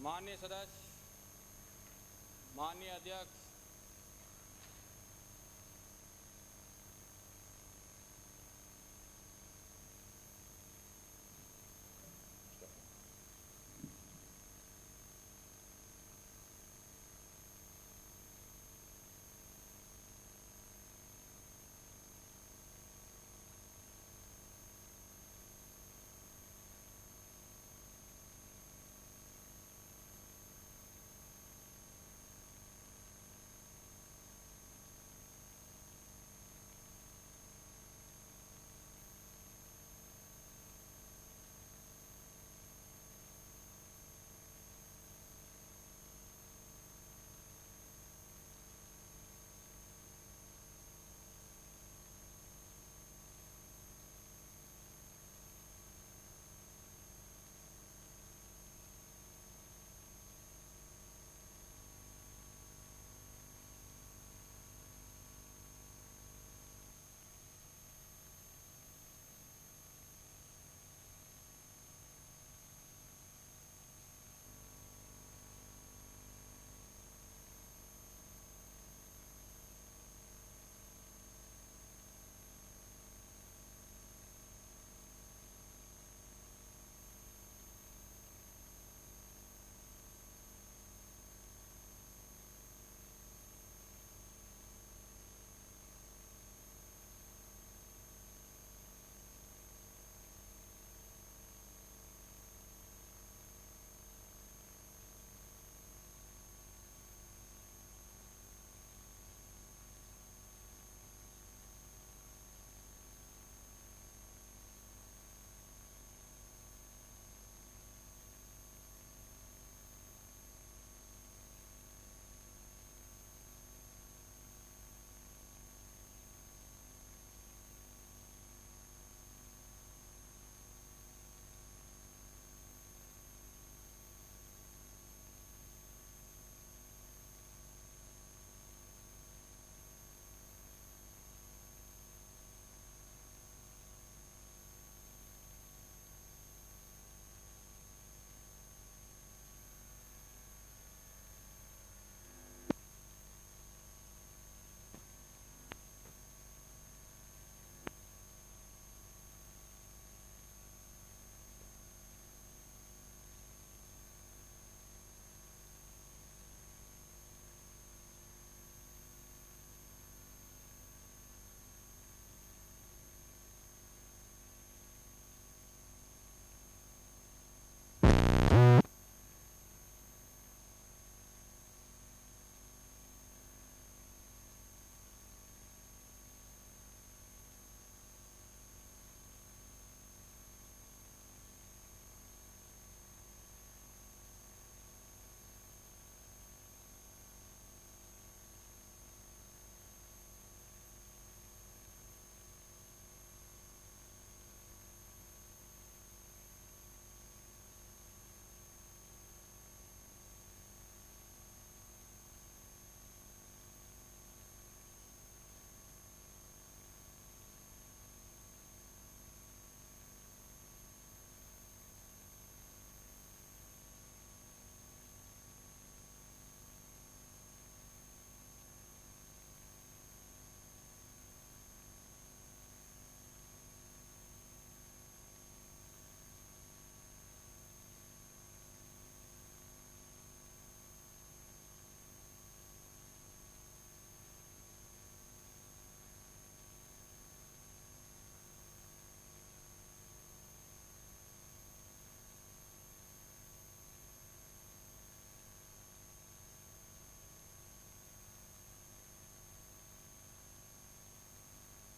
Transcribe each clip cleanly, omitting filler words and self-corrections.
माननीय सदस्य, माननीय अध्यक्ष,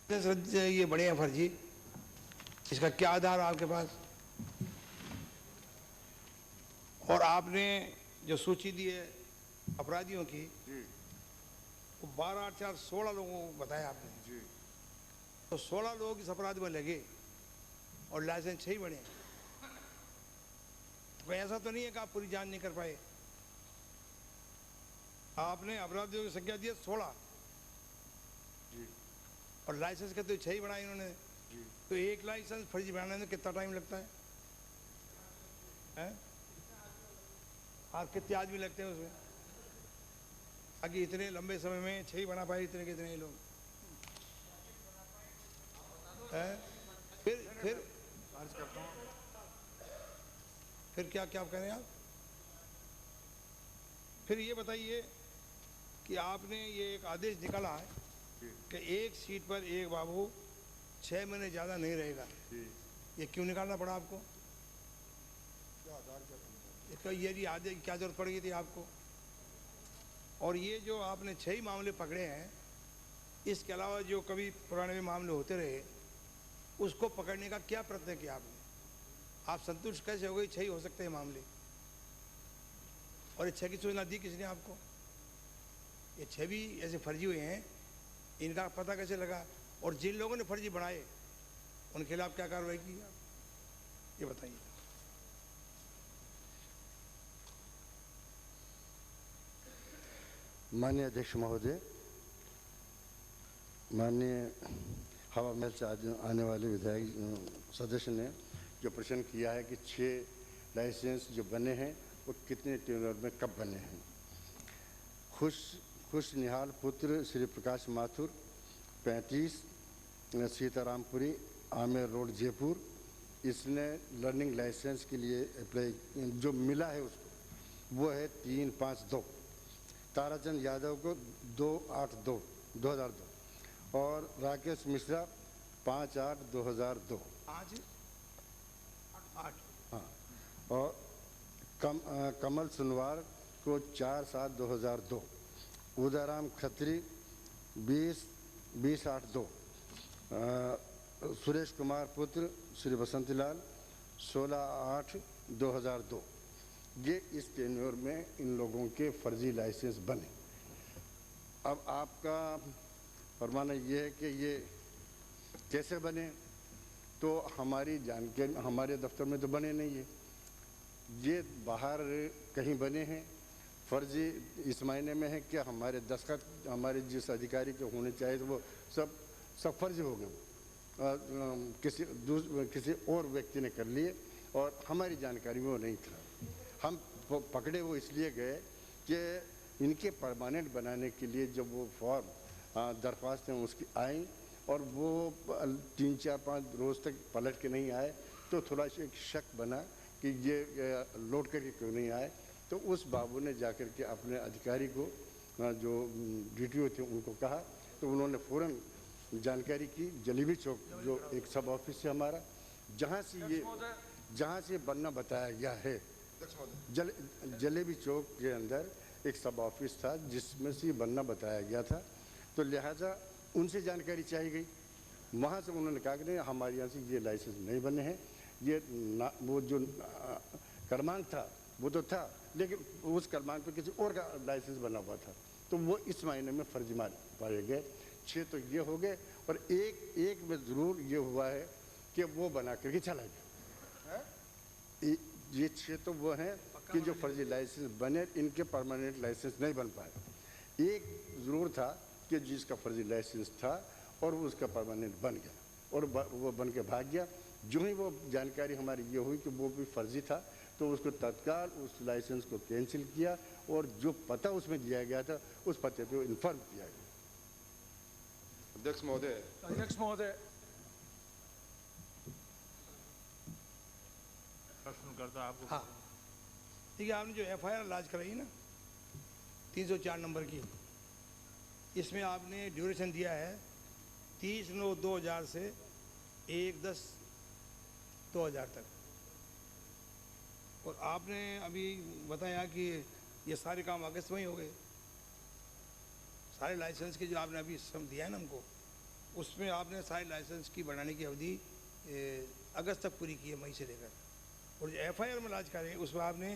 ये बड़े हैं फर्जी, इसका क्या आधार आपके पास? और आपने जो सूची दी है अपराधियों की, वो 12, 8, 4, 16 लोगों को बताया आपने जी। तो 16 लोग इस अपराध में लगे और लाइसेंस 6 बने। तो ऐसा तो नहीं है कि आप पूरी जांच नहीं कर पाए। आपने अपराधियों की संख्या दी है 16 जी, और लाइसेंस के तो 6 ही बनाए इन्होंने जी। तो एक लाइसेंस फर्जी बनाने में कितना टाइम लगता है? और कितने आदमी लगते हैं उसमें, ताकि इतने लंबे समय में 6 ही बना पाए, इतने कितने ही लोग हैं। फिर अर्ज करता हूँ। फिर क्या क्या कह रहे हैं आप? फिर ये बताइए कि आपने ये एक आदेश निकाला है कि एक सीट पर एक बाबू 6 महीने ज़्यादा नहीं रहेगा, ये क्यों निकालना पड़ा आपको? क्या आधार क्या था? इसका ये आदेश की क्या जरूरत पड़ गई थी आपको? और ये जो आपने 6 ही मामले पकड़े हैं, इसके अलावा जो कभी पुराने में मामले होते रहे, उसको पकड़ने का क्या प्रयत्न किया आपने? आप संतुष्ट कैसे हो गए 6 ही हो सकते हैं मामले? और ये 6 की सूचना दी किसने आपको? ये 6 भी ऐसे फर्जी हुए हैं, इनका पता कैसे लगा? और जिन लोगों ने फर्जी बनाए उनके खिलाफ क्या कार्रवाई की आप, ये बताइए। माननीय अध्यक्ष महोदय, माननीय हवा महल से आने वाले विधायक सदस्य ने जो प्रश्न किया है कि 6 लाइसेंस जो बने हैं वो कितने टेन्योर में कब बने हैं। खुश निहाल पुत्र श्री प्रकाश माथुर 35 सीतारामपुरी आमेर रोड जयपुर, इसने लर्निंग लाइसेंस के लिए अप्लाई जो मिला है उसको वो है 3/5/2। ताराचंद यादव को 2/8/2002 और राकेश मिश्रा 5/8/2002। आज 8 हाँ, और कमल सुनवार को 4/7/2002। उदयराम खत्री 20/8/2। सुरेश कुमार पुत्र श्री बसंतीलाल 16/8/2002। ये इस टेन्योर में इन लोगों के फर्जी लाइसेंस बने। अब आपका फरमाना ये है कि ये कैसे बने, तो हमारी जानकारी हमारे दफ्तर में तो बने नहीं है, ये बाहर कहीं बने हैं। फर्जी इस मायने में है कि हमारे दस्तखत हमारे जिस अधिकारी के होने चाहिए तो वो सब फर्जी हो गए, किसी और व्यक्ति ने कर लिए और हमारी जानकारी में वो नहीं था। हम पकड़े वो इसलिए गए कि इनके परमानेंट बनाने के लिए जब वो फॉर्म दरख्वास्त हैं उसकी आई और वो 3-4-5 रोज़ तक पलट के नहीं आए, तो थोड़ा सा एक शक बना कि ये लौट करके क्यों नहीं आए। तो उस बाबू ने जाकर के अपने अधिकारी को जो DTO थे उनको कहा, तो उन्होंने फ़ौरन जानकारी की। जलेबी चौक जो एक सब ऑफिस है हमारा, जहाँ से बनना बताया गया है, जलेबी चौक के अंदर एक सब ऑफिस था जिसमें से बनना बताया गया था, तो लिहाजा उनसे जानकारी चाहिए गई। वहाँ से उन्होंने कहा कि नहीं हमारे यहाँ से ये लाइसेंस नहीं बने हैं, ये वो जो क्रमांक था वो तो था लेकिन उस क्रमांक पे किसी और का लाइसेंस बना हुआ था, तो वो इस मायने में फर्जी पाए गए। 6 तो ये हो गए और एक में ज़रूर ये हुआ है कि वो बना करके चला गया। ये 6 तो वो हैं कि जो फर्जी लाइसेंस बने, इनके परमानेंट लाइसेंस नहीं बन पाए। एक ज़रूर था कि जिसका फर्जी लाइसेंस था और वो उसका परमानेंट बन गया और वो बन के भाग गया। जो ही वो जानकारी हमारी ये हुई कि वो भी फर्जी था, तो उसको तत्काल उस लाइसेंस को कैंसिल किया और जो पता उसमें दिया गया था उस पते पे इन्फॉर्म किया गया। अध्यक्ष महोदय, प्रश्न करता आपको। हाँ, ठीक है। आपने जो FIR लॉन्च कराई ना 304 नंबर की, इसमें आपने ड्यूरेशन दिया है 30/9/2000 से 1/10/2000 तक, और आपने अभी बताया कि ये सारे काम अगस्त में ही हो गए। सारे लाइसेंस के जो आपने अभी सम दिया है ना हमको, उसमें आपने सारे लाइसेंस की बढ़ाने की अवधि अगस्त तक पूरी की है, मई से लेकर। और जो FIR में लॉन्च करें उसमें आपने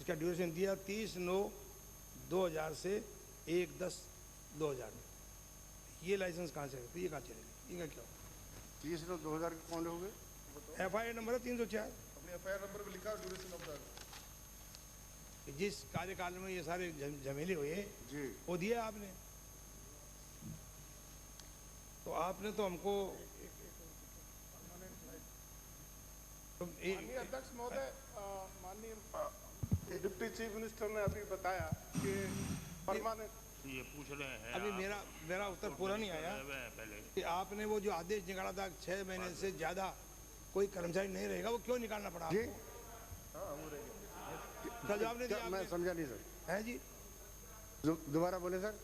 इसका ड्यूरेशन दिया 30/9/2000 से 1/10/2000 में। ये लाइसेंस कहाँ से है, ये कहाँ चलेगी, इनका क्या होगा? 30/9/2000 के कौन हो गए? FIR नंबर है 304। अपने FIR नंबर पे लिखा ड्यूरेशन ऑफ दैट। जिस कार्यकाल में ये सारे झमेले हुए जी, वो दिया आपने, तो आपने तो हमको माननीय अध्यक्ष महोदय, माननीय डिप्टी चीफ मिनिस्टर ने अभी बताया कि परमानेंट ये पूछ रहे हैं अभी आप, मेरा उत्तर पूरा नहीं आया पहले कि आपने वो जो आदेश निकाला था 6 महीने से ज्यादा कोई कर्मचारी नहीं रहेगा, वो क्यों निकालना पड़ा जी आपको? क्या जवाब नहीं दिया क्या- मैं आपने? समझा नहीं सर, है जी, दोबारा बोले सर।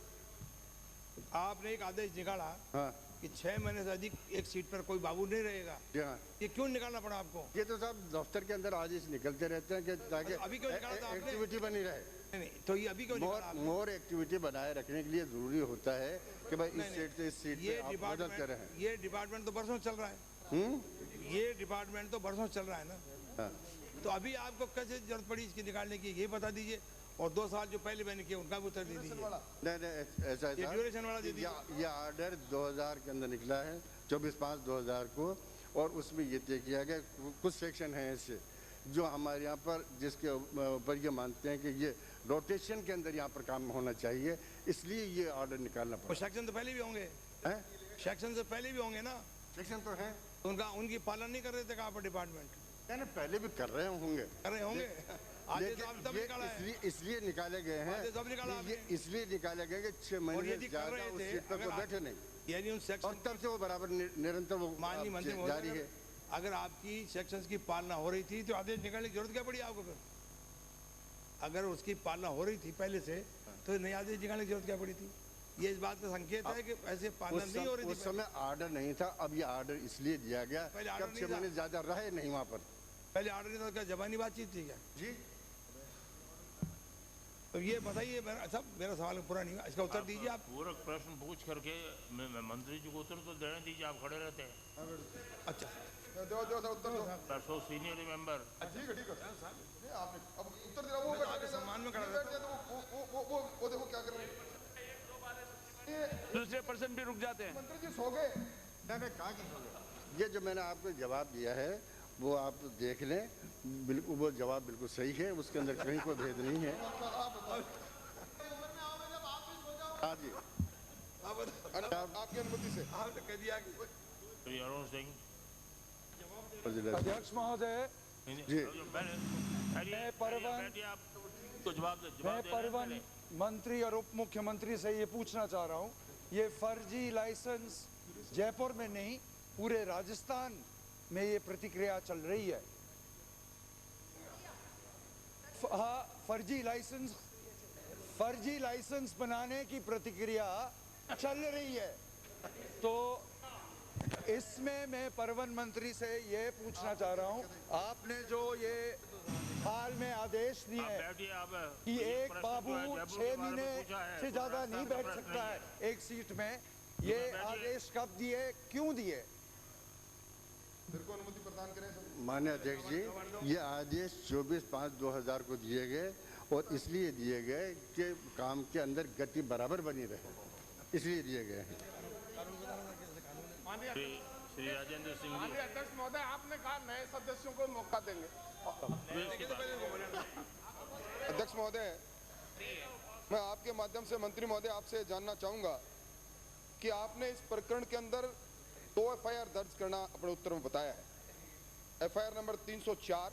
आपने एक आदेश निकाला हाँ कि 6 महीने से अधिक एक सीट पर कोई बाबू नहीं रहेगा, जी हाँ, ये क्यों निकालना पड़ा आपको? ये तो साहब दफ्तर के अंदर आदेश निकलते रहते हैं कि ताकि अभी क्यों निकाला था आपने? एक्टिविटी बनी रहे। नहीं नहीं, तो ये अभी क्यों निकाला आपने? मोर एक्टिविटी बनाए रखने के लिए जरूरी होता है कि भाई इस नहीं, सीट से इस सीट पे आप बदलते रहें। ये डिपार्टमेंट तो बरसों चल रहा है, ये डिपार्टमेंट तो बरसों चल रहा है ना, हाँ। तो अभी आपको कैसे जरूरत पड़ी इसकी निकालने की, ये बता दीजिए। और 2 साल जो पहले मैंने किया उनका भी उत्तर दे दीजिए। नहीं ऐसा है ये साहब। ड्यूरेशन वाला दे दीजिए। ये ऑर्डर 2000 के अंदर निकला है, 24/5/2000 को, और उसमें ये तय किया गया कुछ सेक्शन हैं ऐसे जो हमारे यहाँ पर जिसके ऊपर ये मानते हैं कि ये रोटेशन के अंदर यहाँ पर काम होना चाहिए, इसलिए ये ऑर्डर निकालना वो पड़ा सेक्शन तो पहले भी होंगे, है। सेक्शन से पहले भी होंगे ना, सेक्शन तो है, तो उनकी पालन नहीं कर रहे थे कहाँ पर डिपार्टमेंट? यानी पहले भी कर रहे होंगे, कर रहे होंगे। आदेश लेकिन आप तब ये निकाला है, इसलिए निकाले गए हैं, आदेश अब निकाला ये आपने। इसलिए निकाले गए कि 6 और महीने यदि से कर ज्यादा रहे उस थे, सीट पर अगर कोई आप- बैठे नहीं, यानी उन और सेक्शन, तब से वो बराबर निरंतर वो माननीय मंत्री जारी महोदय, है। अगर आपकी सेक्शंस की पालना हो रही थी तो आदेश निकालने की जरूरत क्या पड़ी आपको फिर? अगर उसकी पालना हो रही थी पहले से तो नए आदेश निकालने की जरूरत क्या पड़ी थी? ये इस बात का संकेत है कि ऐसे पालना नहीं हो रही थी उस समय ऑर्डर नहीं था, अब ये ऑर्डर इसलिए दिया गया पहले कि ऑर्डर अब नहीं 6 महीने था। ज्यादा रहे नहीं वहाँ पर। पहले ऑर्डर नहीं था, क्या जबानी बातचीत थी क्या? जी तो ये बताइए, मेरा सवाल पूरा नहीं हुआ, इसका उत्तर दीजिए आप। पूरक प्रश्न पूछ करके मंत्री जी को उत्तर तो देने दीजिए, आप खड़े रहते हैं। अच्छा, दो सर उत्तर दो। परसों सीनियर मेंबर ठीक है नहीं, आपने अब उत्तर दे रहा वो आगे सम्मान में खड़ा बैठ गया तो वो देखो क्या कर रहे हैं। दूसरे पर्सन भी रुक जाते हैं। मंत्री जी सो गए। ये जो मैंने आपको जवाब दिया है वो आप देख लें, बिल्कुल वो जवाब बिल्कुल सही है, उसके अंदर कहीं कोई भेद नहीं है। हाँ जी, आपकी अनुमति से आपने कह दिया कि श्री अरुण सिंह अध्यक्ष महोदय, जी मैं परवन- आप तो जवाब मैं दे रहे हैं परिवहन पहले। मंत्री और उप मुख्यमंत्री से ये पूछना चाह रहा हूँ, ये फर्जी लाइसेंस जयपुर में नहीं पूरे राजस्थान में ये प्रतिक्रिया चल रही है। हाँ, फर्जी लाइसेंस बनाने की प्रतिक्रिया चल रही है, तो इसमें मैं परिवहन मंत्री से ये पूछना चाह रहा हूँ, आपने जो ये हाल में आदेश दिए आप हैं बैठिए, आप कि ये एक प्रश्न बाबू जो है जयपुर 6 के बारे में महीने पूछा है, से तो ज्यादा राजस्थान नहीं का बैठ प्रश्न सकता नहीं है एक सीट में, ये बैठिए। आदेश कब दिए, क्यों दिए? मेरे को अनुमति प्रदान करें सर। माननीय अध्यक्ष जी, ये आदेश 24/5/2000 को दिए गए और इसलिए दिए गए कि काम के अंदर गति बराबर बनी रहे, इसलिए दिए गए हैं। श्री राजेंद्र सिंह जी अध्यक्ष महोदय, आपने कहा नए सदस्यों को मौका देंगे। अध्यक्ष महोदय, मैं आपके माध्यम से मंत्री महोदय आपसे जानना चाहूंगा कि आपने इस प्रकरण के अंदर 2 एफआईआर दर्ज करना अपने उत्तर में बताया है, एफआईआर नंबर 304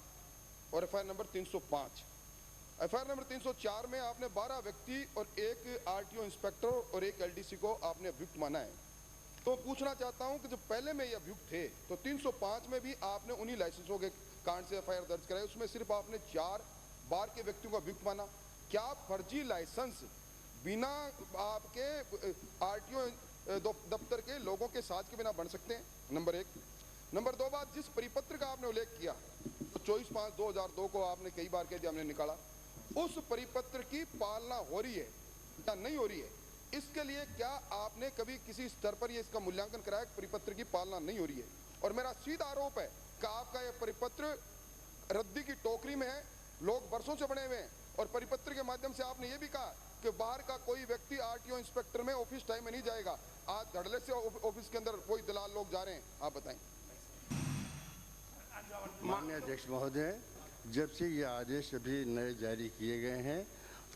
और एफआईआर नंबर 305। एफआईआर नंबर 304 में आपने 12 व्यक्ति और 1 आरटीओ इंस्पेक्टर और 1 एलडीसी को आपने अभियुक्त माना है। तो पूछना चाहता हूं कि जब पहले में ये अभियुक्त थे तो 305 में भी आपने उन्हीं लाइसेंसों के कांड से एफआईआर दर्ज कराई, उसमें सिर्फ आपने 4 बार के व्यक्तियों को अभियुक्त माना। क्या फर्जी लाइसेंस बिना आपके आरटीओ दफ्तर के लोगों के साथ के बिना बन सकते हैं? नंबर 1। नंबर 2 बात, जिस परिपत्र का आपने उल्लेख किया तो 24/5/2002 को आपने कई बार कह दिया हमने निकाला, उस परिपत्र की पालना हो रही है या नहीं हो रही है? इसके लिए क्या आपने कभी किसी स्तर पर ये इसका मूल्यांकन कराया कि परिपत्र की पालना नहीं हो रही है? और मेरा सीधा आरोप है कि आपका यह परिपत्र रद्दी की टोकरी में है, लोग बरसों से बने हुए हैं, और परिपत्र के माध्यम से आपने ये भी कहा कि बाहर का कोई व्यक्ति आरटीओ इंस्पेक्टर में ऑफिस टाइम में नहीं जाएगा। आज धड़ल्ले से ऑफिस के अंदर कोई दलाल लोग जा रहे हैं, आप बताएं। माननीय अध्यक्ष महोदय, जब से ये आदेश अभी नए जारी किए गए हैं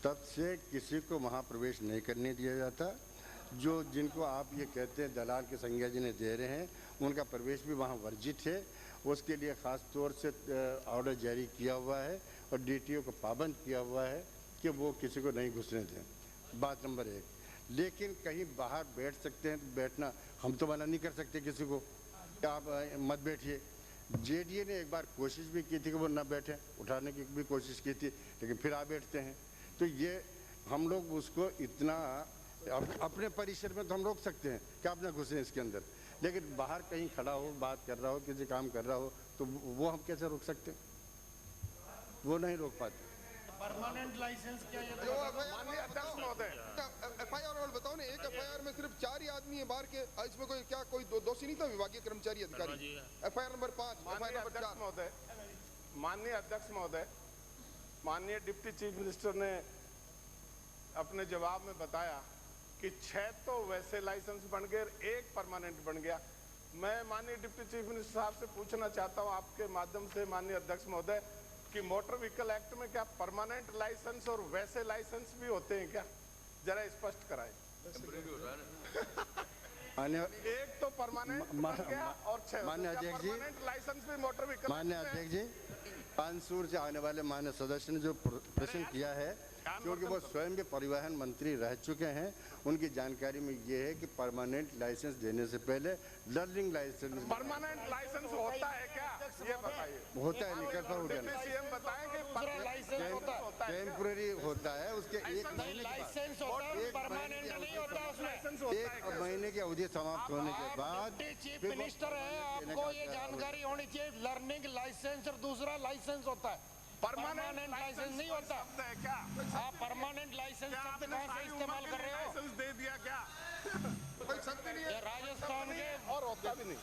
तब से किसी को वहाँ प्रवेश नहीं करने दिया जाता। जो जिनको आप ये कहते हैं दलाल के संज्ञा जिन्हें दे रहे हैं, उनका प्रवेश भी वहाँ वर्जित है। उसके लिए ख़ास तौर से ऑर्डर जारी किया हुआ है और डीटीओ को पाबंद किया हुआ है कि वो किसी को नहीं घुसने दें। बात नंबर 1। लेकिन कहीं बाहर बैठ सकते हैं तो बैठना, हम तो मना नहीं कर सकते किसी को कि आप मत बैठिए। जेडीए ने एक बार कोशिश भी की थी कि वो ना बैठे, उठाने की भी कोशिश की थी, लेकिन फिर आप बैठते हैं। तो ये हम लोग उसको इतना अपने परिसर में तो हम रोक सकते हैं कि आप ना घुसें इसके अंदर, लेकिन बाहर कहीं खड़ा हो, बात कर रहा हो, किसी काम कर रहा हो, तो वो हम कैसे रोक सकते हैं? वो नहीं रोक पाते। परमानेंट लाइसेंस क्या ये जो अध्यक्ष महोदय एफआईआर वाले बताओ ना, एक एफआईआर में सिर्फ 4 ही आदमी है बाहर के, इसमें कोई क्या कोई दोषी नहीं था विभागीय कर्मचारी अधिकारी? FIR number 5, FIR number 4। माननीय अध्यक्ष महोदय, माननीय डिप्टी चीफ मिनिस्टर ने अपने जवाब में बताया कि 6 तो वैसे लाइसेंस बन गए, 1 परमानेंट बन गया। मैं माननीय डिप्टी चीफ मिनिस्टर साहब से पूछना चाहता हूं आपके माध्यम से माननीय अध्यक्ष महोदय कि मोटर व्हीकल एक्ट में क्या परमानेंट लाइसेंस और वैसे लाइसेंस भी होते हैं क्या? जरा स्पष्ट कराएं। एक तो परमानेंट बन गया और 6 माननीय अध्यक्ष जी, परमानेंट लाइसेंस भी मोटर व्हीकल। माननीय अध्यक्ष जी, कानसूर से आने वाले माननीय सदस्य ने जो प्रश्न किया है, क्योंकि वो स्वयं भी परिवहन मंत्री रह चुके हैं, उनकी जानकारी में ये है कि परमानेंट लाइसेंस देने से पहले लर्निंग लाइसेंस। परमानेंट लाइसेंस होता है क्या ये बताइए? होता है, निकल पर हो गया। सीएम बताएं कि टेम्पररी होता है, उसके 1 महीने लाइसेंस होता है, परमानेंट नहीं होता उसमें। 1 महीने की अवधि समाप्त होने के बाद चीफ मिनिस्टर है, आपको ये जानकारी होनी चाहिए। लर्निंग लाइसेंस और दूसरा लाइसेंस होता है, परमानेंट लाइसेंस नहीं होता है क्या? आप परमानेंट लाइसेंस शब्द कहाँ से इस्तेमाल कर रहे हो? लाइसेंस दे दिया क्या? कोई शक्ति नहीं ये है राजस्थान के और होता भी नहीं।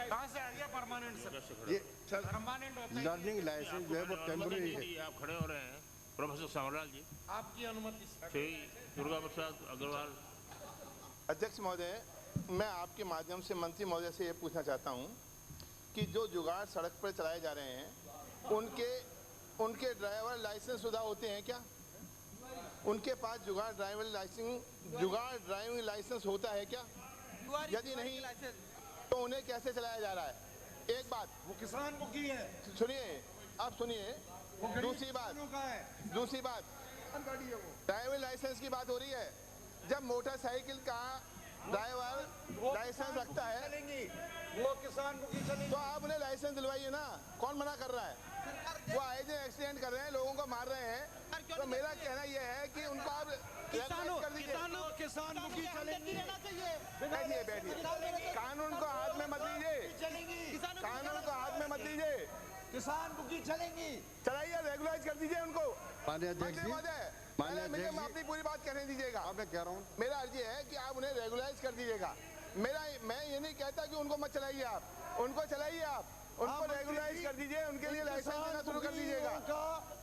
कहाँ से आ गया परमानेंट सर? ये परमानेंट होता है। लर्निंग लाइसेंस जो है वो टेम्पररी है। आप खड़े हो रहे हैं प्रोफेसर सांवराल जी, आपकी अनुमति से। श्री दुर्गा प्रसाद अग्रवाल। अध्यक्ष महोदय, मैं आपके माध्यम से मंत्री महोदय से ये पूछना चाहता हूँ कि जो जुगाड़ सड़क पर चलाए जा रहे हैं उनके ड्राइवर लाइसेंस शुदा होते हैं क्या? उनके पास जुगाड़ ड्राइविंग लाइसेंस होता है क्या? यदि नहीं तो उन्हें कैसे चलाया जा रहा है? एक बात वो किसान को की है। सुनिए, आप सुनिए। दूसरी बात ड्राइविंग लाइसेंस की बात हो रही है। जब मोटरसाइकिल का ड्राइवर लाइसेंस रखता है वो किसान को की चलेगी। तो आप उन्हें लाइसेंस दिलवाइए ना, कौन मना कर रहा है? वो आए दिन एक्सीडेंट कर रहे हैं, लोगों को मार रहे हैं, तो मेरा कहना यह है कि उनको आप कर दीजिए। किसान को की चलेगी। बैठिए, कानून को हाथ में मत लीजिए, कानून को हाथ में मत लीजिए। किसान को की चलेंगी, चलाइए, रेगुलाइज कर दीजिए उनको। माननीय अध्यक्ष जी, माननीय अध्यक्ष जी, अपनी पूरी बात कहने दीजिएगा। अब मैं कह रहा हूँ, मेरा अर्जी है कि आप उन्हें रेगुलाइज कर दीजिएगा। मैं ये नहीं कहता कि उनको मत चलाइए, आप उनको चलाइए, आप उनको रेगुलाइज कर दीजिए, उनके लिए लाइसेंस देना शुरू कर दीजिएगा।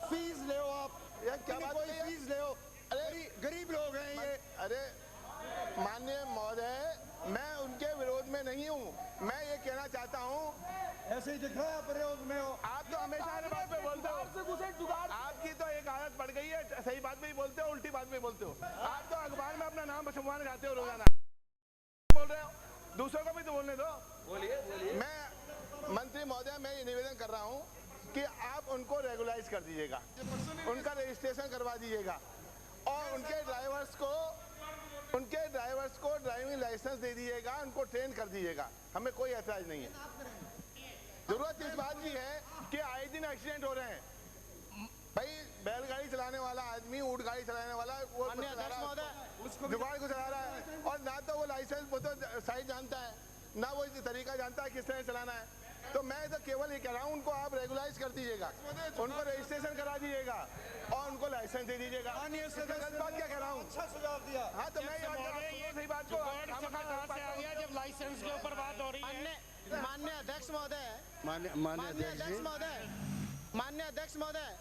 फीस ले आप, क्या बात कोई फीस ले। अरे गरीब लोग हैं ये। अरे माननीय महोदय, मैं उनके विरोध में नहीं हूँ, मैं ये कहना चाहता हूँ ऐसे ही दिख रहा है प्रयोग में हो। आप तो हमेशा हर बात पे बोलते हो। आपकी तो एक आदत पड़ गई है, सही बात पे ही बोलते हो, उल्टी बात पे बोलते हो। आप तो अखबार में अपना नाम छुपवाना चाहते हो रोजाना। बोल रहे हो, दूसरों को भी तो बोलने दो। बोलिए। मैं मंत्री महोदय, मैं ये निवेदन कर रहा हूँ कि आप उनको रेगुलाइज कर दीजिएगा, उनका रजिस्ट्रेशन करवा दीजिएगा और उनके ड्राइवर्स को ड्राइविंग लाइसेंस दे दीजिएगा, उनको ट्रेन कर दीजिएगा। हमें कोई ऐतराज नहीं है। जरूरत इस बात की है कि आए दिन एक्सीडेंट हो रहे हैं। भाई बैलगाड़ी चलाने वाला आदमी, ऊँट गाड़ी चलाने वाला, वो जुगाड़ को चला रहा है और ना तो वो लाइसेंस वो तो साइज जानता है, ना वो तरीका जानता है किस तरह चलाना है। तो मैं तो केवल ये कह रहा हूँ, उनको आप रेगुलाइज कर दीजिएगा, उनको रजिस्ट्रेशन करा दीजिएगा और उनको लाइसेंस दे दीजिएगा। गलत बात क्या कह रहा हूँ? अच्छा सुझाव दिया। हाँ, तो मैं सही बात को कहाँ से आ गया जब लाइसेंस के ऊपर बात हो रही है? माननीय अध्यक्ष महोदय, माननीय अध्यक्ष महोदय,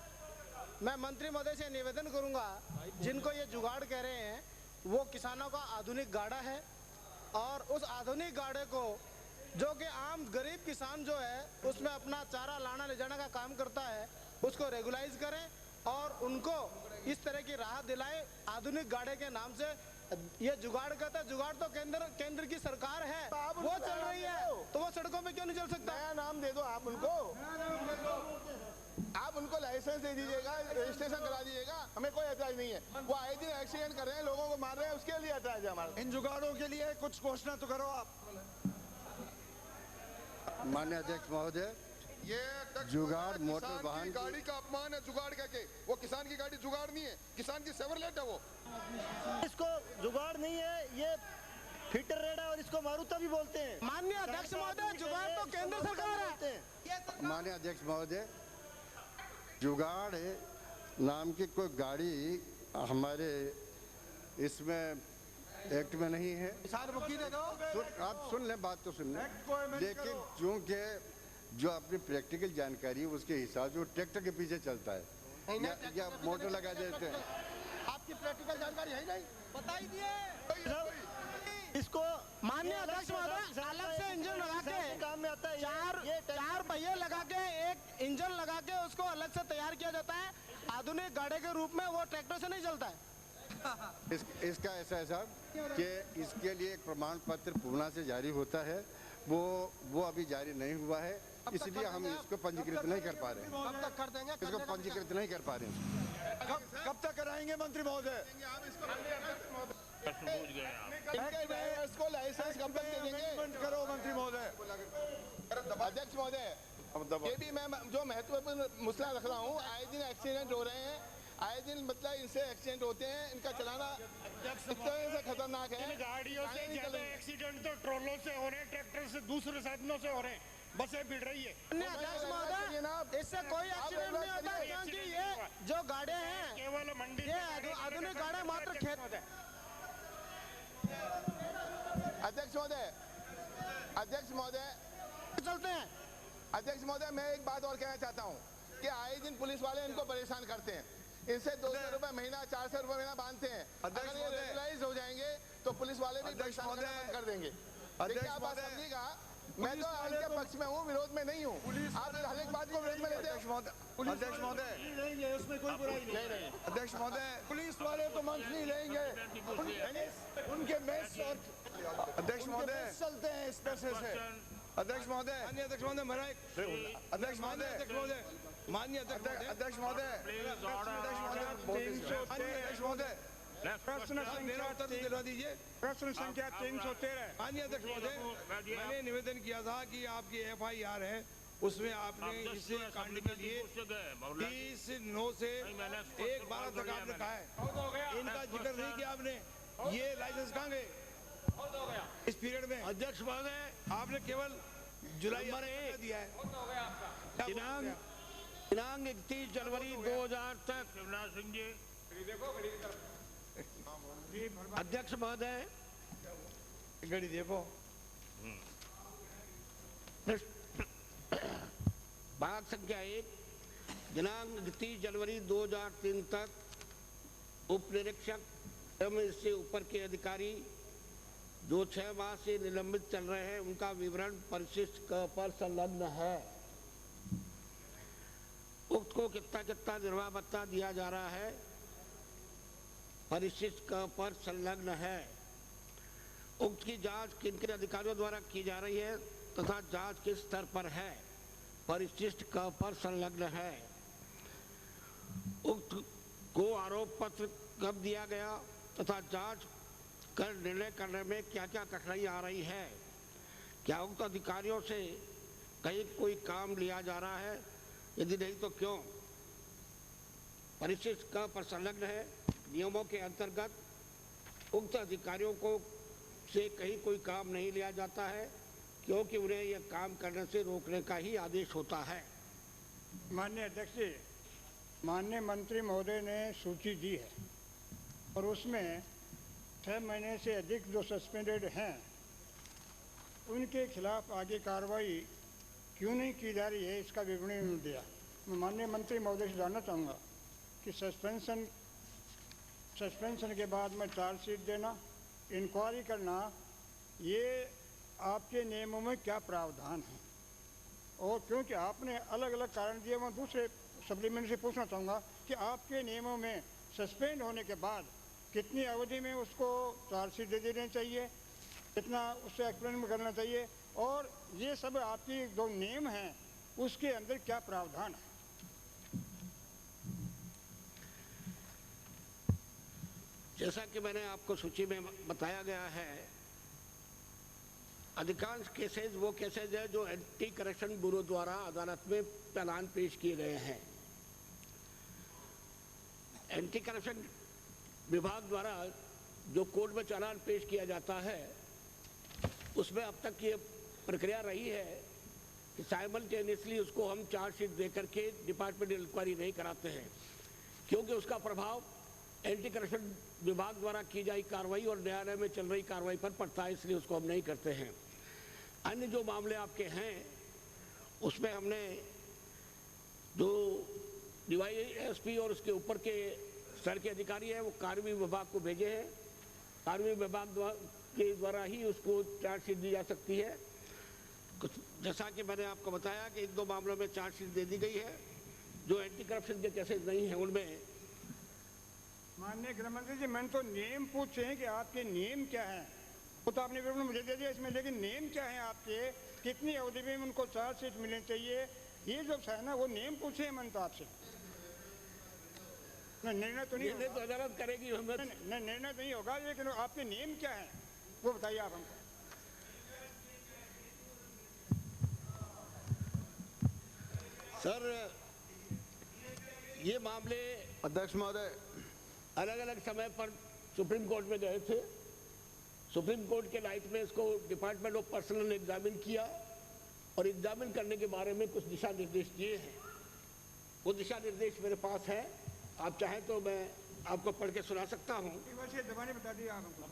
मैं मंत्री महोदय से निवेदन करूंगा, जिनको ये जुगाड़ कह रहे हैं वो किसानों का आधुनिक गाड़ा है और उस आधुनिक गाड़े को जो कि आम गरीब किसान जो है उसमें अपना चारा लाना ले जाने का काम करता है, उसको रेगुलाइज करें और उनको इस तरह की राहत दिलाएं। आधुनिक गाड़े के नाम से ये जुगाड़ कहता है, जुगाड़ तो केंद्र की सरकार है, वो चल रही है, तो वो सड़कों पे क्यों नहीं चल सकता? नया नाम दे दो आप उनको उनको लाइसेंस दे दीजिएगा, रजिस्ट्रेशन करा दीजिएगा, हमें कोई एतराज नहीं है। वो आए दिन एक्सीडेंट कर रहे हैं, लोगों को मार रहे हैं, उसके लिए एतराज है हमारा। इन जुगाड़ों के लिए कुछ घोषणा तो करो आप। माननीय अध्यक्ष महोदय, ये अध्यक्ष जुगाड़ महोदय, मोटर किसान वाहन की गाड़ी का अपमान है जुगाड़ कहके। वो किसान की गाड़ी जुगाड़ नहीं है, किसान की सेवरलेट है वो। इसको जुगाड़ नहीं है, ये फिटर रेड है और इसको मारुता भी बोलते हैं। माननीय अध्यक्ष महोदय, जुगाड़ तो केंद्र सरकार है। माननीय अध्यक्ष महोदय, जुगाड़ नाम की कोई गाड़ी हमारे इसमें एक्ट में नहीं है। आप सुन लें, बात तो सुन लें। लेकिन चूंकि जो अपनी प्रैक्टिकल जानकारी उसके हिसाब से वो ट्रैक्टर के पीछे चलता है या मोटर लगा देते हैं। आपकी प्रैक्टिकल जानकारी है नहीं, बता ही दिए। इसको माननीय अध्यक्ष महोदय, अलग से इंजन लगा के काम में आता है। चार पहिए लगा के एक इंजन लगा के उसको अलग से तैयार किया जाता है। आधुनिक गाड़ी के रूप में वो ट्रैक्टर से नहीं चलता है। इसका ऐसा है साहब कि इसके लिए एक प्रमाण पत्र पूर्णा से जारी होता है, वो अभी जारी नहीं हुआ है, इसलिए हम इसको पंजीकृत नहीं कर पा रहे हैं। कब तक कर देंगे? इसको पंजीकृत नहीं कर पा रहे हैं। कब तक कराएंगे मंत्री महोदय? इसको लाइसेंस कब तक दे देंगे? करो मंत्री महोदय। अध्यक्ष महोदय, ये भी मैं जो महत्वपूर्ण मुद्दा रख रहा हूँ, आए दिन एक्सीडेंट हो रहे हैं, आए दिन मतलब इनसे एक्सीडेंट होते हैं, इनका चलाना इस तरह से खतरनाक है। गाड़ियों से ज्यादा एक्सीडेंट तो ट्रोलों से हो रहे हैं, ट्रैक्टर से, दूसरे साधनों से हो रहे हैं, बसें भिड़ रही है। अध्यक्ष महोदय, इससे कोई एक्सीडेंट नहीं होता क्योंकि ये जो गाड़ियाँ हैं केवल मंडी, ये आधुनिक गाड़ियाँ मात्र खेत। अध्यक्ष महोदय चलते हैं। अध्यक्ष महोदय, मैं एक बात और कहना चाहता हूँ कि आए दिन पुलिस वाले इनको परेशान करते हैं, इनसे 200 रुपए महीना, 400 रुपए महीना बांधते हैं। अगर ये रेगुलाइज हो जाएंगे तो पुलिस वाले भी परेशान करना बंद कर देंगे। देखिए, आप बात समझिएगा, मैं तो इनके पक्ष में हूँ, विरोध में नहीं हूँ। आप हर एक बात को विरोध में लेते हैं। अध्यक्ष महोदय, उसमें कोई बुराई नहीं। अध्यक्ष महोदय, पुलिस वाले तो मंच नहीं लेंगे, उनके मेस और अध्यक्ष महोदय चलते हैं इस पैसे से। अध्यक्ष महोदय, माननीय अध्यक्ष महोदय, अध्यक्ष महोदय, माननीय अध्यक्ष महोदय, अध्यक्ष महोदय, प्रश्न संख्या 313। माननीय अध्यक्ष महोदय, मैंने निवेदन किया था कि आपकी FIR है, उसमें आपने इसे कांड के लिए 30/9 से 1/12 तक आपने कहा है, इनका जिक्र नहीं किया आपने। ये लाइसेंस कहाँ गए इस पीरियड में? अध्यक्ष महोदय, आपने केवल जुलाई दिया है। दिनांक 31 जनवरी 2000 तक। शिवनाथ सिंह जी, अध्यक्ष महोदय, घड़ी देखो। भाग संख्या 1, दिनांक 31 जनवरी 2003 तक उप निरीक्षक एवं इससे ऊपर के अधिकारी जो 6 माह से निलंबित चल रहे हैं, उनका विवरण परिशिष्ट क पर संलग्न है। उक्त को कितना निर्वाह भत्ता दिया जा रहा है, परिशिष्ट क पर संलग्न है। उक्त की जांच किन किन अधिकारियों द्वारा की जा रही है तथा जांच किस स्तर पर है, परिशिष्ट क पर संलग्न है। उक्त को आरोप पत्र कब दिया गया तथा जांच कर निर्णय करने में क्या क्या कठिनाई आ रही है, क्या उक्त अधिकारियों से कहीं कोई काम लिया जा रहा है, यदि नहीं तो क्यों। परिशिष्ट क पर संलग्न है। नियमों के अंतर्गत उक्त अधिकारियों को से कहीं कोई काम नहीं लिया जाता है क्योंकि उन्हें यह काम करने से रोकने का ही आदेश होता है। माननीय अध्यक्ष जी, माननीय मंत्री महोदय ने सूची दी है और उसमें 6 महीने से अधिक जो सस्पेंडेड हैं उनके खिलाफ आगे कार्रवाई क्यों नहीं की जा रही है, इसका विवरण दिया। मैं माननीय मंत्री महोदय से जानना चाहूँगा कि सस्पेंशन के बाद में चार्जशीट देना, इंक्वायरी करना, ये आपके नियमों में क्या प्रावधान है? और क्योंकि आपने अलग अलग कारण दिए, मैं दूसरे सप्लीमेंट से पूछना चाहूँगा कि आपके नियमों में सस्पेंड होने के बाद कितनी अवधि में उसको चार्जशीट दे देना चाहिए, कितना उससे एक्सप्लेन करना चाहिए, और ये सब आपकी जो नियम हैं उसके अंदर क्या प्रावधान है? जैसा कि मैंने आपको सूची में बताया गया है, अधिकांश केसेस वो केसेस है जो एंटी करप्शन ब्यूरो द्वारा अदालत में चालान पेश किए गए हैं। एंटी करप्शन विभाग द्वारा जो कोर्ट में चालान पेश किया जाता है, उसमें अब तक ये प्रक्रिया रही है कि साइमल्टेनियसली उसको हम चार्जशीट दे करके डिपार्टमेंटल इंक्वायरी नहीं कराते हैं, क्योंकि उसका प्रभाव एंटी करप्शन विभाग द्वारा की जाई कार्रवाई और न्यायालय में चल रही कार्रवाई पर पड़ता है, इसलिए उसको हम नहीं करते हैं। अन्य जो मामले आपके हैं उसमें हमने जो DYSP और उसके ऊपर के स्तर के अधिकारी हैं वो कार्रवाई विभाग को भेजे हैं। कार्रवाई विभाग के द्वारा ही उसको चार्जशीट दी जा सकती है। कुछ जैसा कि मैंने आपको बताया कि 1-2 मामलों में चार्जशीट दे दी गई है। जो एंटी करप्शन के केसेस नहीं हैं उनमें माननीय गृह मंत्री जी, मैंने तो नेम पूछे हैं कि आपके नेम क्या हैं, वो तो आपने विवरण मुझे दे दिया इसमें, लेकिन नेम क्या है आपके, कितनी अवधि में उनको चार्जशीट मिलनी चाहिए, ये जो है ना वो नेम पूछे हैं मैंने तो आपसे। निर्णय तो नहीं निर्णय तो अदालत करेगी, हमें निर्णय तो नहीं होगा, लेकिन आपके नेम क्या है वो बताइए आप हमको। सर, ये मामले अध्यक्ष महोदय अलग अलग समय पर सुप्रीम कोर्ट में गए थे। सुप्रीम कोर्ट के लाइट में इसको डिपार्टमेंट ऑफ पर्सनल ने एग्जामिन किया और एग्जामिन करने के बारे में कुछ दिशा निर्देश दिए हैं। वो दिशा निर्देश मेरे पास है, आप चाहें तो मैं आपको पढ़ के सुना सकता हूँ। दबाने बता दिए आप हमको।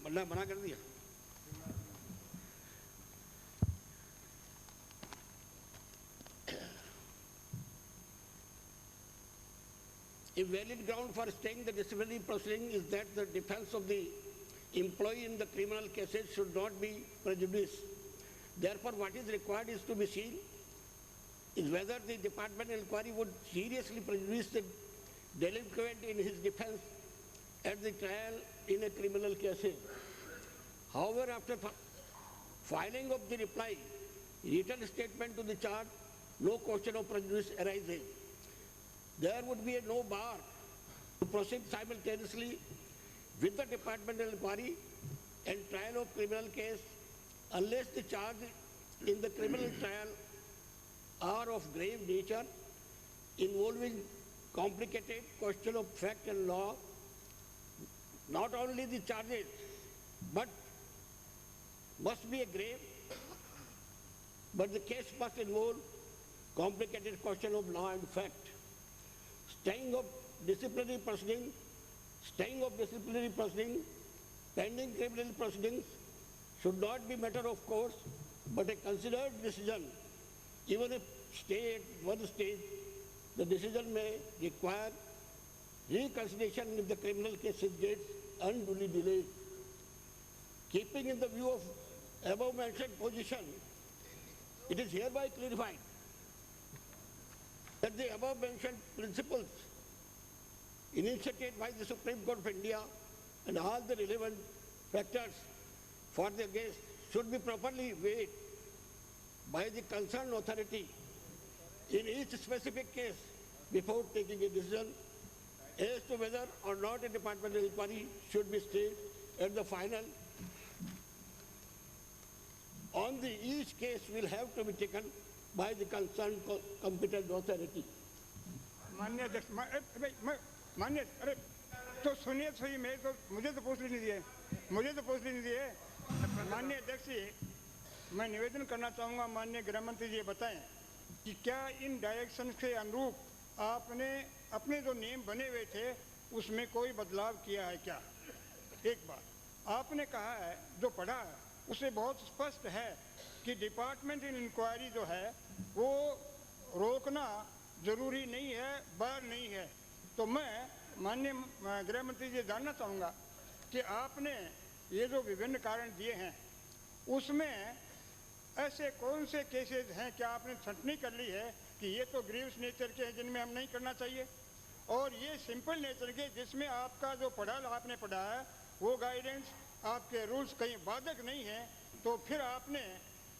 मना कर दिया। A valid ground for staying the disciplinary proceeding is that the defense of the employee in the criminal cases should not be prejudiced. Therefore, what is required is to be seen is whether the departmental inquiry would seriously prejudice the delinquent in his defense at the trial in a criminal case. However, after filing of the reply, written statement to the charge, no question of prejudice arises. There would be no bar to proceed simultaneously with the departmental inquiry and trial of criminal case unless the charge in the criminal trial are of grave nature, involving complicated question of fact and law. Not only the charges, but must be a grave, but the case must involve complicated question of law and fact. Staying of disciplinary proceedings, pending criminal proceedings should not be matter of course, but a considered decision. Even if stay at one stage, the decision may require reconsideration if the criminal case gets unduly delayed. Keeping in the view of above mentioned position, it is hereby clarified that the above mentioned principles initiated by the Supreme Court of India and all the relevant factors for the case should be properly weighed by the concerned authority in each specific case before taking a decision as to whether or not a departmental inquiry should be stayed at the final. On the each case will have to be taken by the concerned competent authority. माननीय अध्यक्ष, माननीय, अरे तो सुनिए सही, मुझे तो पूछ नहीं दिए, माननीय अध्यक्ष जी, मैं निवेदन करना चाहूँगा माननीय गृह मंत्री जी बताएं कि क्या इन डायरेक्शन के अनुरूप आपने अपने जो नियम बने हुए थे उसमें कोई बदलाव किया है क्या? एक बात आपने कहा है, जो पढ़ा है उसे बहुत स्पष्ट है कि डिपार्टमेंटल इंक्वायरी जो है वो रोकना जरूरी नहीं है, बार नहीं है। तो मैं माननीय गृह मंत्री जी जानना चाहूँगा कि आपने ये जो विभिन्न कारण दिए हैं उसमें ऐसे कौन से केसेस हैं, क्या आपने छंटनी कर ली है कि ये तो ग्रीव्स नेचर के हैं जिनमें हम नहीं करना चाहिए, और ये सिंपल नेचर के जिसमें आपका जो आपने पढ़ा है वो गाइडेंस आपके रूल्स कहीं बाधक नहीं है, तो फिर आपने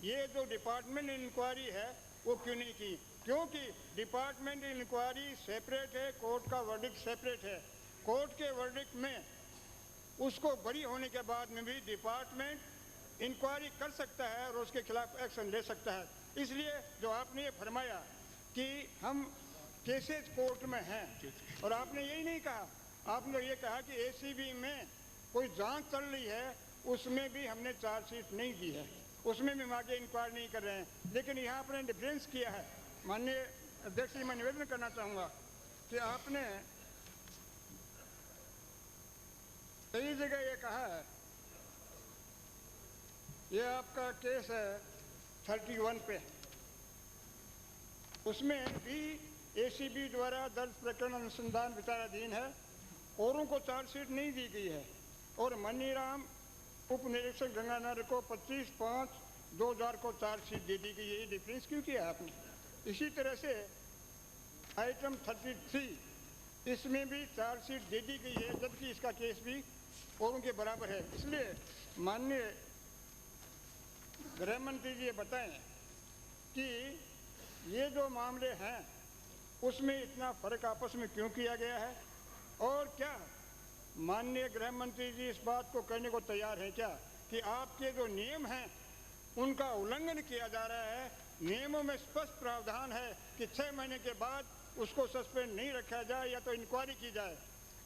ये जो डिपार्टमेंट इंक्वायरी है वो क्यों नहीं की? क्योंकि डिपार्टमेंट इंक्वायरी सेपरेट है, कोर्ट का वर्डिक्ट सेपरेट है। कोर्ट के वर्डिक्ट में उसको बरी होने के बाद में भी डिपार्टमेंट इंक्वायरी कर सकता है और उसके खिलाफ एक्शन ले सकता है। इसलिए जो आपने ये फरमाया कि हम केसेस कोर्ट में हैं, और आपने यही नहीं कहा, आपने ये कहा कि एसीबी में कोई जांच चल रही है, उसमें भी हमने चार्जशीट नहीं दी है, उसमें भी हम आगे इंक्वायरी नहीं कर रहे हैं। लेकिन यहाँ आपने डिफरेंस किया है। माननीय अध्यक्ष जी, मैं निवेदन करना चाहूँगा कि आपने कई जगह ये कहा है, ये आपका केस है 31 पे, उसमें भी एसीबी द्वारा दर्ज प्रकरण अनुसंधान विचाराधीन है, औरों को चार्जशीट नहीं दी गई है, और मनीराम उप निरीक्षक गंगानगर को 25/5/2000 को चार्जशीट दे दी गई है। ये डिफरेंस क्यों किया आपने? इसी तरह से आइटम 33, इसमें भी चार्जशीट दे दी गई है, जबकि इसका केस भी औरों के बराबर है। इसलिए माननीय गृह मंत्री जी ये बताएं कि ये जो मामले हैं उसमें इतना फर्क आपस में क्यों किया गया है, और क्या माननीय गृह मंत्री जी इस बात को कहने को तैयार हैं क्या कि आपके जो नियम हैं उनका उल्लंघन किया जा रहा है? नियमों में स्पष्ट प्रावधान है कि 6 महीने के बाद उसको सस्पेंड नहीं रखा जाए या तो इंक्वायरी की जाए।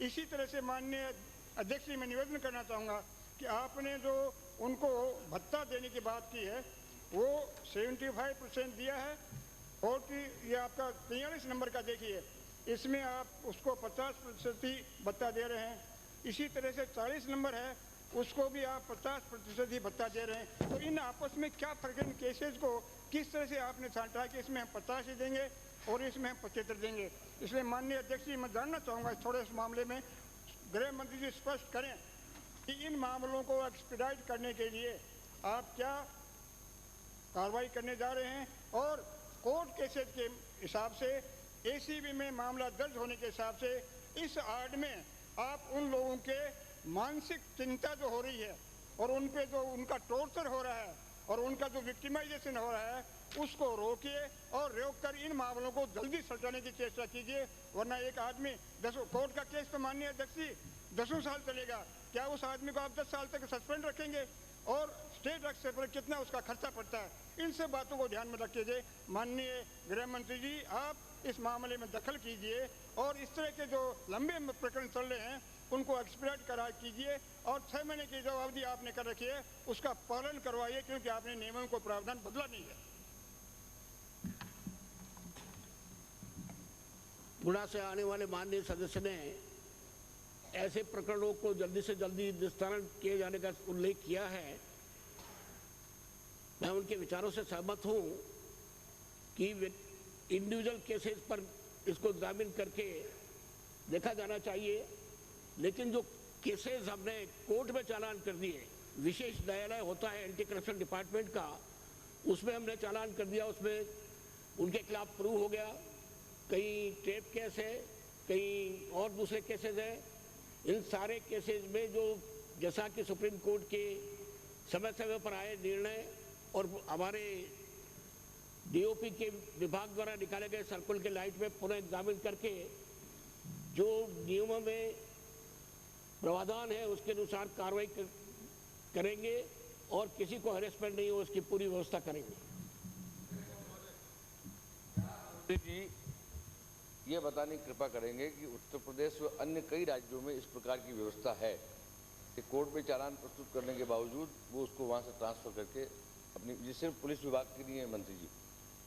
इसी तरह से माननीय अध्यक्ष जी, मैं निवेदन करना चाहूँगा कि आपने जो उनको भत्ता देने की बात की है वो 75% दिया है, और कि ये आपका 43 नंबर का देखिए, इसमें आप उसको 50% ही भत्ता दे रहे हैं। इसी तरह से 40 नंबर है, उसको भी आप 50% ही भत्ता दे रहे हैं। तो इन आपस में क्या फर्क है? इन केसेज को किस तरह से आपने छांटा कि इसमें हम 50 ही देंगे और इसमें हम 75 देंगे? इसलिए माननीय अध्यक्ष जी, मैं जानना चाहूँगा थोड़े इस मामले में गृह मंत्री जी स्पष्ट करें कि इन मामलों को एक्सपीडाइट करने के लिए आप क्या कार्रवाई करने जा रहे हैं, और कोर्ट केसेज के हिसाब से एसीबी में मामला दर्ज होने के हिसाब से इस आड़ में आप उन लोगों के मानसिक चिंता जो हो रही है और उन पे जो उनका टॉर्चर हो रहा है और उनका जो विक्टिमाइजेशन हो रहा है उसको रोकिए, और रोककर इन मामलों को जल्दी सल्टाने की चेष्टा कीजिए, वरना एक आदमी 10 कोर्ट का केस तो माननीय अध्यक्ष जी 10 साल चलेगा, क्या उस आदमी को आप 10 साल तक सस्पेंड रखेंगे? और स्टेट एक्ट पर कितना उसका खर्चा पड़ता है? इन सब बातों को ध्यान में रखिए। माननीय गृह मंत्री जी, आप इस मामले में दखल कीजिए और इस तरह के जो लंबे प्रकरण चल रहे हैं उनको एक्सपीडाइट करा कीजिए, और 6 महीने की जो अवधि आपने कर रखी है उसका पालन करवाइए, क्योंकि आपने नियमों को प्रावधान बदला नहीं है। गुना से आने वाले माननीय सदस्य ने ऐसे प्रकरणों को जल्दी से जल्दी निस्तारण किए जाने का उल्लेख किया है। मैं उनके विचारों से सहमत हूं कि इंडिविजुअल केसेस पर इसको एग्जामिन करके देखा जाना चाहिए, लेकिन जो केसेस हमने कोर्ट में चालान कर दिए, विशेष न्यायालय होता है एंटी करप्शन डिपार्टमेंट का, उसमें हमने चालान कर दिया, उसमें उनके खिलाफ प्रूव हो गया, कई टेप केस है, कई और दूसरे केसेस हैं। इन सारे केसेस में जो जैसा कि सुप्रीम कोर्ट के समय समय पर आए निर्णय और हमारे डीओपी के विभाग द्वारा निकाले गए सर्कुलर के लाइट में पुनः एग्जामिन करके जो नियमों में प्रावधान है उसके अनुसार कार्रवाई करेंगे और किसी को हैरेसमेंट नहीं हो उसकी पूरी व्यवस्था करेंगे। जी ये बताने की कृपा करेंगे कि उत्तर प्रदेश व अन्य कई राज्यों में इस प्रकार की व्यवस्था है कि कोर्ट में चालान प्रस्तुत करने के बावजूद वो उसको वहाँ से ट्रांसफ़र करके अपनी, ये सिर्फ पुलिस विभाग की नहीं है मंत्री जी,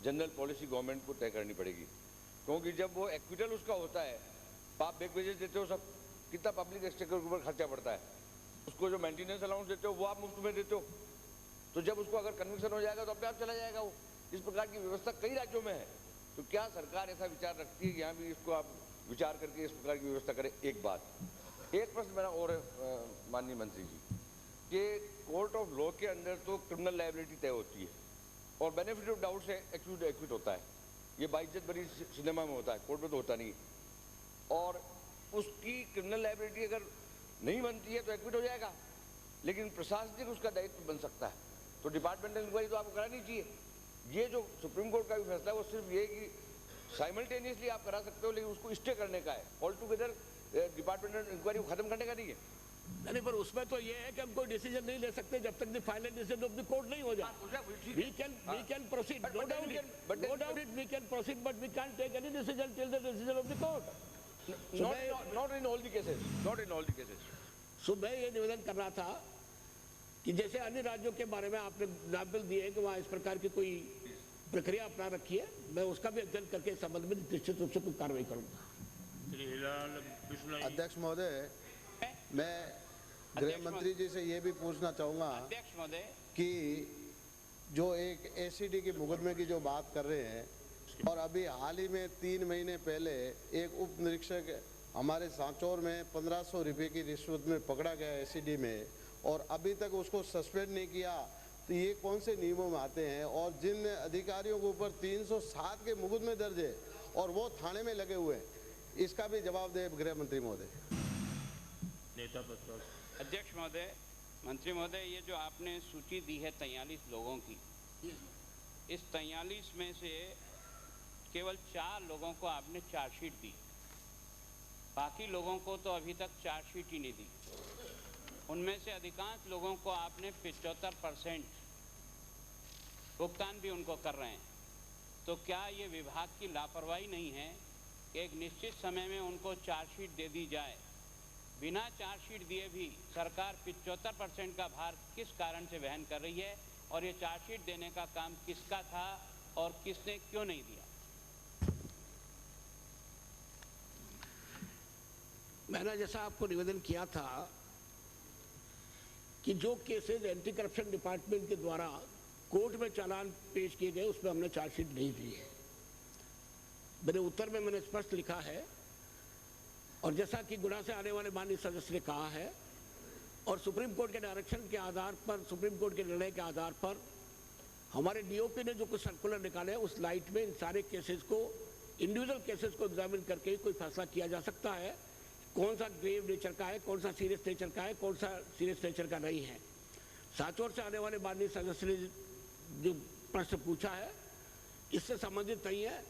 जनरल पॉलिसी गवर्नमेंट को तय करनी पड़ेगी, क्योंकि जब वो एक्विटल उसका होता है, आप बैक वेजेस देते हो, सब कितना पब्लिक एक्सचेकर के ऊपर खर्चा पड़ता है, उसको जो मेंटेनेंस अलाउंस देते हो वो आप मुफ्त में देते हो, तो जब उसको अगर कन्विक्शन हो जाएगा तो अपने आप चला जाएगा वो। इस प्रकार की व्यवस्था कई राज्यों में है, तो क्या सरकार ऐसा विचार रखती है कि यहाँ भी इसको आप विचार करके इस प्रकार की व्यवस्था करें? एक बात, एक प्रश्न मेरा और माननीय मंत्री जी, कि कोर्ट ऑफ लॉ के अंदर तो क्रिमिनल लायबिलिटी तय होती है और बेनिफिट ऑफ डाउट से एक्यूट एक्विट होता है, ये बाइज्जत बरी सिनेमा में होता है, कोर्ट में तो होता नहीं, और उसकी क्रिमिनल लायबिलिटी अगर नहीं बनती है तो एक्विट हो जाएगा, लेकिन प्रशासनिक उसका दायित्व बन सकता है, तो डिपार्टमेंटल इंक्वायरी तो आपको करानी चाहिए। ये जो सुप्रीम कोर्ट का भी फैसला है वो सिर्फ ये कि साइमल्टेनियसली आप करा सकते हो, लेकिन उसको स्टे करने का है, ऑल टुगेदर डिपार्टमेंटल इंक्वायरी को खत्म करने का नहीं है। नहीं, पर उसमें तो ये है कि हम कोई डिसीजन नहीं ले सकते जब तक the final decision of the court नहीं हो जाए। we can proceed, no doubt it we can proceed, but we can't take any decision till the decision of the court. Not in all the cases. सो मैं ये निवेदन कर रहा था कि जैसे अन्य राज्यों के बारे में आपने एग्जाम्पल दिए कि वहाँ इस प्रकार की कोई प्रक्रिया अपना रखी है, मैं उसका भी अध्ययन करके इस संबंध में निश्चित रूप से कोई कार्रवाई करूंगा। अध्यक्ष महोदय, मैं गृह मंत्री जी से ये भी पूछना चाहूँगा अध्यक्ष महोदय कि जो एक एसीडी के मुकदमे की जो बात कर रहे हैं, और अभी हाल ही में 3 महीने पहले एक उप निरीक्षक हमारे सांचौर में 1500 रुपये की रिश्वत में पकड़ा गया एसीडी में, और अभी तक उसको सस्पेंड नहीं किया, तो ये कौन से नियमों में आते हैं? और जिन अधिकारियों के ऊपर 307 के मुकदमे दर्ज है और वो थाने में लगे हुए हैं, इसका भी जवाब दे गृह मंत्री महोदय। अध्यक्ष महोदय, मंत्री महोदय, ये जो आपने सूची दी है 43 लोगों की, इस 43 में से केवल 4 लोगों को आपने चार्जशीट दी, बाकी लोगों को तो अभी तक चार्जशीट ही नहीं दी। उनमें से अधिकांश लोगों को आपने 75% भुगतान भी उनको कर रहे हैं। तो क्या ये विभाग की लापरवाही नहीं है कि एक निश्चित समय में उनको चार्जशीट दे दी जाए? बिना चार्जशीट दिए भी सरकार 75% का भार किस कारण से वहन कर रही है, और ये चार्जशीट देने का काम किसका था और किसने क्यों नहीं दिया? मैंने जैसा आपको निवेदन किया था कि जो केसेस एंटी करप्शन डिपार्टमेंट के द्वारा कोर्ट में चालान पेश किए गए उसमें हमने चार्जशीट नहीं दी है। मेरे उत्तर में मैंने स्पष्ट लिखा है, और जैसा कि गुना से आने वाले माननीय सदस्य ने कहा है, और सुप्रीम कोर्ट के डायरेक्शन के आधार पर, सुप्रीम कोर्ट के निर्णय के आधार पर हमारे डीओपी ने जो कुछ सर्कुलर निकाले हैं उस लाइट में इन सारे केसेस को, इंडिविजुअल केसेस को एग्जामिन करके कोई फैसला किया जा सकता है कौन सा ग्रेव नेचर का है, कौन सा सीरियस नेचर का है, कौन सा सीरियस नेचर का नहीं है। सांचौर से आने वाले माननीय सदस्य ने जो प्रश्न पूछा है इससे संबंधित नहीं है,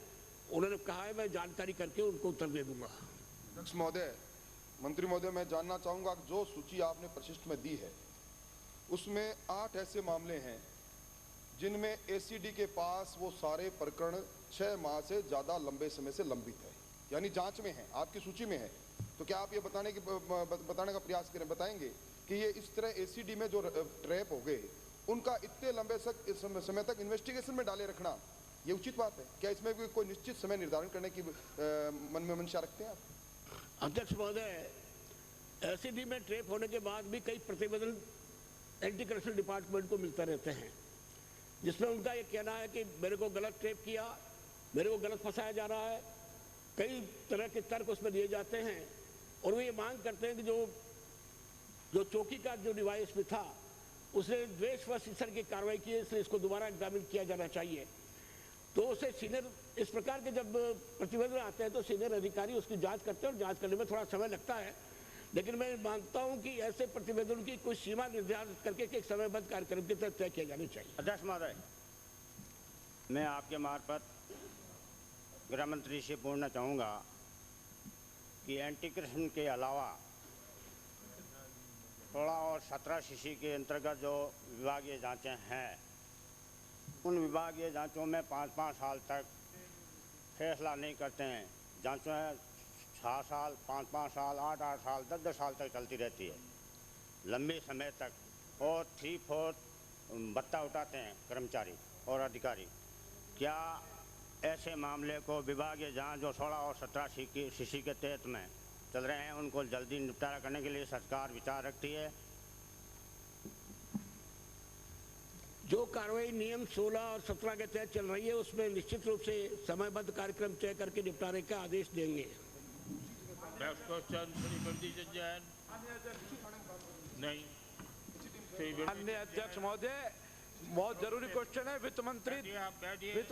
उन्होंने कहा है मैं जानकारी करके उनको उत्तर दे दूंगा। अध्यक्ष महोदय, मंत्री महोदय, मैं जानना चाहूंगा जो सूची आपने प्रशिष्ट में दी है उसमें 8 ऐसे मामले हैं जिनमें एसीडी के पास वो सारे प्रकरण 6 माह से ज्यादा लंबे समय से लंबित है, यानी जांच में है, आपकी सूची में है। तो क्या आप ये बताने का प्रयास करें, बताएंगे कि ये इस तरह एसीडी में जो ट्रैप हो गए उनका इतने लंबे समय तक इन्वेस्टिगेशन में डाले रखना ये उचित बात है? क्या इसमें भी कोई निश्चित समय निर्धारण करने की मन में मंशा रखते हैं आप? अध्यक्ष महोदय, एसीडी में ट्रैप होने के बाद भी कई प्रतिवेदन एंटी करप्शन डिपार्टमेंट को मिलते रहते हैं जिसमें उनका ये कहना है कि मेरे को गलत ट्रैप किया, मेरे को गलत फंसाया जा रहा है। कई तरह के तर्क उसमें दिए जाते हैं और वो ये मांग करते हैं कि जो चौकी का जो डिवाइस में था उसने द्वेषवश इस तरह की कार्रवाई की है, इसलिए इसको दोबारा एग्जामिन किया जाना चाहिए। तो उसे सीनियर, इस प्रकार के जब प्रतिवेदन आते हैं तो सीनियर अधिकारी उसकी जांच करते हैं और जांच करने में थोड़ा समय लगता है, लेकिन मैं मानता हूं कि ऐसे प्रतिवेदन की कुछ सीमा निर्धारित करके एक समयबद्ध कार्यक्रम के तहत तय किया जाना चाहिए। अध्यक्ष महोदय, मैं आपके मार्फत गृह मंत्री से पूछना चाहूँगा कि एंटी करप्शन के अलावा 16 और 17 सीसी के अंतर्गत जो विभागीय जांचें हैं उन विभागीय जांचों में 5-5 साल तक फैसला नहीं करते हैं। जांचों 6 साल, 5-5 साल, 8-8 साल, 10-10 साल तक चलती रहती है, लंबे समय तक, और 3/4 भत्ता उठाते हैं कर्मचारी और अधिकारी। क्या ऐसे मामले को विभागीय जांच जो 16 और 17 सीसी के तहत में चल रहे हैं उनको जल्दी निपटारा करने के लिए सरकार विचार रखती है? जो कार्रवाई नियम 16 और 17 के तहत चल रही है उसमें निश्चित रूप से समयबद्ध कार्यक्रम तय करके निपटारे का आदेश देंगे। अन्य अध्यक्ष महोदय, बहुत जरूरी क्वेश्चन है। वित्त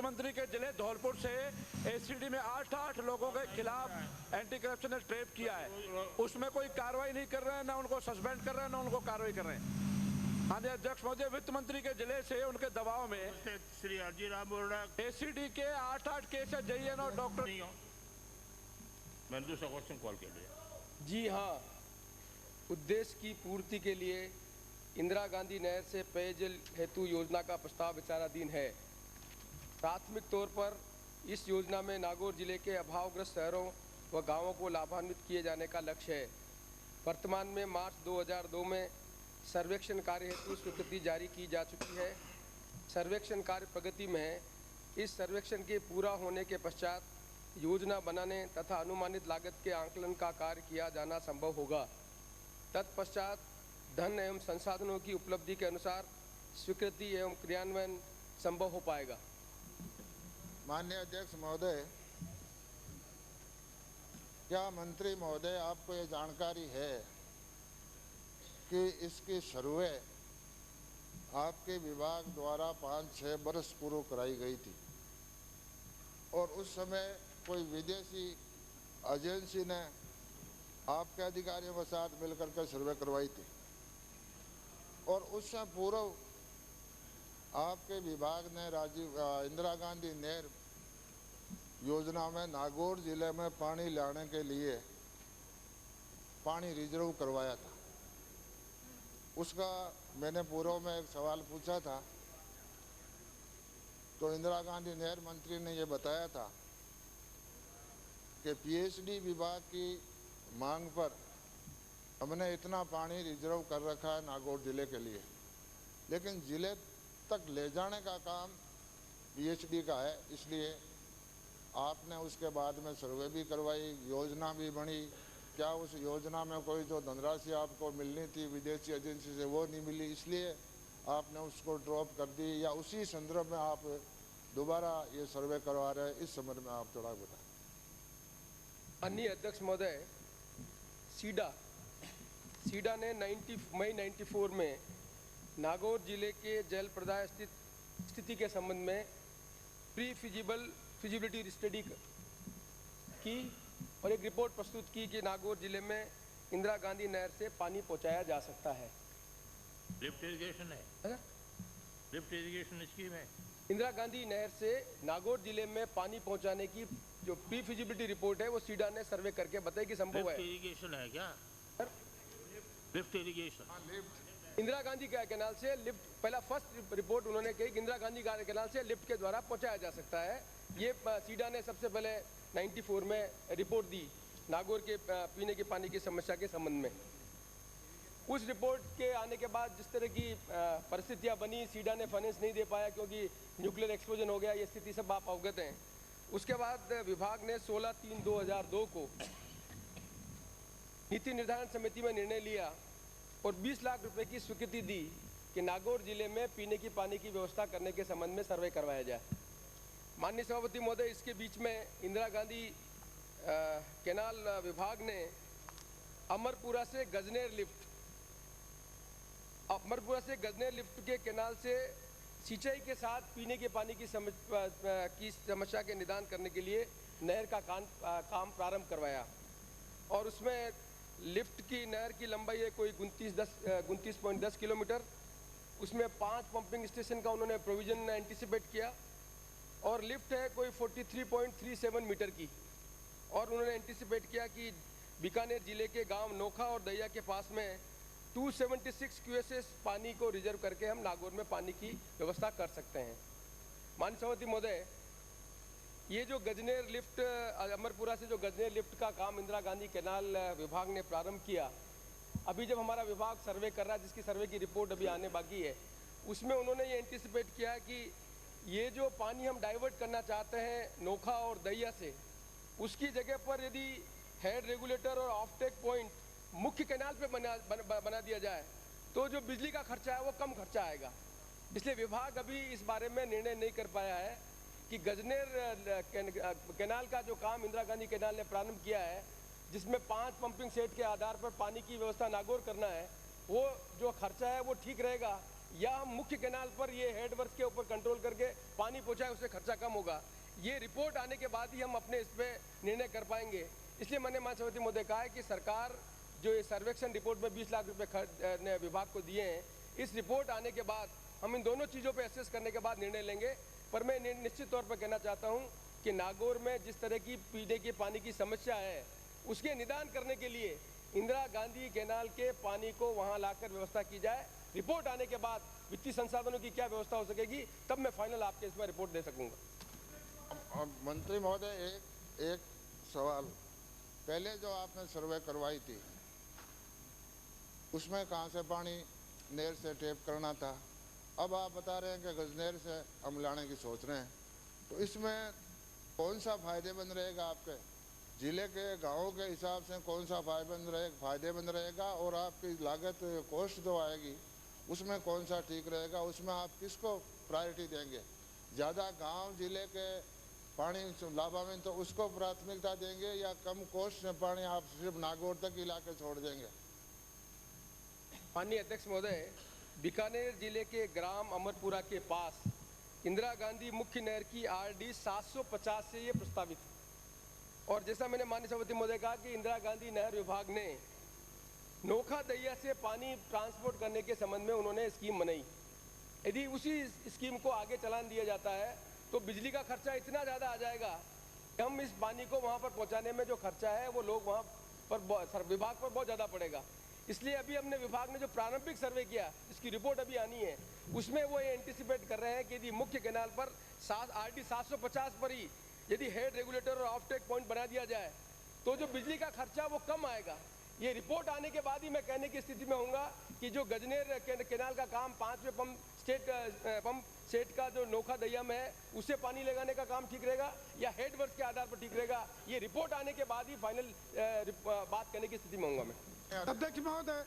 मंत्री के जिले धौलपुर से एसीडी में 8 लोगों के खिलाफ एंटी करप्शन ने ट्रैप किया है, उसमें कोई कार्रवाई नहीं कर रहे हैं, ना उनको सस्पेंड कर रहे हैं, ना उनको कार्रवाई कर रहे हैं। माननीय अध्यक्ष महोदय, वित्त मंत्री के जिले से उनके दबाव में श्री अर्जी राम बोल रहा है। एसीडी के 8 केस है, JN और डॉक्टर नहीं हो, मैंने दूसरा क्वेश्चन कॉल कर लिया। जी हाँ, उद्देश्य की पूर्ति के लिए इंदिरा गांधी नहर से पेयजल हेतु योजना का प्रस्ताव विचाराधीन है। प्राथमिक तौर पर इस योजना में नागौर जिले के अभावग्रस्त शहरों व गांवों को लाभान्वित किए जाने का लक्ष्य है। वर्तमान में मार्च 2002 में सर्वेक्षण कार्य हेतु स्वीकृति जारी की जा चुकी है। सर्वेक्षण कार्य प्रगति में है। इस सर्वेक्षण के पूरा होने के पश्चात योजना बनाने तथा अनुमानित लागत के आंकलन का कार्य किया जाना संभव होगा। तत्पश्चात धन एवं संसाधनों की उपलब्धि के अनुसार स्वीकृति एवं क्रियान्वयन संभव हो पाएगा। माननीय अध्यक्ष महोदय, क्या मंत्री महोदय आपको ये जानकारी है कि इसकी सर्वे आपके विभाग द्वारा 5-6 बरस पूर्व कराई गई थी और उस समय कोई विदेशी एजेंसी ने आपके अधिकारियों के साथ मिलकर के सर्वे करवाई थी और उससे पूर्व आपके विभाग ने इंदिरा गांधी नहर योजना में नागौर जिले में पानी लाने के लिए पानी रिजर्व करवाया था। उसका मैंने पूर्व में एक सवाल पूछा था तो इंदिरा गांधी नहर मंत्री ने ये बताया था कि PhD विभाग की मांग पर हमने इतना पानी रिजर्व कर रखा है नागौर जिले के लिए, लेकिन जिले तक ले जाने का काम PhD का है। इसलिए आपने उसके बाद में सर्वे भी करवाई, योजना भी बनी। क्या उस योजना में कोई जो धनराशि आपको मिलनी थी विदेशी एजेंसी से वो नहीं मिली, इसलिए आपने उसको ड्रॉप कर दी, या उसी संदर्भ में आप दोबारा ये सर्वे करवा रहे हैं? इस संबंध में आप थोड़ा बताएं। माननीय अध्यक्ष महोदय, सीडा ने मई 94 में नागौर जिले के जल प्रदाय स्थिति के संबंध में प्री फिजिबिलिटी स्टडी की और एक रिपोर्ट प्रस्तुत की कि नागौर जिले में इंदिरा गांधी नहर से पानी पहुंचाया जा सकता है। लिफ्ट इरिगेशन है, लिफ्ट इरिगेशन स्कीम है। इंदिरा गांधी नहर से नागौर जिले में पानी पहुंचाने की जो प्री फिजिबिलिटी रिपोर्ट है वो सीडा ने सर्वे करके बताई कि संभव है। लिफ्ट इरिगेशन है क्या? Lift irrigation, Indira Gandhi canal से लिफ्ट, पहला फर्स्ट रिपोर्ट उन्होंने कही कि इंदिरा गांधी कैनाल से लिफ्ट के द्वारा पहुंचाया जा सकता है। ये सीडा ने सबसे पहले 94 में रिपोर्ट दी नागौर के पीने के पानी की समस्या के संबंध में। उस रिपोर्ट के आने के बाद जिस तरह की परिस्थितियां बनी, सीडा ने फाइनेंस नहीं दे पाया क्योंकि न्यूक्लियर एक्सप्लोजन हो गया, ये स्थिति सब आप अवगत हैं। उसके बाद विभाग ने 16/3/2002 को नीति निर्धारण समिति में निर्णय लिया और 20 लाख रुपए की स्वीकृति दी कि नागौर जिले में पीने की पानी की व्यवस्था करने के संबंध में सर्वे करवाया जाए। माननीय सभापति महोदय, इसके बीच में इंदिरा गांधी कैनाल विभाग ने अमरपुरा से गजनेर लिफ्ट के कैनाल से सिंचाई के साथ पीने के पानी की समस्या के निदान करने के लिए नहर का काम प्रारंभ करवाया और उसमें लिफ्ट की नहर की लंबाई है कोई 29.10 किलोमीटर। उसमें 5 पंपिंग स्टेशन का उन्होंने प्रोविजन एंटिसिपेट किया और लिफ्ट है कोई 43.37 मीटर की, और उन्होंने एंटिसिपेट किया कि बीकानेर जिले के गांव नोखा और दैया के पास में 276 क्यूएसएस पानी को रिजर्व करके हम नागौर में पानी की व्यवस्था कर सकते हैं। माननीय सभापति महोदय, ये जो गजनेर लिफ्ट, अमरपुरा से जो गजनेर लिफ्ट का काम इंदिरा गांधी कैनाल विभाग ने प्रारंभ किया, अभी जब हमारा विभाग सर्वे कर रहा है, जिसकी सर्वे की रिपोर्ट अभी आने बाकी है, उसमें उन्होंने ये एंटिसिपेट किया है कि ये जो पानी हम डाइवर्ट करना चाहते हैं नोखा और दैया से, उसकी जगह पर यदि हेड रेगुलेटर और ऑफटेक पॉइंट मुख्य कैनाल पे बना दिया जाए तो जो बिजली का खर्चा है वो कम खर्चा आएगा। इसलिए विभाग अभी इस बारे में निर्णय नहीं कर पाया है कि गजनेर कैनाल का जो काम इंदिरा गांधी कैनाल ने प्रारंभ किया है, जिसमें 5 पंपिंग सेट के आधार पर पानी की व्यवस्था नागौर करना है, वो जो खर्चा है वो ठीक रहेगा, या हम मुख्य कैनाल पर ये हेडवर्क्स के ऊपर कंट्रोल करके पानी पहुंचाए, उससे खर्चा कम होगा। ये रिपोर्ट आने के बाद ही हम अपने इस पर निर्णय कर पाएंगे। इसलिए मैंने माननीय सभापति महोदय कहा है कि सरकार जो ये सर्वेक्षण रिपोर्ट में 20 लाख रुपए ने विभाग को दिए हैं, इस रिपोर्ट आने के बाद हम इन दोनों चीज़ों पे असेस करने के बाद निर्णय लेंगे। पर मैं निश्चित तौर पर कहना चाहता हूँ कि नागौर में जिस तरह की पीने के पानी की समस्या है उसके निदान करने के लिए इंदिरा गांधी कैनाल के पानी को वहाँ लाकर व्यवस्था की जाए। रिपोर्ट आने के बाद वित्तीय संसाधनों की क्या व्यवस्था हो सकेगी तब मैं फाइनल आपके इसमें रिपोर्ट दे सकूंगा। मंत्री महोदय एक सवाल, पहले जो आपने सर्वे करवाई थी उसमें कहाँ से पानी नहर से टैप करना था, अब आप बता रहे हैं कि गजनेर से हम लाने की सोच रहे हैं, तो इसमें कौन सा फायदेमंद रहेगा? आपके जिले के गांवों के हिसाब से कौन सा फायदेमंद रहेगा और आपकी लागत कॉस्ट जो आएगी उसमें कौन सा ठीक रहेगा? उसमें आप किसको प्रायोरिटी देंगे? ज़्यादा गांव जिले के पानी लाभान्वित तो उसको प्राथमिकता देंगे या कम कॉस्ट में पानी आप सिर्फ नागौर तक इलाके छोड़ देंगे? माननीय अध्यक्ष महोदय, बीकानेर जिले के ग्राम अमरपुरा के पास इंदिरा गांधी मुख्य नहर की RD 750 से ये प्रस्तावित है और जैसा मैंने माननीय सभापति महोदय कहा कि इंदिरा गांधी नहर विभाग ने नोखा दैया से पानी ट्रांसपोर्ट करने के संबंध में उन्होंने स्कीम बनाई। यदि उसी स्कीम को आगे चलान दिया जाता है तो बिजली का खर्चा इतना ज़्यादा आ जाएगा कि हम इस पानी को वहाँ पर पहुँचाने में जो खर्चा है वो लोग वहाँ पर विभाग पर बहुत ज़्यादा पड़ेगा। इसलिए अभी हमने विभाग ने जो प्रारंभिक सर्वे किया जिसकी रिपोर्ट अभी आनी है उसमें वो ये एंटिसिपेट कर रहे हैं कि यदि मुख्य कैनाल पर RD 750 पर ही यदि हेड रेगुलेटर और ऑफ टेक पॉइंट बना दिया जाए तो जो बिजली का खर्चा वो कम आएगा। ये रिपोर्ट आने के बाद ही मैं कहने की स्थिति में होऊंगा कि जो गजनेर कैनाल का काम 5वें पंप सेट का जो नोखा दैया में है उसे पानी लगाने का काम ठीक रहेगा या हेड वर्क के आधार पर ठीक रहेगा। ये रिपोर्ट आने के बाद ही फाइनल बात करने की स्थिति में होऊंगा मैं। अध्यक्ष महोदय,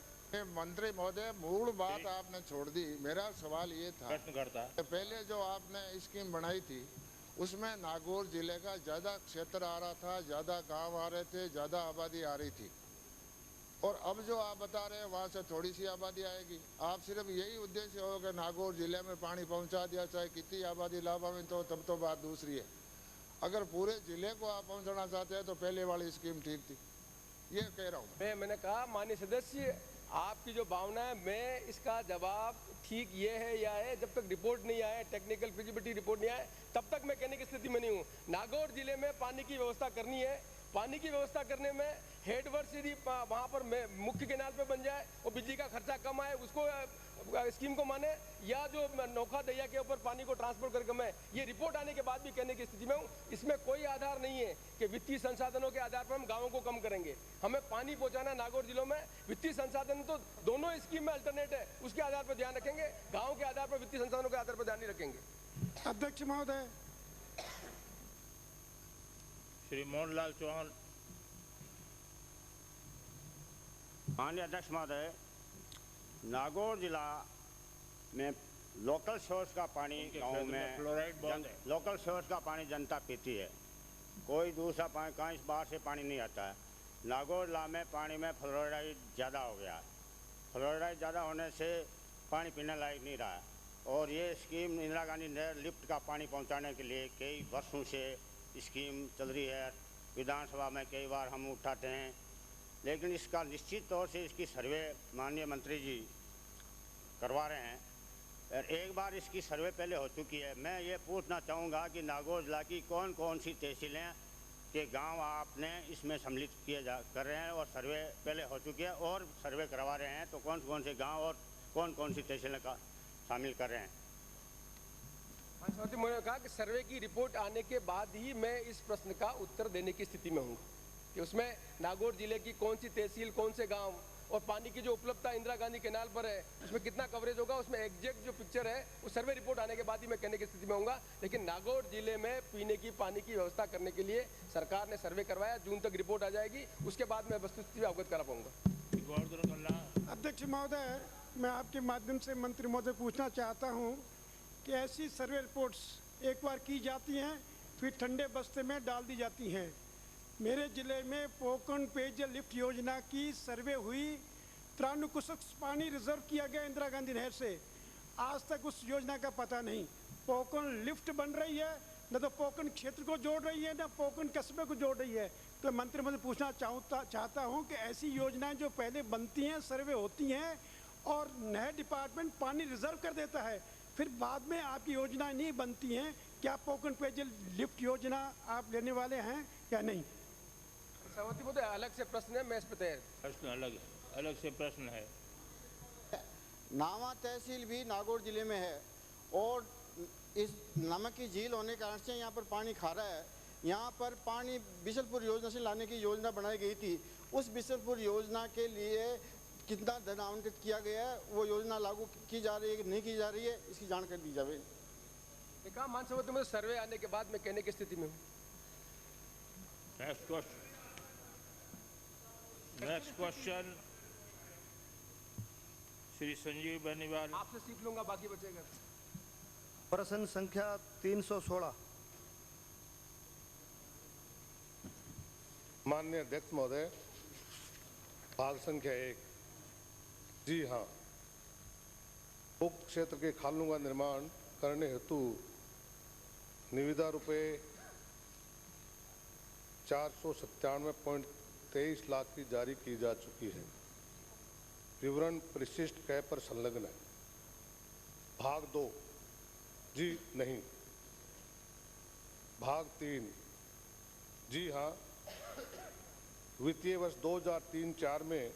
मंत्री महोदय, मूल बात आपने छोड़ दी। मेरा सवाल ये था कि पहले जो आपने स्कीम बनाई थी उसमें नागौर जिले का ज़्यादा क्षेत्र आ रहा था, ज़्यादा गांव आ रहे थे, ज़्यादा आबादी आ रही थी और अब जो आप बता रहे हैं वहाँ से थोड़ी सी आबादी आएगी। आप सिर्फ यही उद्देश्य हो कि नागौर जिले में पानी पहुँचा दिया, चाहे कितनी आबादी लाभान्वित हो, तब तो बात दूसरी है। अगर पूरे जिले को आप पहुँचाना चाहते हैं तो पहले वाली स्कीम ठीक थी, ये कह रहा हूँ मैंने कहा माननीय सदस्य आपकी जो भावना है मैं इसका जवाब ठीक ये है या है, जब तक रिपोर्ट नहीं आए, टेक्निकल फिजिबिलिटी रिपोर्ट नहीं आए तब तक मैं कहने की स्थिति में नहीं हूँ। नागौर जिले में पानी की व्यवस्था करनी है, पानी की व्यवस्था करने में हेड वर्क यदि वहाँ पर मुख्य कैनाल पे बन जाए और बिजली का खर्चा कम आए उसको स्कीम को माने या जो नोखा दैया के ऊपर पानी को ट्रांसपोर्ट करके मैं ये रिपोर्ट आने के बाद भी कहने की स्थिति में हूँ। इसमें कोई आधार नहीं है कि वित्तीय संसाधनों के आधार पर हम गाँवों को कम करेंगे। हमें पानी पहुँचाना नागौर जिलों में, वित्तीय संसाधन तो दोनों स्कीम में अल्टरनेट है, उसके आधार पर ध्यान रखेंगे, गाँव के आधार पर वित्तीय संसाधनों के आधार पर ध्यान नहीं रखेंगे। अध्यक्ष महोदय, श्री मोहनलाल चौहान। माननीय अध्यक्ष महोदय, नागौर जिला में लोकल सोर्स का पानी गाँव में लोकल सोर्स का पानी जनता पीती है, कोई दूसरा पानी कहीं बाहर से पानी नहीं आता है। नागौर जिला में पानी में फ्लोराइड ज़्यादा हो गया है, फ्लोराइड ज़्यादा होने से पानी पीने लायक नहीं रहा है और ये स्कीम इंदिरा गांधी नहर लिफ्ट का पानी पहुंचाने के लिए कई वर्षों से स्कीम चल रही है। विधानसभा में कई बार हम उठाते हैं, लेकिन इसका निश्चित तौर से इसकी सर्वे माननीय मंत्री जी करवा रहे हैं और एक बार इसकी सर्वे पहले हो चुकी है। मैं ये पूछना चाहूँगा कि नागौर जिला की कौन कौन सी तहसीलें के गांव आपने इसमें सम्मिलित कर रहे हैं और सर्वे पहले हो चुकी है और सर्वे करवा रहे हैं, तो कौन कौन से गाँव और कौन कौन सी तहसीलें का शामिल कर रहे हैं? मैंने कहा कि सर्वे की रिपोर्ट आने के बाद ही मैं इस प्रश्न का उत्तर देने की स्थिति में हूँ कि उसमें नागौर जिले की कौन सी तहसील, कौन से गांव और पानी की जो उपलब्धता इंदिरा गांधी कैनाल पर है उसमें कितना कवरेज होगा, उसमें एग्जैक्ट जो पिक्चर है वो सर्वे रिपोर्ट आने के बाद ही मैं कहने की स्थिति में होऊंगा। लेकिन नागौर जिले में पीने की पानी की व्यवस्था करने के लिए सरकार ने सर्वे करवाया, जून तक रिपोर्ट आ जाएगी, उसके बाद मैं वस्तुस्थिति अवगत करा पाऊंगा। अध्यक्ष महोदय, मैं आपके माध्यम से मंत्री महोदय पूछना चाहता हूँ कि ऐसी सर्वे रिपोर्ट्स एक बार की जाती हैं फिर ठंडे बस्ते में डाल दी जाती हैं। मेरे ज़िले में पोकन पेयजल लिफ्ट योजना की सर्वे हुई, 93 क्यूसेक पानी रिजर्व किया गया इंदिरा गांधी नहर से, आज तक उस योजना का पता नहीं। पोकन लिफ्ट बन रही है, न तो पोकन क्षेत्र को जोड़ रही है, न पोकन कस्बे को जोड़ रही है। तो मंत्री महोदय पूछना चाहता हूँ कि ऐसी योजनाएं जो पहले बनती हैं, सर्वे होती हैं और नहर डिपार्टमेंट पानी रिजर्व कर देता है, फिर बाद में आपकी योजनाएं नहीं बनती हैं। क्या पोकन पेयजल लिफ्ट योजना आप लेने वाले हैं या नहीं? सभापति महोदय, अलग से प्रश्न है, मैं इस पर तैयार। प्रश्न अलग से प्रश्न है। नावा तहसील भी नागौर जिले में है और इस नमक की झील होने के कारण से यहाँ पर पानी खारा है। यहाँ पर पानी बिशलपुर योजना से लाने की योजना बनाई गई थी। उस बिशलपुर योजना के लिए कितना धन आवंटित किया गया है, वो योजना लागू की जा रही है कि नहीं की जा रही है, इसकी जानकारी दी जाए। कहा मान सभापति महोदय, सर्वे आने के बाद मैं कहने की स्थिति में हूँ। Next question Shri Sanjeev Beniwal. आपसे सीख लूंगा, बाकी बचेगा। प्रश्न संख्या 316। माननीय अध्यक्ष महोदय, भाग संख्या 1। जी हाँ, उक्त क्षेत्र के खालों का निर्माण करने हेतु निविदा रुपये 497.23 लाख की जारी की जा चुकी है। विवरण परिशिष्ट क पर संलग्न है। भाग 2। जी नहीं। भाग 3। जी हाँ, वित्तीय वर्ष 2003-04 में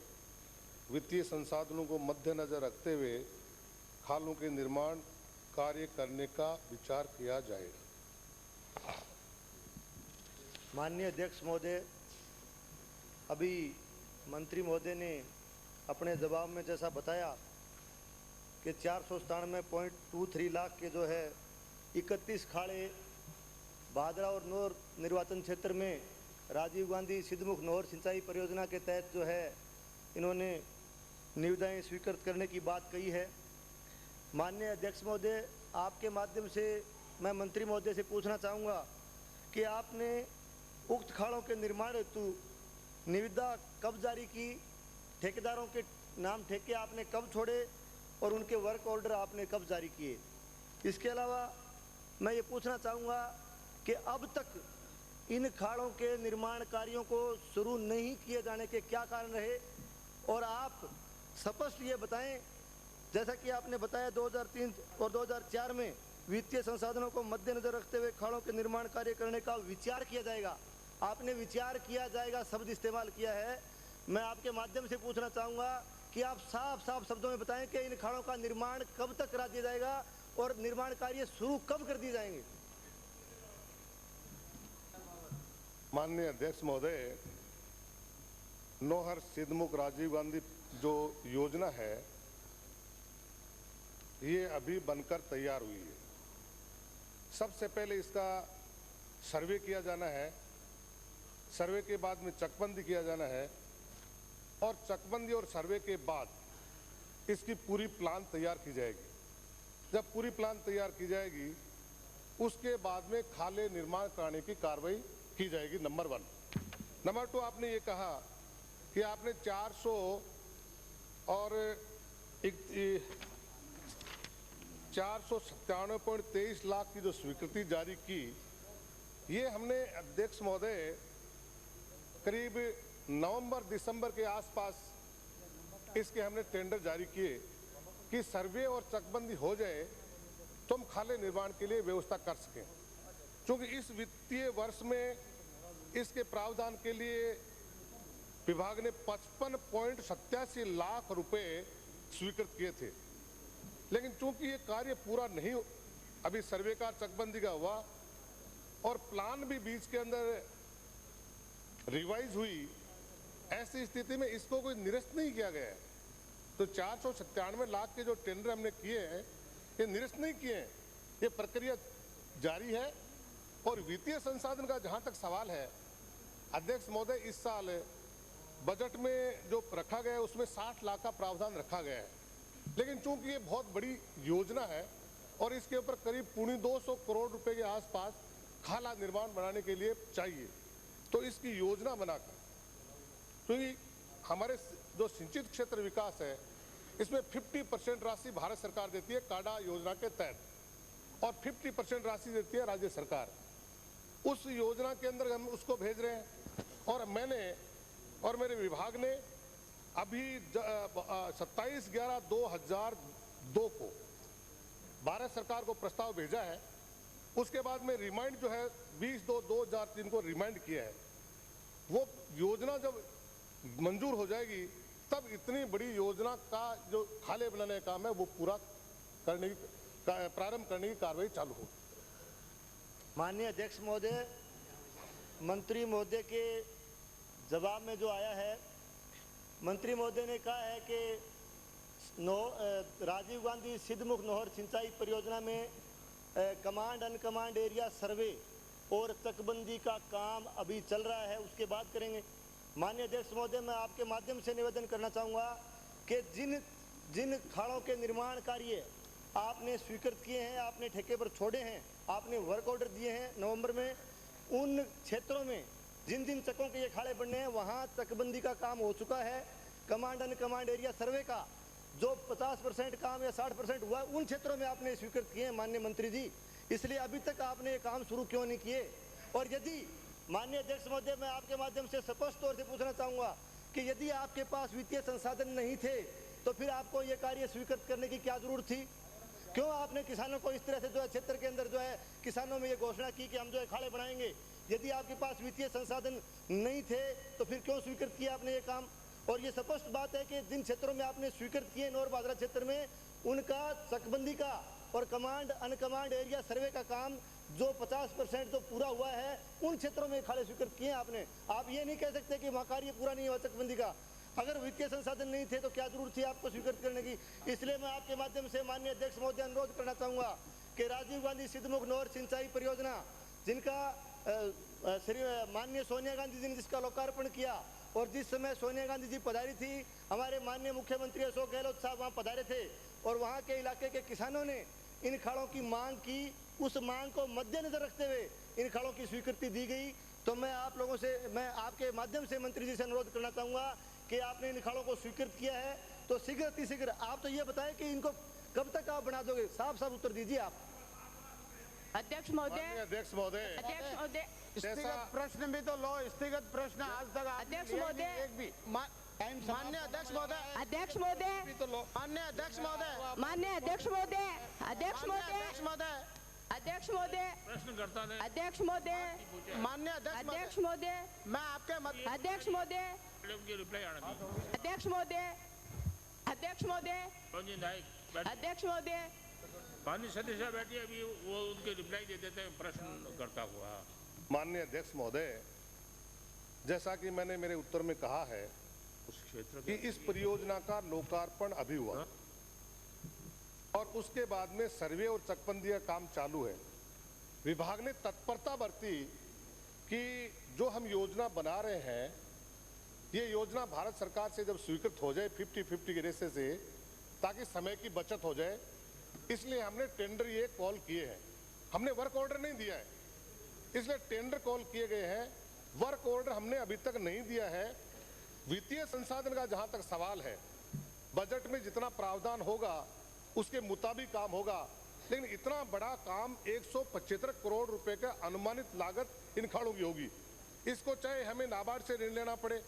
वित्तीय संसाधनों को मद्देनजर रखते हुए खालों के निर्माण कार्य करने का विचार किया जाएगा। माननीय अध्यक्ष महोदय, अभी मंत्री महोदय ने अपने जवाब में जैसा बताया कि 497.23 लाख के जो है 31 खाड़े भादरा और नौर निर्वाचन क्षेत्र में राजीव गांधी सिद्धमुख नहर सिंचाई परियोजना के तहत जो है इन्होंने निविदाएं स्वीकृत करने की बात कही है। माननीय अध्यक्ष महोदय, आपके माध्यम से मैं मंत्री महोदय से पूछना चाहूँगा कि आपने उक्त खाड़ों के निर्माण हेतु निविदा कब जारी की, ठेकेदारों के नाम ठेके आपने कब छोड़े और उनके वर्क ऑर्डर आपने कब जारी किए। इसके अलावा मैं ये पूछना चाहूँगा कि अब तक इन खाड़ों के निर्माण कार्यों को शुरू नहीं किए जाने के क्या कारण रहे, और आप स्पष्ट ये बताएं, जैसा कि आपने बताया 2003 और 2004 में वित्तीय संसाधनों को मद्देनजर रखते हुए खाड़ों के निर्माण कार्य करने का विचार किया जाएगा। आपने विचार किया जाएगा शब्द इस्तेमाल किया है। मैं आपके माध्यम से पूछना चाहूँगा कि आप साफ शब्दों में बताएं कि इन खाड़ों का निर्माण कब तक करा दिया जाएगा और निर्माण कार्य शुरू कब कर दिए जाएंगे। माननीय अध्यक्ष महोदय, नौहर सिद्धमुख राजीव गांधी जो योजना है ये अभी बनकर तैयार हुई है। सबसे पहले इसका सर्वे किया जाना है, सर्वे के बाद में चकबंदी किया जाना है और चकबंदी और सर्वे के बाद इसकी पूरी प्लान तैयार की जाएगी। जब पूरी प्लान तैयार की जाएगी उसके बाद में खाले निर्माण कराने की कार्रवाई की जाएगी, नंबर 1। नंबर 2, आपने ये कहा कि आपने 400 और 497.23 लाख की जो स्वीकृति जारी की, ये हमने अध्यक्ष महोदय करीब नवंबर-दिसंबर के आसपास इसके हमने टेंडर जारी किए कि सर्वे और चकबंदी हो जाए तो हम खाले निर्माण के लिए व्यवस्था कर सकें। क्योंकि इस वित्तीय वर्ष में इसके प्रावधान के लिए विभाग ने 55.87 लाख रुपए स्वीकृत किए थे, लेकिन चूंकि ये कार्य पूरा नहीं, अभी सर्वे का चकबंदी का हुआ और प्लान भी बीच के अंदर रिवाइज हुई, ऐसी स्थिति में इसको कोई निरस्त नहीं किया गया है। तो 497 लाख के जो टेंडर हमने किए हैं ये निरस्त नहीं किए हैं, ये प्रक्रिया जारी है। और वित्तीय संसाधन का जहां तक सवाल है, अध्यक्ष महोदय, इस साल बजट में जो रखा गया है उसमें 60 लाख का प्रावधान रखा गया है, लेकिन चूंकि ये बहुत बड़ी योजना है और इसके ऊपर करीब 200 करोड़ रुपए के आसपास खाला निर्माण बनाने के लिए चाहिए, तो इसकी योजना बनाकर, क्योंकि हमारे जो सिंचित क्षेत्र विकास है इसमें 50% राशि भारत सरकार देती है काडा योजना के तहत और 50% राशि देती है राज्य सरकार। उस योजना के अंदर हम उसको भेज रहे हैं और मैंने और मेरे विभाग ने अभी 27/11/2002 को भारत सरकार को प्रस्ताव भेजा है। उसके बाद में रिमाइंड जो है 20/2/2003 को रिमाइंड किया है। वो योजना जब मंजूर हो जाएगी तब इतनी बड़ी योजना का जो खाले बनाने का काम है वो पूरा करने की प्रारंभ करने की कार्रवाई चालू होगी। माननीय अध्यक्ष महोदय, मंत्री महोदय के जवाब में जो आया है, मंत्री महोदय ने कहा है कि राजीव गांधी सिद्धमुख नहर सिंचाई परियोजना में कमांड अनकमांड एरिया सर्वे और तकबंदी का काम अभी चल रहा है, उसके बाद करेंगे। माननीय अध्यक्ष महोदय, मैं आपके माध्यम से निवेदन करना चाहूँगा कि जिन खाड़ों के निर्माण कार्य आपने स्वीकृत किए हैं, आपने ठेके पर छोड़े हैं, आपने वर्क ऑर्डर दिए हैं नवंबर में, उन क्षेत्रों में जिन चकों के ये खाड़े बनने हैं वहाँ तकबंदी का काम हो चुका है। कमांड अनकमांड एरिया सर्वे का जो 50% काम या 60% हुआ उन क्षेत्रों में आपने स्वीकृत किए हैं माननीय मंत्री जी, इसलिए अभी तक आपने ये काम शुरू क्यों नहीं किए? और यदि माननीय अध्यक्ष महोदय, मैं आपके माध्यम से स्पष्ट तौर से पूछना चाहूँगा कि यदि आपके पास वित्तीय संसाधन नहीं थे तो फिर आपको ये कार्य स्वीकृत करने की क्या जरूरत थी? क्यों आपने किसानों को इस तरह से जो है क्षेत्र के अंदर जो है किसानों में ये घोषणा की कि हम जो है खाड़े बनाएंगे? यदि आपके पास वित्तीय संसाधन नहीं थे तो फिर क्यों स्वीकृत किया आपने ये काम? और ये स्पष्ट बात है कि जिन क्षेत्रों में आपने स्वीकृत किए नौर बाजरा क्षेत्र में, उनका चकबंदी का और कमांड अनकमांड एरिया सर्वे का काम जो 50% जो पूरा हुआ है उन क्षेत्रों में खाड़े स्वीकृत किए आपने। आप ये नहीं कह सकते कि वहाँ कार्य पूरा नहीं हुआ चकबंदी का। अगर वित्तीय संसाधन नहीं थे तो क्या जरूरत थी आपको स्वीकृत करने की? इसलिए मैं आपके माध्यम से माननीय अध्यक्ष महोदय अनुरोध करना चाहूँगा कि राजीव गांधी सिद्धमुख नहर सिंचाई परियोजना जिनका श्री माननीय सोनिया गांधी जी ने जिसका लोकार्पण किया और जिस समय सोनिया गांधी जी पधारी थी, हमारे माननीय मुख्यमंत्री अशोक गहलोत साहब वहाँ पधारे थे और वहाँ के इलाके के किसानों ने इन खाड़ों की मांग की। उस मांग को मद्देनजर रखते हुए इन खाड़ों की स्वीकृति दी गई। तो मैं आप लोगों से, मैं आपके माध्यम से मंत्री जी से अनुरोध करना चाहूँगा कि आपने इन खाड़ों को स्वीकृत किया है तो शीघ्र अतिशीघ्र आप तो ये बताएं कि इनको कब तक आप बना दोगे? साफ साफ उत्तर दीजिए आप। अध्यक्ष महोदय, अध्यक्ष महोदय, अध्यक्ष महोदय, व्यक्तिगत प्रश्न भी तो लो, व्यक्तिगत प्रश्न आज तक अध्यक्ष महोदय, एक भी माननीय अध्यक्ष महोदय, अध्यक्ष महोदय, माननीय अध्यक्ष महोदय, माननीय अध्यक्ष महोदय, अध्यक्ष महोदय, अध्यक्ष महोदय, प्रश्न करता है अध्यक्ष महोदय, माननीय अध्यक्ष महोदय, मैं आपके अध्यक्ष महोदय, रिप्लाई आना चाहिए। अध्यक्ष महोदय, अध्यक्ष महोदय, अध्यक्ष महोदय, माननीय सदस्य बैठिए, अभी वो उनके रिप्लाई दे देते हैं प्रश्न करता हुआ। माननीय अध्यक्ष महोदय, जैसा कि मैंने मेरे उत्तर में कहा है उस क्षेत्र कि इस परियोजना का लोकार्पण अभी हुआ और उसके बाद में सर्वे और चकबंदी का काम चालू है। विभाग ने तत्परता बरती कि जो हम योजना बना रहे हैं ये योजना भारत सरकार से जब स्वीकृत हो जाए 50-50 के रेशे से, ताकि समय की बचत हो जाए, इसलिए हमने टेंडर ये कॉल किए हैं। हमने वर्क ऑर्डर नहीं दिया है, इसलिए टेंडर कॉल किए गए हैं। वर्क ऑर्डर हमने अभी तक नहीं दिया है। वित्तीय संसाधन का जहां तक सवाल है, बजट में जितना प्रावधान होगा उसके मुताबिक काम होगा, लेकिन इतना बड़ा काम 175 करोड़ रुपए का अनुमानित लागत इन खाड़ों की होगी। इसको चाहे हमें नाबार्ड से ऋण लेना पड़े,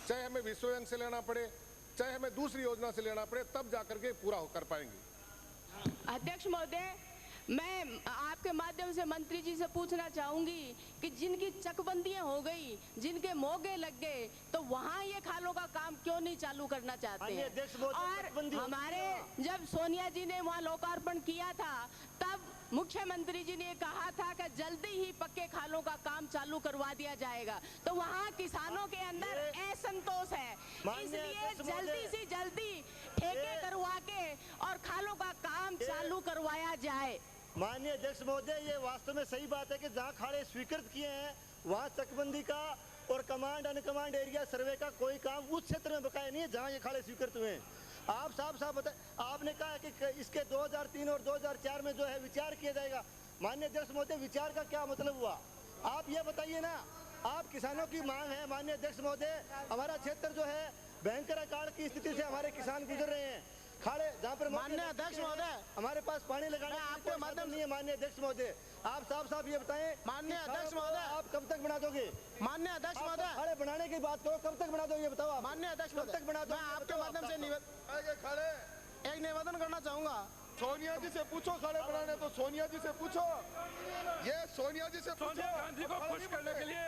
चाहे हमें विश्व बैंक से लेना पड़े, चाहे हमें दूसरी योजना से लेना पड़े, तब जाकर के पूरा कर पाएंगे। अध्यक्ष महोदय, मैं आपके माध्यम से मंत्री जी से पूछना चाहूंगी कि जिनकी चकबंदियां हो गई, जिनके मोगे लग गए, तो वहाँ ये खालों का काम क्यों नहीं चालू करना चाहते हैं? और हमारे जब सोनिया जी ने वहाँ लोकार्पण किया था तब मुख्यमंत्री जी ने कहा था कि जल्दी ही पक्के खालों का काम चालू करवा दिया जाएगा। तो वहाँ किसानों के अंदर असंतोष है, इसलिए जल्दी से जल्दी ठेके करवा के और खालों का काम चालू करवाया जाए। माननीय अध्यक्ष महोदय, ये वास्तव में सही बात है कि जहाँ खाड़े स्वीकृत किए हैं वहाँ चकबंदी का और कमांड अनकमांड एरिया सर्वे का कोई काम उस क्षेत्र में बकाया नहीं है जहाँ ये खाड़े स्वीकृत हुए हैं। आप साफ साफ बताए, आपने कहा कि इसके 2003 और 2004 में जो है विचार किया जाएगा। माननीय अध्यक्ष महोदय, विचार का क्या मतलब हुआ? आप ये बताइए ना। आप किसानों की मांग है माननीय अध्यक्ष महोदय, हमारा क्षेत्र जो है भयंकर अकाल की स्थिति से हमारे किसान गुजर रहे हैं। खाड़े जहाँ पर माननीय अध्यक्ष महोदय, हमारे पास पानी लगाने मैं आपके माध्यम नहीं है। माननीय अध्यक्ष महोदय, आप साफ ये बताएं, माननीय कि अध्यक्ष खाड़ों को महोदय, आप कब तक बना दोगे? माननीय अध्यक्ष महोदय, खाड़े बनाने की बात करो, कब तक बना दोगे ये बताओ आप। माननीय अध्यक्ष कब तक बना महोदय, मैं आपके माध्यम से एक निवेदन करना चाहूंगा। सोनिया जी से पूछो खड़े बनाने, तो सोनिया जी से पूछो, ये सोनिया जी से पूछो। सोनिया गांधी को खुश करने के लिए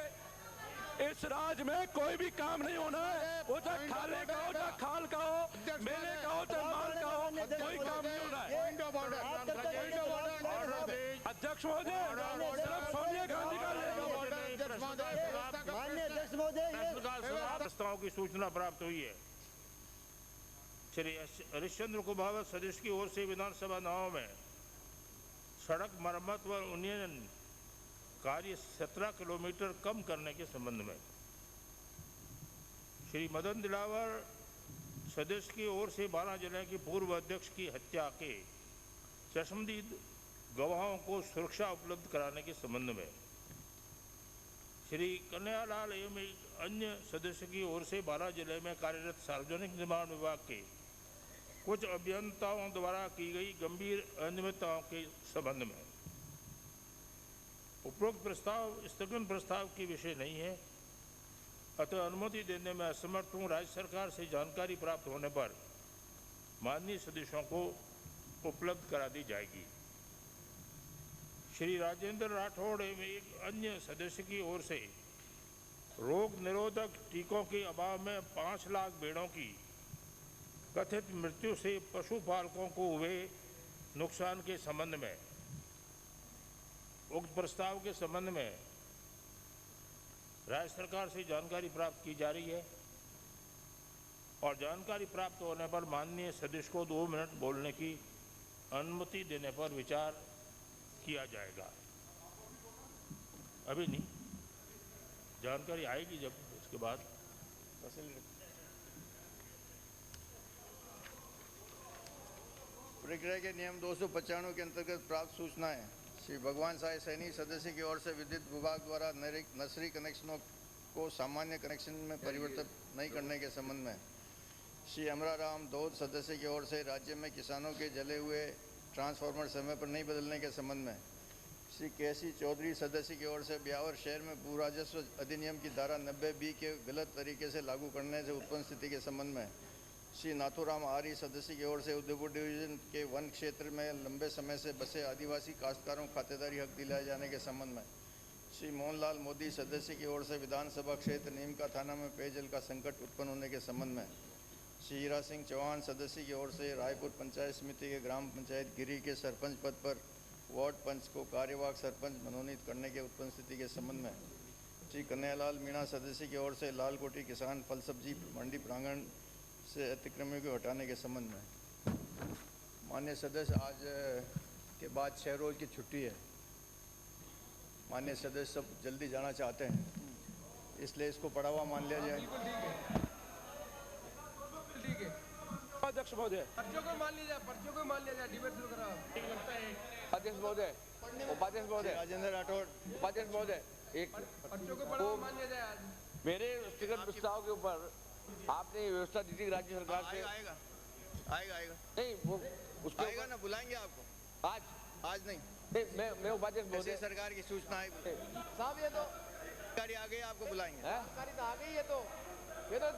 इस राज्य में कोई भी काम नहीं होना है, वो चाहे खाले का हो, चाहे खाल का हो, मेले का हो, चाहे माल का हो, कोई काम नहीं होना है। अध्यक्ष महोदय, सिर्फ सोनिया गांधी का माननीय अध्यक्ष महोदय, प्रस्ताव की सूचना प्राप्त हुई है। श्री हरिश्चंद्र कुमावत सदस्य की ओर से विधानसभा नाव में सड़क मरम्मत व उन्नयन कार्य 17 किलोमीटर कम करने के संबंध में श्री मदन दिलावर सदस्य की ओर से 12 जिले के पूर्व अध्यक्ष की हत्या के चश्मदीद गवाहों को सुरक्षा उपलब्ध कराने के संबंध में श्री कन्हैयालाल एवं एक अन्य सदस्य की ओर से 12 जिले में कार्यरत सार्वजनिक निर्माण विभाग के कुछ अभियंताओं द्वारा की गई गंभीर अनियमितताओं के संबंध में उपरोक्त प्रस्ताव स्थगन प्रस्ताव की विषय नहीं है, अतः अनुमति देने में असमर्थ हूँ। राज्य सरकार से जानकारी प्राप्त होने पर माननीय सदस्यों को उपलब्ध करा दी जाएगी। श्री राजेंद्र राठौड़ एवं एक अन्य सदस्य की ओर से रोग निरोधक टीकों के अभाव में 5 लाख भेड़ों की कथित मृत्यु से पशुपालकों को हुए नुकसान के संबंध में उक्त प्रस्ताव के संबंध में राज्य सरकार से जानकारी प्राप्त की जा रही है और जानकारी प्राप्त होने पर माननीय सदस्य को 2 मिनट बोलने की अनुमति देने पर विचार किया जाएगा। अभी नहीं, जानकारी आएगी जब उसके बाद। प्रक्रिया के नियम 295 के अंतर्गत प्राप्त सूचनाएं श्री भगवान साय सैनी सदस्य की ओर से विद्युत विभाग द्वारा नर्सरी कनेक्शनों को सामान्य कनेक्शन में परिवर्तित नहीं करने के संबंध में श्री अमराराम दौद सदस्य की ओर से राज्य में किसानों के जले हुए ट्रांसफार्मर समय पर नहीं बदलने के संबंध में श्री केसी चौधरी सदस्य की ओर से ब्यावर शहर में भू राजस्व अधिनियम की धारा 90B के गलत तरीके से लागू करने से उत्पन्न स्थिति के संबंध में श्री नाथूराम आर्य सदस्य की ओर से उदयपुर डिवीजन के वन क्षेत्र में लंबे समय से बसे आदिवासी काश्तकारों को खातेदारी हक दिलाए जाने के संबंध में श्री मोहनलाल मोदी सदस्य की ओर से विधानसभा क्षेत्र नीमका थाना में पेयजल का संकट उत्पन्न होने के संबंध में श्री हीरा सिंह चौहान सदस्य की ओर से रायपुर पंचायत समिति के ग्राम पंचायत गिरी के सरपंच पद पर वार्ड पंच को कार्यवाहक सरपंच मनोनीत करने के उत्पन्न स्थिति के संबंध में श्री कन्हैयालाल मीणा सदस्य की ओर से लालकोटी किसान फल सब्जी मंडी प्रांगण से अतिक्रमियों को हटाने के संबंध में। माननीय सदस्य, आज के बाद 6 रोज की छुट्टी है। माननीय सदस्य सब जल्दी जाना चाहते हैं, इसलिए इसको पड़ा हुआ मान लिया जाए। ठीक है अध्यक्ष महोदय, पर्चों को मान लिया जाए, डिबेट शुरू कराओ। अध्यक्ष महोदय, उपाध्यक्ष महोदय, राजेंद्र राठौड़, उपाध्यक्ष महोदय, एक पर्चों को पड़ा मान लिया जाए। मेरे व्यक्तिगत प्रस्ताव के ऊपर आपने ये व्यवस्था दी थी राज्य सरकार से। आएगा नहीं, वो उसको आएगा ना, बुलाएंगे आपको। आज नहीं, मैं उपाध्यक्ष महोदय, सरकार की सूचना है साहब, ये तो जानकारी आ गई, आपको बुलाएंगे। जानकारी तो आ गई, ये तो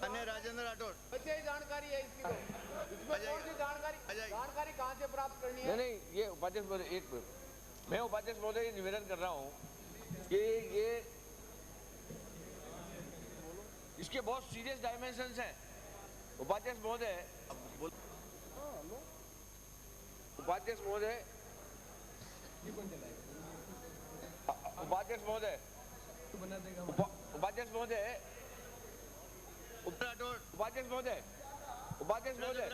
अन्य राजेंद्र राठौड़, बच्चे ही जानकारी है इसकी, तो इसमें कौन सी जानकारी कहाँ से प्राप्त करनी है? नहीं, ये उपाध्यक्ष महोदय, एक मिनट, मैं उपाध्यक्ष महोदय ये निवेदन कर रहा हूँ कि ये इसके बहुत सीरियस डायमेंशंस हैं। उपाध्यक्ष महोदय, उपाध्यक्ष महोदय, उपाध्यक्ष महोदय, उपाध्यक्ष महोदय, उपाध्यक्ष महोदय, उपाध्यक्ष महोदय,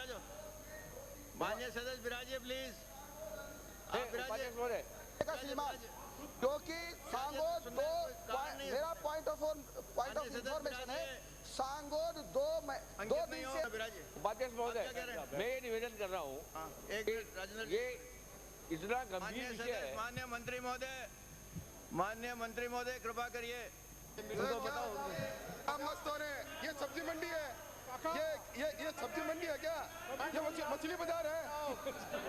माननीय सदस्य विराजिए प्लीज। उपाध्यक्ष महोदय, क्योंकि सांगोद मेरा पॉइंट ऑफ इंफॉर्मेशन है, सांगोद दो दिन से। उपाध्यक्ष महोदय, मैं ये निवेदन कर रहा हूँ, ये इतना गंभीर विषय है। माननीय मंत्री महोदय कृपा करिए। मस्त हो रहे, ये सब्जी मंडी है, ये सब्जी मंडी है क्या? ये मछली बाजार है,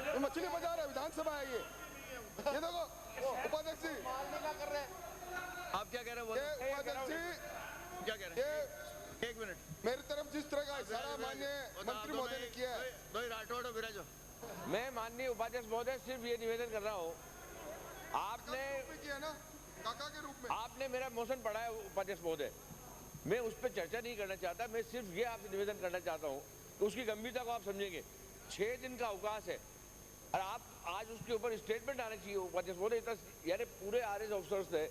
ये मछली बाजार है, विधानसभा है ये देखो उपाध्यक्ष जी आप क्या कह रहे हो? उपाध्यक्ष जी क्या कह रहे हैं? एक मिनट, मेरी तरफ जिस तरह का इशारा माननीय मंत्री महोदय ने किया है, दो ही राठौड़ और विराजो। मैं माननीय उपाध्यक्ष महोदय सिर्फ ये निवेदन कर रहा हूँ, आपने किया ना काका के रूप में, आपने मेरा मोशन पढ़ा है उपाध्यक्ष महोदय, मैं उस पर चर्चा नहीं करना चाहता, मैं सिर्फ ये आपसे निवेदन करना चाहता हूँ कि उसकी गंभीरता को आप समझेंगे। 6 दिन का अवकाश है और आप आज उसके ऊपर स्टेटमेंट आना चाहिए उपाध्यक्ष महोदय। यानी पूरे RS ऑफिसर्स ने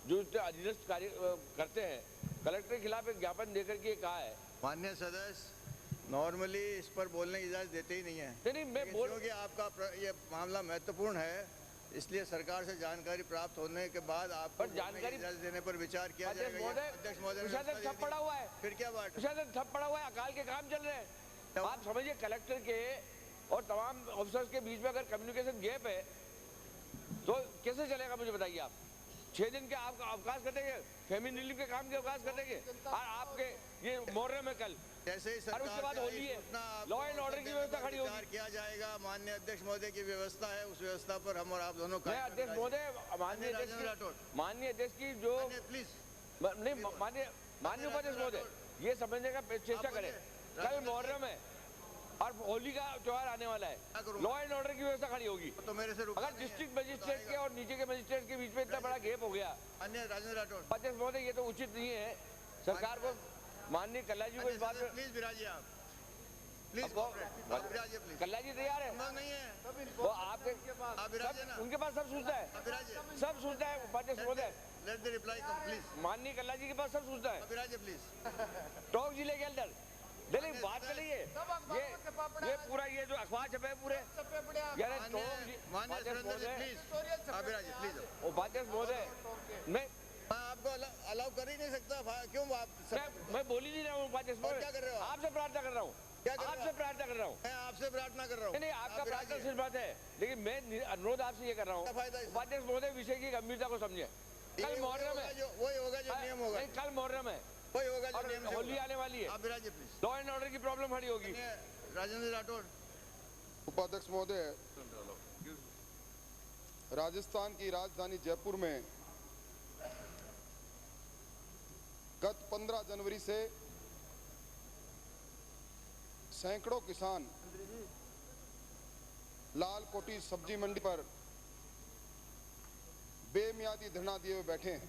जो अधीनस्थ कार्य करते हैं, कलेक्टर के खिलाफ एक ज्ञापन देकर के कहा है। माननीय सदस्य नॉर्मली इस पर बोलने की इजाजत देते ही नहीं है। नहीं मैं बोल, क्योंकि आपका ये मामला महत्वपूर्ण है, इसलिए सरकार से जानकारी प्राप्त होने के बाद आपको जानकारी इजाजत देने पर विचार किया जाएगा। अध्यक्ष महोदय ठप पड़ा हुआ है, फिर क्या बात? ठप पड़ा हुआ है, अकाल के काम चल रहे हैं। आप समझिए कलेक्टर के और तमाम ऑफिसर्स के बीच में अगर कम्युनिकेशन गैप है तो कैसे चलेगा, मुझे बताइए आप। 6 दिन के आप अवकाश कर देंगे, फैमिली रिलीफ के काम के अवकाश कर देंगे, और आपके ये मुहर्रम है कल, जैसे ही और उसके बाद होली है, लॉ एंड ऑर्डर की व्यवस्था खड़ी होगी। किया जाएगा। माननीय अध्यक्ष महोदय की व्यवस्था है, उस व्यवस्था पर हम और आप दोनों का अध्यक्ष महोदय, माननीय अध्यक्ष की जो प्लीज नहीं माननीय उपाध्यक्ष महोदय ये समझने का चेष्टा करें, कल मुहर्रम है और होली का त्योहार आने वाला है, लॉ एंड ऑर्डर की व्यवस्था खड़ी होगी। तो मेरे से अगर डिस्ट्रिक्ट मजिस्ट्रेट के और नीचे के मजिस्ट्रेट के बीच में इतना बड़ा गैप हो गया, अन्य राजेंद्र राठौड़ अध्यक्ष महोदय ये तो उचित नहीं है। सरकार को माननीय कल्ला जी को इस बात में प्लीज विराजिए, आप प्लीज विराजिए, प्लीज। कल्ला जी तैयार है? नहीं है वो आपके उनके पास सब सूचना है, सब सूचना है उपाध्यक्ष महोदय। Let the reply come please. माननीय कल्ला जी के पास सब सूचना है। विराजिए प्लीज। टोंक जिले के अंदर देखिए बात चलिए, ये पूरा ये जो अखबार छपे पूरे उपाध्यक्ष महोदय मैं आपको अलाउ कर ही नहीं सकता, क्यों आप? मैं बोल ही नहीं रहा हूँ उपाध्यक्ष महोदय, क्या कर रहे हो? आपसे प्रार्थना कर रहा हूँ, आपसे प्रार्थना कर रहा हूँ, मैं आपसे प्रार्थना कर रहा हूँ। नहीं आपका प्रार्थना सिर्फ बात है, लेकिन मैं अनुरोध आपसे ये कर रहा हूँ उपाध्यक्ष महोदय विषय की गंभीरता को समझे। कल मुहर्रम है, वही होगा जो नियम होगा। नहीं कल मुहर्रम है, वही होगा जो नियम से होली आने वाली है, आप विराजिए प्लीज। लॉ एंड ऑर्डर की प्रॉब्लम खड़ी होगी। राजेंद्र राठौड़। उपाध्यक्ष महोदय, राजस्थान की राजधानी जयपुर में गत 15 जनवरी से सैकड़ों किसान लाल कोठी सब्जी मंडी पर बेमियादी धरना दिए हुए बैठे हैं।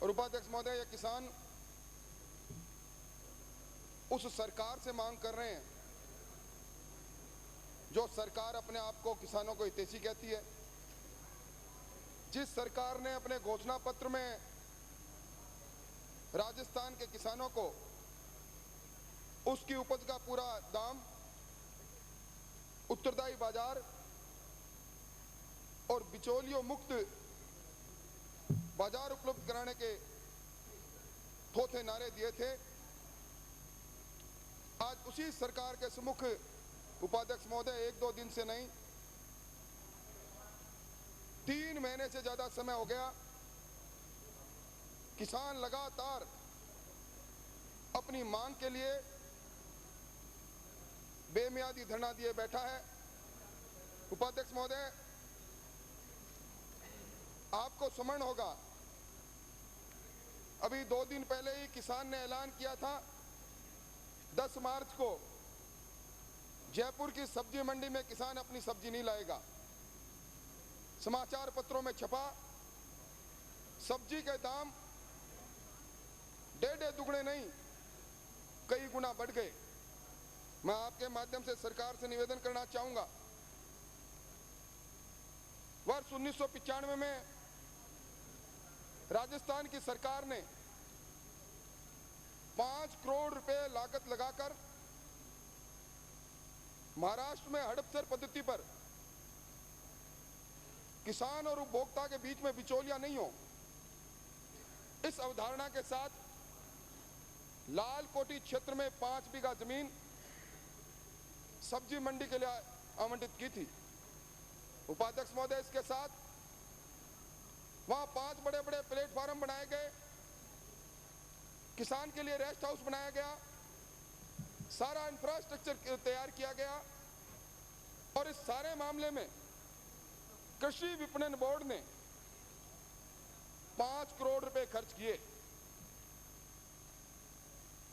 और उपाध्यक्ष महोदय, ये किसान उस सरकार से मांग कर रहे हैं जो सरकार अपने आप को किसानों को हितैषी कहती है, जिस सरकार ने अपने घोषणा पत्र में राजस्थान के किसानों को उसकी उपज का पूरा दाम, उत्तरदायी बाजार और बिचौलियों मुक्त बाजार उपलब्ध कराने के थोथे नारे दिए थे। आज उसी सरकार के सम्मुख उपाध्यक्ष महोदय 1-2 दिन से नहीं, 3 महीने से ज्यादा समय हो गया, किसान लगातार अपनी मांग के लिए बेमियादी धरना दिए बैठा है। उपाध्यक्ष महोदय, आपको स्मरण होगा अभी 2 दिन पहले ही किसान ने ऐलान किया था 10 मार्च को जयपुर की सब्जी मंडी में किसान अपनी सब्जी नहीं लाएगा। समाचार पत्रों में छपा, सब्जी के दाम डेढ़ दुगने नहीं कई गुना बढ़ गए। मैं आपके माध्यम से सरकार से निवेदन करना चाहूंगा, वर्ष 1995 में राजस्थान की सरकार ने 5 करोड़ रुपए लागत लगाकर महाराष्ट्र में हड़पसर पद्धति पर किसान और उपभोक्ता के बीच में बिचौलिया नहीं हो, इस अवधारणा के साथ लाल कोठी क्षेत्र में 5 बीघा जमीन सब्जी मंडी के लिए आवंटित की थी। उपाध्यक्ष महोदय, इसके साथ वहां 5 बड़े बड़े प्लेटफार्म बनाए गए, किसान के लिए रेस्ट हाउस बनाया गया, सारा इंफ्रास्ट्रक्चर तैयार किया गया और इस सारे मामले में कृषि विपणन बोर्ड ने 5 करोड़ रुपए खर्च किए।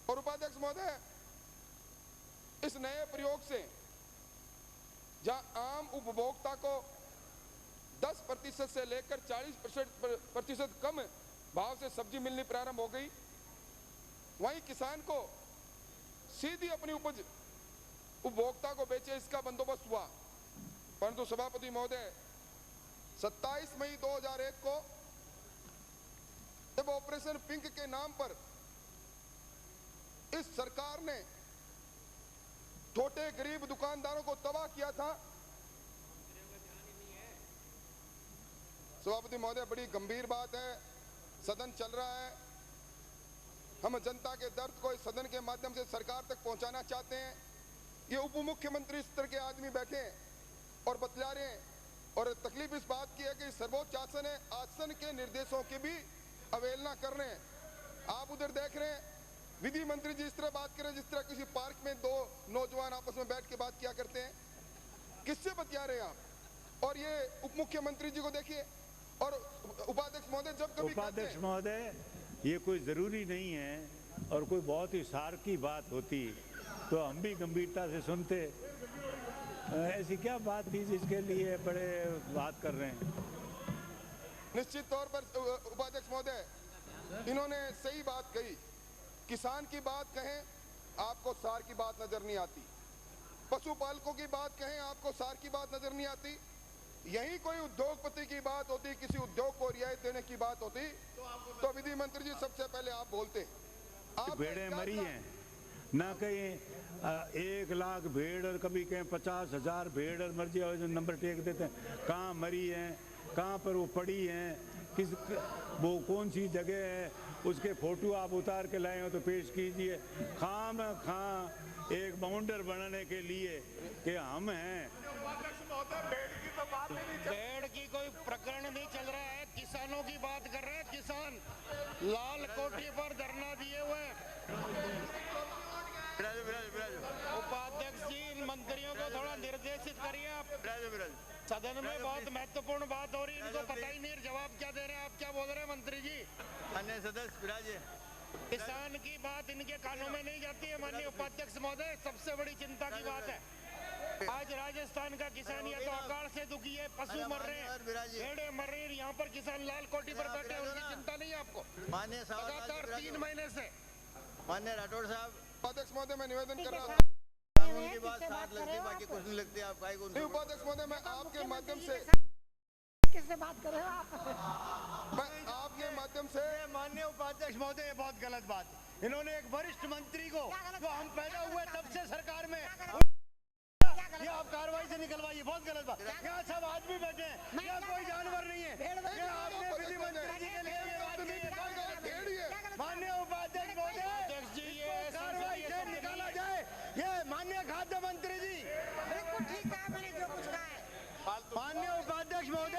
और उपाध्यक्ष महोदय, इस नए प्रयोग से जहां आम उपभोक्ता को 10% से लेकर 40% कम भाव से सब्जी मिलनी प्रारंभ हो गई, वहीं किसान को सीधी अपनी उपज उपभोक्ता को बेचे, इसका बंदोबस्त हुआ। परंतु सभापति महोदय, 27 मई 2001 को जब ऑपरेशन पिंक के नाम पर इस सरकार ने छोटे गरीब दुकानदारों को तबाह किया था, सभापति महोदय बड़ी गंभीर बात है, सदन चल रहा है, हम जनता के दर्द को इस सदन के माध्यम से सरकार तक पहुंचाना चाहते हैं। ये उप मुख्यमंत्री स्तर के आदमी बैठे हैं और बतला रहे हैं, और तकलीफ इस बात की है कि सर्वोच्च आसन के निर्देशों की भी अवहेलना कर रहे हैं। आप उधर देख रहे हैं विधि मंत्री जी इस तरह बात करें जिस तरह किसी पार्क में दो नौजवान आपस में बैठ के बात किया करते हैं। किससे बतिया रहे हैं आप? और ये उप मुख्यमंत्री जी को देखिए। और उपाध्यक्ष महोदय, जब कभी उपाध्यक्ष महोदय, ये कोई जरूरी नहीं है, और कोई बहुत ही सार की बात होती तो हम भी गंभीरता से सुनते। ऐसी क्या बात थी जिसके लिए बड़े बात कर रहे हैं? निश्चित तौर पर उपाध्यक्ष महोदय, इन्होंने सही बात कही। किसान की बात कहें, आपको सार की बात नजर नहीं आती। पशुपालकों की बात कहें, आपको सार की बात नजर नहीं आती। यही कोई उद्योगपति की बात होती, किसी उद्योग को रियायत देने की बात होती, तो विधि मंत्री जी सबसे पहले आप बोलते। आप भेड़ें मरी हैं, ना कहीं 1 लाख भेड़ और कभी कहीं 50,000 भेड़ और मर्जी और नंबर टेक देते हैं। कहाँ मरी हैं, कहाँ पर वो पड़ी हैं, किस वो कौन सी जगह है, उसके फोटो आप उतार के लाए हो तो पेश कीजिए। खाम एक बाउंडर बनाने के लिए कि हम हैं। भेड़ की कोई प्रकरण नहीं चल रहा है, किसानों की बात कर रहे हैं। किसान लाल कोठी पर धरना दिए हुए। उपाध्यक्ष जी, इन मंत्रियों को थोड़ा निर्देशित करिए आप। सदन में बहुत महत्वपूर्ण बात हो रही है, इनको पता ही नहीं जवाब क्या दे रहे हैं। आप क्या बोल रहे हैं मंत्री जी? अन्य सदस्य विराजे। किसान की बात इनके कानों में नहीं जाती है। माननीय उपाध्यक्ष महोदय, सबसे बड़ी चिंता की बात है आज राजस्थान का किसान या तो अकाल से दुखी है, पशु मर रहे हैं, भेड़ें मर रही है, यहाँ पर किसान लाल कोठी पर बैठे हैं, उनकी चिंता नहीं है आपको? माननीय लगातार 3 महीने से। माननीय राठौड़ साहब, उपाध्यक्ष महोदय, मैं निवेदन कर रहा हूँ। उनकी बात साथ लगती है, बाकी कुछ नहीं लगती। आप काय को उपाध्यक्ष महोदय, मैं आपके माध्यम से किससे बात कर रहे हो आप? मैं आपके माध्यम से। माननीय उपाध्यक्ष महोदय, ये बहुत गलत बात है। इन्होंने एक वरिष्ठ मंत्री को, जो हम पैदा हुए तब से सरकार में, ये आप कार्रवाई से निकलवाइए। बहुत गलत बात। यहाँ सब आदमी बैठे हैं, यहाँ कोई जानवर नहीं है। ये आपने विधि मंत्री जी के लिए ये बात की है। माननीय उपाध्यक्ष महोदय, कार्रवाई से निकाला जाए। ये माननीय खाद्य मंत्री जी, बिल्कुल ठीक कहा मैंने, जो कुछ कहा है। माननीय उपाध्यक्ष महोदय,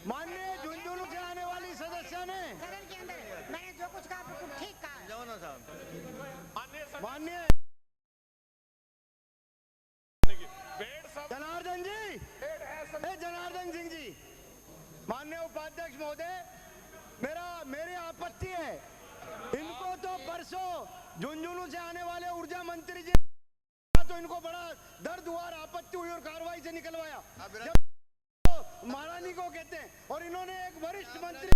माननीय झुंझुनू से आने वाली सदस्य ने सदन के अंदर मैंने जो कुछ कहा बिल्कुल ठीक कहा। माननीय जनार्दन जी, जनार्दन सिंह जी, माननीय उपाध्यक्ष महोदय, मेरी आपत्ति है। इनको तो परसों झुंझुनू से आने वाले ऊर्जा मंत्री जी, तो इनको बड़ा दर्द हुआ और आपत्ति हुई और कार्रवाई से निकलवाया। महारानी को कहते हैं, और इन्होंने एक वरिष्ठ मंत्री।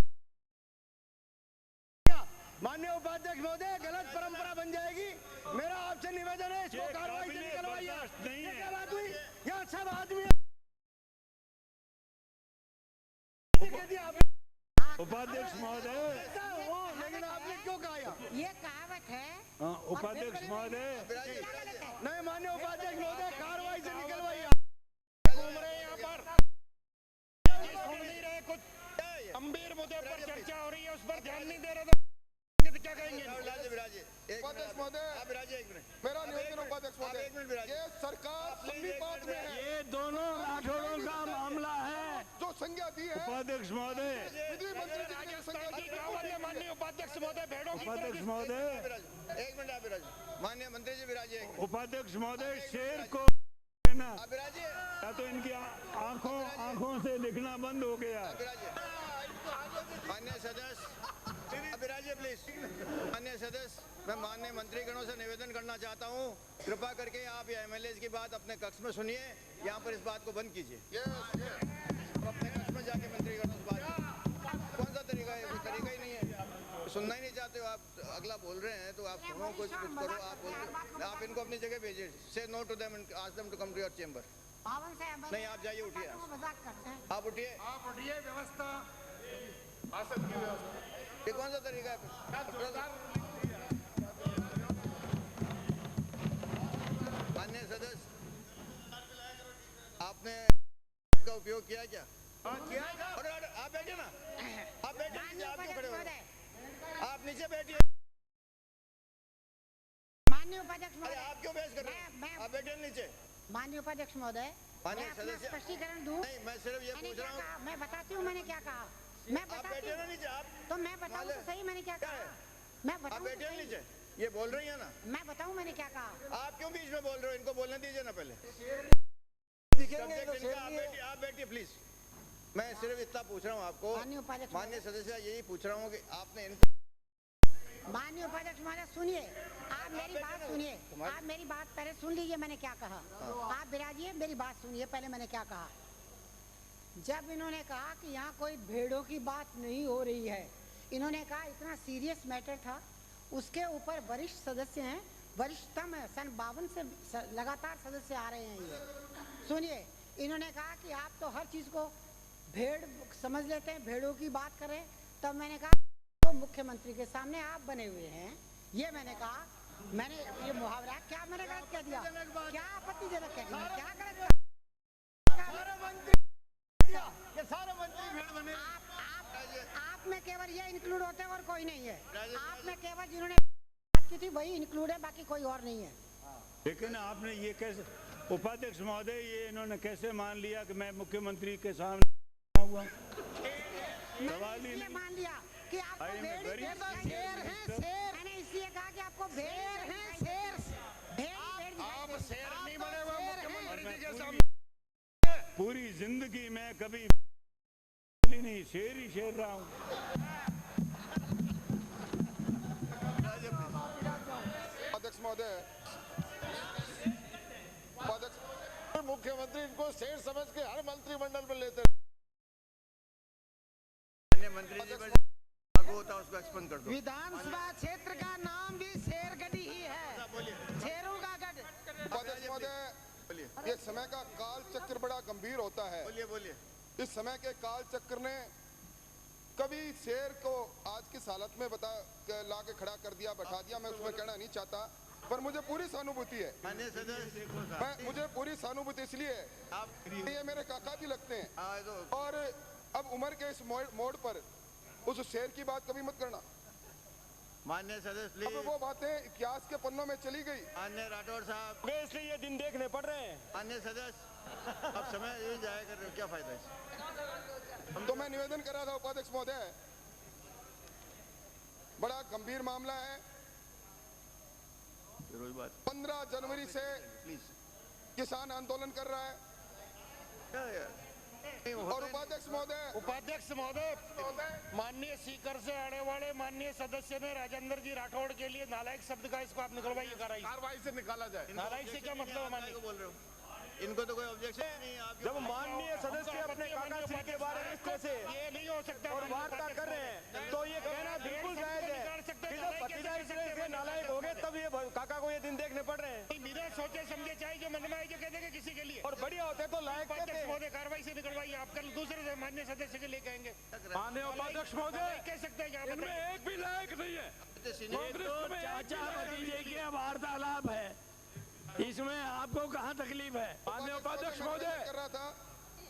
माननीय उपाध्यक्ष महोदय, गलत परंपरा बन जाएगी। मेरा आपसे निवेदन है, इसको कार्रवाई से निकलवाइए। ये क्या बात हुई? यहाँ सब आदमी उपाध्यक्ष महोदय, लेकिन आपने क्यों कहा? ये कहावत है। उपाध्यक्ष महोदय, नहीं माननीय उपाध्यक्ष महोदय, कार्रवाई से निकलवाइए। घूम रहे हैं यहाँ पर, सुन नहीं रहे। कुछ गंभीर मुद्दे पर चर्चा हो रही है, उस पर ध्यान नहीं दे रहे तो क्या कहेंगे? उपाध्यक्ष महोदय, मेरा निवेदन उपाध्यक्ष महोदय, ये सरकार संविपात में है। ये दोनों राठौड़ों का मामला है जो संज्ञा दी है उपाध्यक्ष महोदय। विधि मंत्री जी माननीय उपाध्यक्ष महोदय भेड़ों की उपाध्यक्ष महोदय, एक मिनट आप विराजिए। माननीय मंत्री जी विराजिए। उपाध्यक्ष महोदय, शेर को ना या तो इनकी आंखों से दिखना बंद हो गया। माननीय सदस्य विराजिए प्लीज। माननीय सदस्य, मैं माननीय मंत्रीगणों से निवेदन करना चाहता हूँ, कृपा करके आप ये एमएलए की बात अपने कक्ष में सुनिए, यहाँ पर इस बात को बंद कीजिए। आप अपने कक्ष में जाके मंत्रीगणों से बात, कौन सा तरीका है? कोई तरीका ही नहीं है, सुनना ही नहीं चाहते हो आप। अगला बोल रहे हैं तो आप सुनो, कुछ करो। आप इनको अपनी जगह भेजिए। Say no to them, ask them to come to your chamber. नहीं, आप जाइए, उठिए, आप उठिए। व्यवस्था, ये कौन सा तरीका है? माननीय सदस्य, आपने का उपयोग किया क्या? किया। और आप बैठिए ना, आप बैठिए नीचे। आप क्यों खड़े हो? आप नीचे बैठिए। माननीय उपाध्यक्ष महोदय, आप क्यों बहस कर रहे हैं? आप बैठिए नीचे। माननीय उपाध्यक्ष महोदय, माननीय सदस्य, स्पष्टीकरण दूं? नहीं, मैं सिर्फ ये पूछ रहा हूँ। मैं बताती हूँ मैंने क्या कहा। मैं बताती हूँ नीचे। आप तो मैं बताऊँ तो सही मैंने क्या कहा। मैं आप बताऊँ बैठिए नीचे। ये बोल रही है ना, मैं बताऊँ मैंने क्या कहा। आप क्यों बीच में बोल रहे हो? इनको बोलने दीजिए ना पहले। आप बैठिए प्लीज। मैं सिर्फ इतना पूछ रहा हूँ आपको, माननीय सदस्य, यही पूछ रहा हूँ कि आपने माननीय उपाध्यक्ष महोदय सुनिए, आप मेरी बात सुनिए। आप मेरी बात पहले सुन लीजिए मैंने क्या कहा। आप विराजिए, मेरी बात सुनिए पहले मैंने क्या कहा। जब इन्होंने कहा कि यहाँ कोई भेड़ों की बात नहीं हो रही है, इन्होंने कहा इतना सीरियस मैटर था, उसके ऊपर वरिष्ठ सदस्य हैं, वरिष्ठतम है, सन 52 से लगातार सदस्य आ रहे हैं। ये सुनिए, इन्होंने कहा कि आप तो हर चीज़ को भेड़ समझ लेते हैं, भेड़ों की बात करें। तब मैंने कहा तो मुख्यमंत्री के सामने आप बने हुए हैं, ये मैंने कहा। मैंने ये मुहावरा क्या मैंने गलत कह दिया? क्या आपत्तिजनक कह दिया? क्या गलत? ये सारे मंत्री भेड़ बने। आप में केवल ये इंक्लूड होते हैं और कोई नहीं है। आप में केवल जिन्होंने बात की थी वही इंक्लूड है, बाकी कोई और नहीं है। लेकिन आपने ये कैसे, उपाध्यक्ष महोदय, ये इन्होंने कैसे मान लिया कि मैं मुख्यमंत्री के सामने हुआ? सवाल ही नहीं। मान लिया कि आपको शेर हैं, शेर। मैंने इसलिए कहा कि आपको भेड़ हैं, शेर। आप शेर नहीं बने हुए मुख्यमंत्री जी के सामने। पूरी जिंदगी में कभी नहीं, शेर ही शेर रहा हूँ। अध्यक्ष महोदय, मुख्यमंत्री इनको शेर समझ के हर मंत्रिमंडल में लेते। मंत्री जी पर लागू होता है, उसको एक्सपेंड कर दो। विधानसभा क्षेत्र का नाम भी शेरगढ़ी ही है, शेरों का गढ़। अध्यक्ष महोदय, ये समय का काल चक्र बड़ा गंभीर होता है। बोलिए। इस समय के काल चक्र ने कभी शेर को आज की हालत में ला के खड़ा कर दिया, बैठा दिया। मैं उसमें कहना नहीं चाहता, पर मुझे पूरी सहानुभूति है। मुझे पूरी सहानुभूति इसलिए ये मेरे काका भी लगते हैं। और अब उम्र के इस मोड़ पर उस शेर की बात कभी मत करना। माननीय सदस्य, अब वो बातें इतिहास के पन्नों में चली गई। माननीय राठौर साहब, इसलिए ये दिन देखने पड़ रहे हैं। माननीय सदस्य, अब समय यही जाया कर रहे हो, क्या फायदा है? तो मैं निवेदन कर रहा था उपाध्यक्ष महोदय, बड़ा गंभीर मामला है। 15 जनवरी से किसान आंदोलन कर रहा है। और उपाध्यक्ष महोदय, माननीय स्पीकर से आने वाले माननीय सदस्य ने राजेंद्र जी राठौड़ के लिए नालायक शब्द का, इसको आप निकलवाइए, कार्रवाई से निकाला जाए। नालायक से क्या मतलब है? माननीय बोल रहे हो, इनको तो कोई ऑब्जेक्शन नहीं है। जब माननीय सदस्य अपने काका श्री के बारे में इस तरह से ये नहीं हो सकता और वार्ता कर रहे हैं, तो ये कहना बिल्कुल जायज है कि जब भतीजा इस तरह से नालायक हो गए, तब ये काका को ये दिन देखने पड़ रहे हैं। बिना सोचे समझे चाहे जो मन में आए जो कह देंगे किसी के लिए, और बढ़िया होते तो लायक कहते। महोदय, कार्रवाई से निकलवाइए। आप कल दूसरे माननीय सदस्य के लिए कहेंगे। माननीय उपाध्यक्ष महोदय, कह सकते हैं इनमें एक भी लायक नहीं है। कांग्रेस में चाचा भतीजे की वार्तालाप है, इसमें आपको कहाँ तकलीफ है? माननीय उपाध्यक्ष महोदय,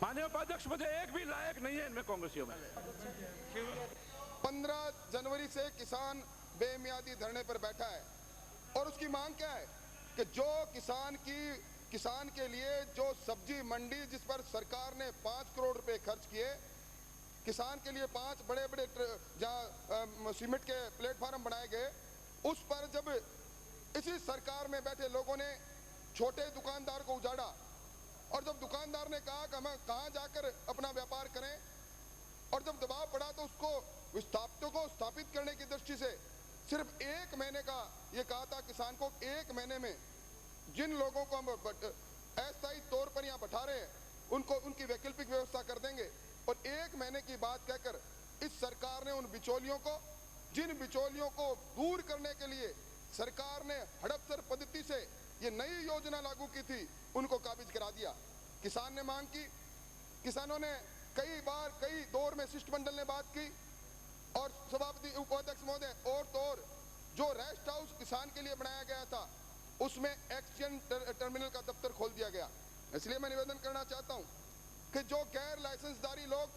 माननीय उपाध्यक्ष महोदय, एक भी लायक नहीं है इनमें कांग्रेसियों में। 15 जनवरी से किसान बेमियादी धरने पर बैठा है और उसकी मांग क्या है कि जो किसान के लिए जो सब्जी मंडी जिस पर सरकार ने 5 करोड़ रुपए खर्च किए, किसान के लिए 5 बड़े बड़े जहाँ सीमेंट के प्लेटफार्म बनाए गए, उस पर जब इसी सरकार में बैठे लोगों ने छोटे दुकानदार को उजाड़ा, और जब दुकानदार ने कहा कि हम कहाँ जाकर अपना व्यापार करें, और जब दबाव पड़ा तो उसको विस्थापितों को स्थापित करने की दृष्टि से सिर्फ 1 महीने का ये कहा था किसान को, 1 महीने में जिन लोगों को हम अस्थायी तौर पर यहाँ बैठा रहे हैं उनको उनकी वैकल्पिक व्यवस्था कर देंगे। और 1 महीने की बात कहकर इस सरकार ने उन बिचौलियों को, जिन बिचौलियों को दूर करने के लिए सरकार ने हड़पसर पद्धति से ये नई योजना लागू की थी, उनको काबिज करा दिया। किसान ने मांग की, किसानों ने कई बार कई दौर में शिष्टमंडल ने बात की, और सभापति उपाध्यक्ष महोदय, और तो और जो रेस्ट हाउस किसान के लिए बनाया गया था उसमें एक्सचेंज टर्मिनल का दफ्तर खोल दिया गया। इसलिए मैं निवेदन करना चाहता हूं कि जो गैर लाइसेंसदारी लोग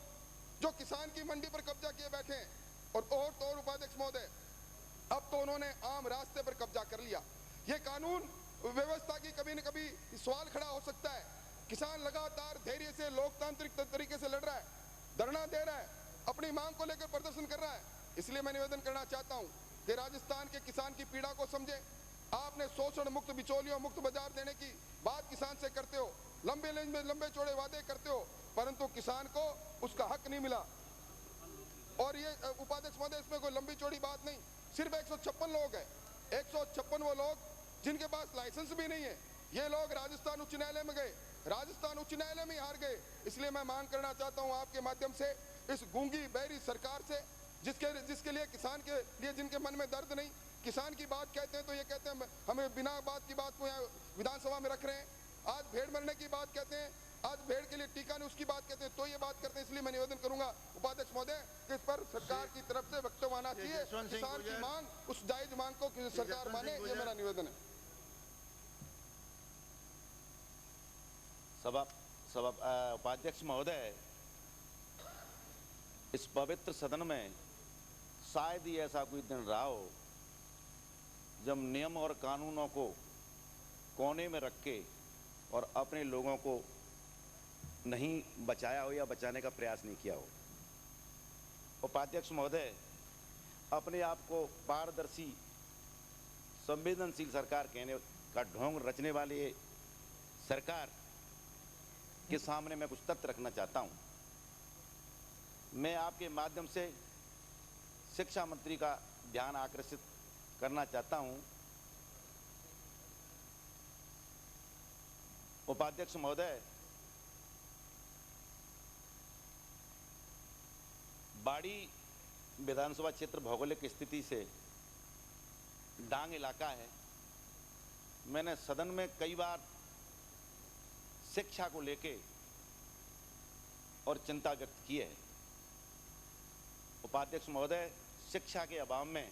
जो किसान की मंडी पर कब्जा किए बैठे हैं, और तो और उपाध्यक्ष महोदय, अब तो उन्होंने आम रास्ते पर कब्जा कर लिया। ये कानून व्यवस्था की कभी न कभी सवाल खड़ा हो सकता है। किसान लगातार धैर्य से लोकतांत्रिक तरीके से लड़ रहा है, धरना दे रहा है, अपनी मांग को लेकर प्रदर्शन कर रहा है। इसलिए मैं निवेदन करना चाहता हूं कि राजस्थान के किसान की पीड़ा को समझे। आपने शोषण मुक्त, बिचौलियों मुक्त बाजार देने की बात किसान से करते हो, लंबे चौड़े वादे करते हो, परंतु किसान को उसका हक नहीं मिला। और ये उपाध्यक्ष महोदय, इसमें कोई लंबी चौड़ी बात नहीं, सिर्फ 156 लोग हैं, 156 वो लोग जिनके पास लाइसेंस भी नहीं है। ये लोग राजस्थान उच्च न्यायालय में गए, राजस्थान उच्च न्यायालय में हार गए। इसलिए मैं मांग करना चाहता हूं आपके माध्यम से इस गूंगी बहरी सरकार से, जिसके लिए किसान के लिए जिनके मन में दर्द नहीं, किसान की बात कहते हैं तो ये कहते हैं हमें बिना बात की बात को यहाँ विधानसभा में रख रहे हैं। आज भेड़ मरने की बात कहते हैं, आज भेड़ के लिए टीका नहीं उसकी बात कहते हैं, तो ये बात करते हैं। इसलिए मैं निवेदन करूंगा उपाध्यक्ष महोदय कि इस पर सरकार की तरफ से वक्तव्य आना चाहिए। किसान की मांग, उस जायज मांग को सरकार माने, ये मेरा निवेदन है। उपाध्यक्ष महोदय, इस पवित्र सदन में शायद ही ऐसा कोई दिन रहा हो जब नियम और कानूनों को कोने में रख के और अपने लोगों को नहीं बचाया हो या बचाने का प्रयास नहीं किया हो। उपाध्यक्ष महोदय, अपने आप को पारदर्शी संवेदनशील सरकार कहने का ढोंग रचने वाली सरकार के सामने मैं कुछ तथ्य रखना चाहता हूं। मैं आपके माध्यम से शिक्षा मंत्री का ध्यान आकर्षित करना चाहता हूं। उपाध्यक्ष महोदय, बाड़ी विधानसभा क्षेत्र भौगोलिक स्थिति से डांग इलाका है। मैंने सदन में कई बार शिक्षा को लेके और चिंता व्यक्त की है। उपाध्यक्ष महोदय, शिक्षा के अभाव में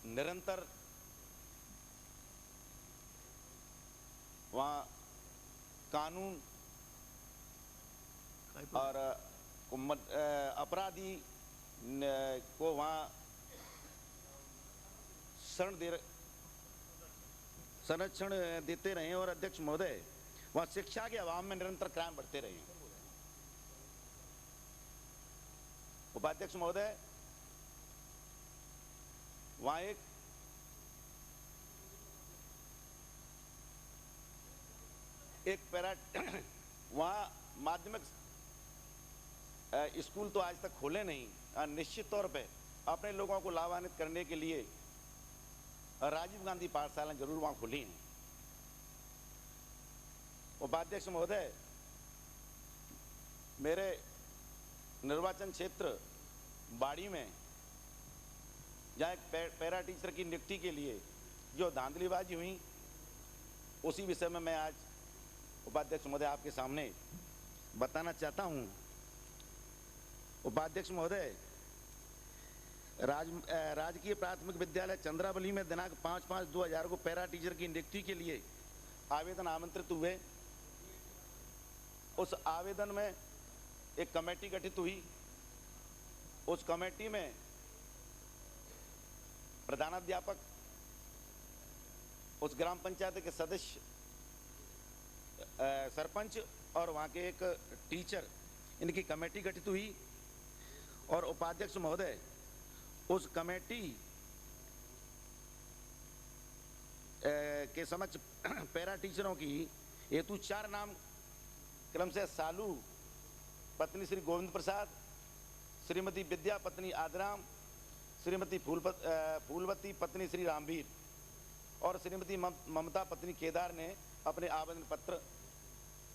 निरंतर वहाँ कानून और अपराधी को वहाँ संरक्षण देते रहे और अध्यक्ष महोदय वहाँ शिक्षा के अभाव में निरंतर क्राइम बढ़ते रहे। उपाध्यक्ष महोदय, वहाँ एक वहाँ माध्यमिक स्कूल तो आज तक खोले नहीं। निश्चित तौर पे अपने लोगों को लाभान्वित करने के लिए राजीव गांधी पाठशाला जरूर वहाँ खुली हैं। उपाध्यक्ष महोदय, मेरे निर्वाचन क्षेत्र बाड़ी में जहाँ एक पैरा टीचर की नियुक्ति के लिए जो धांधलीबाजी हुई, उसी विषय में मैं आज उपाध्यक्ष महोदय आपके सामने बताना चाहता हूँ। उपाध्यक्ष महोदय, राजकीय प्राथमिक विद्यालय चंद्रावली में दिनांक 5/5/2000 को पैरा टीचर की नियुक्ति के लिए आवेदन आमंत्रित हुए। उस आवेदन में एक कमेटी गठित हुई। उस कमेटी में प्रधानाध्यापक, उस ग्राम पंचायत के सदस्य, सरपंच और वहाँ के एक टीचर इनकी कमेटी गठित हुई और उपाध्यक्ष महोदय उस कमेटी के समक्ष पैरा टीचरों की हेतु 4 नाम क्रम से सालू पत्नी श्री गोविंद प्रसाद, श्रीमती विद्या पत्नी आदराम, श्रीमती फूलवती पत्नी श्री रामवीर और श्रीमती ममता पत्नी केदार ने अपने आवेदन पत्र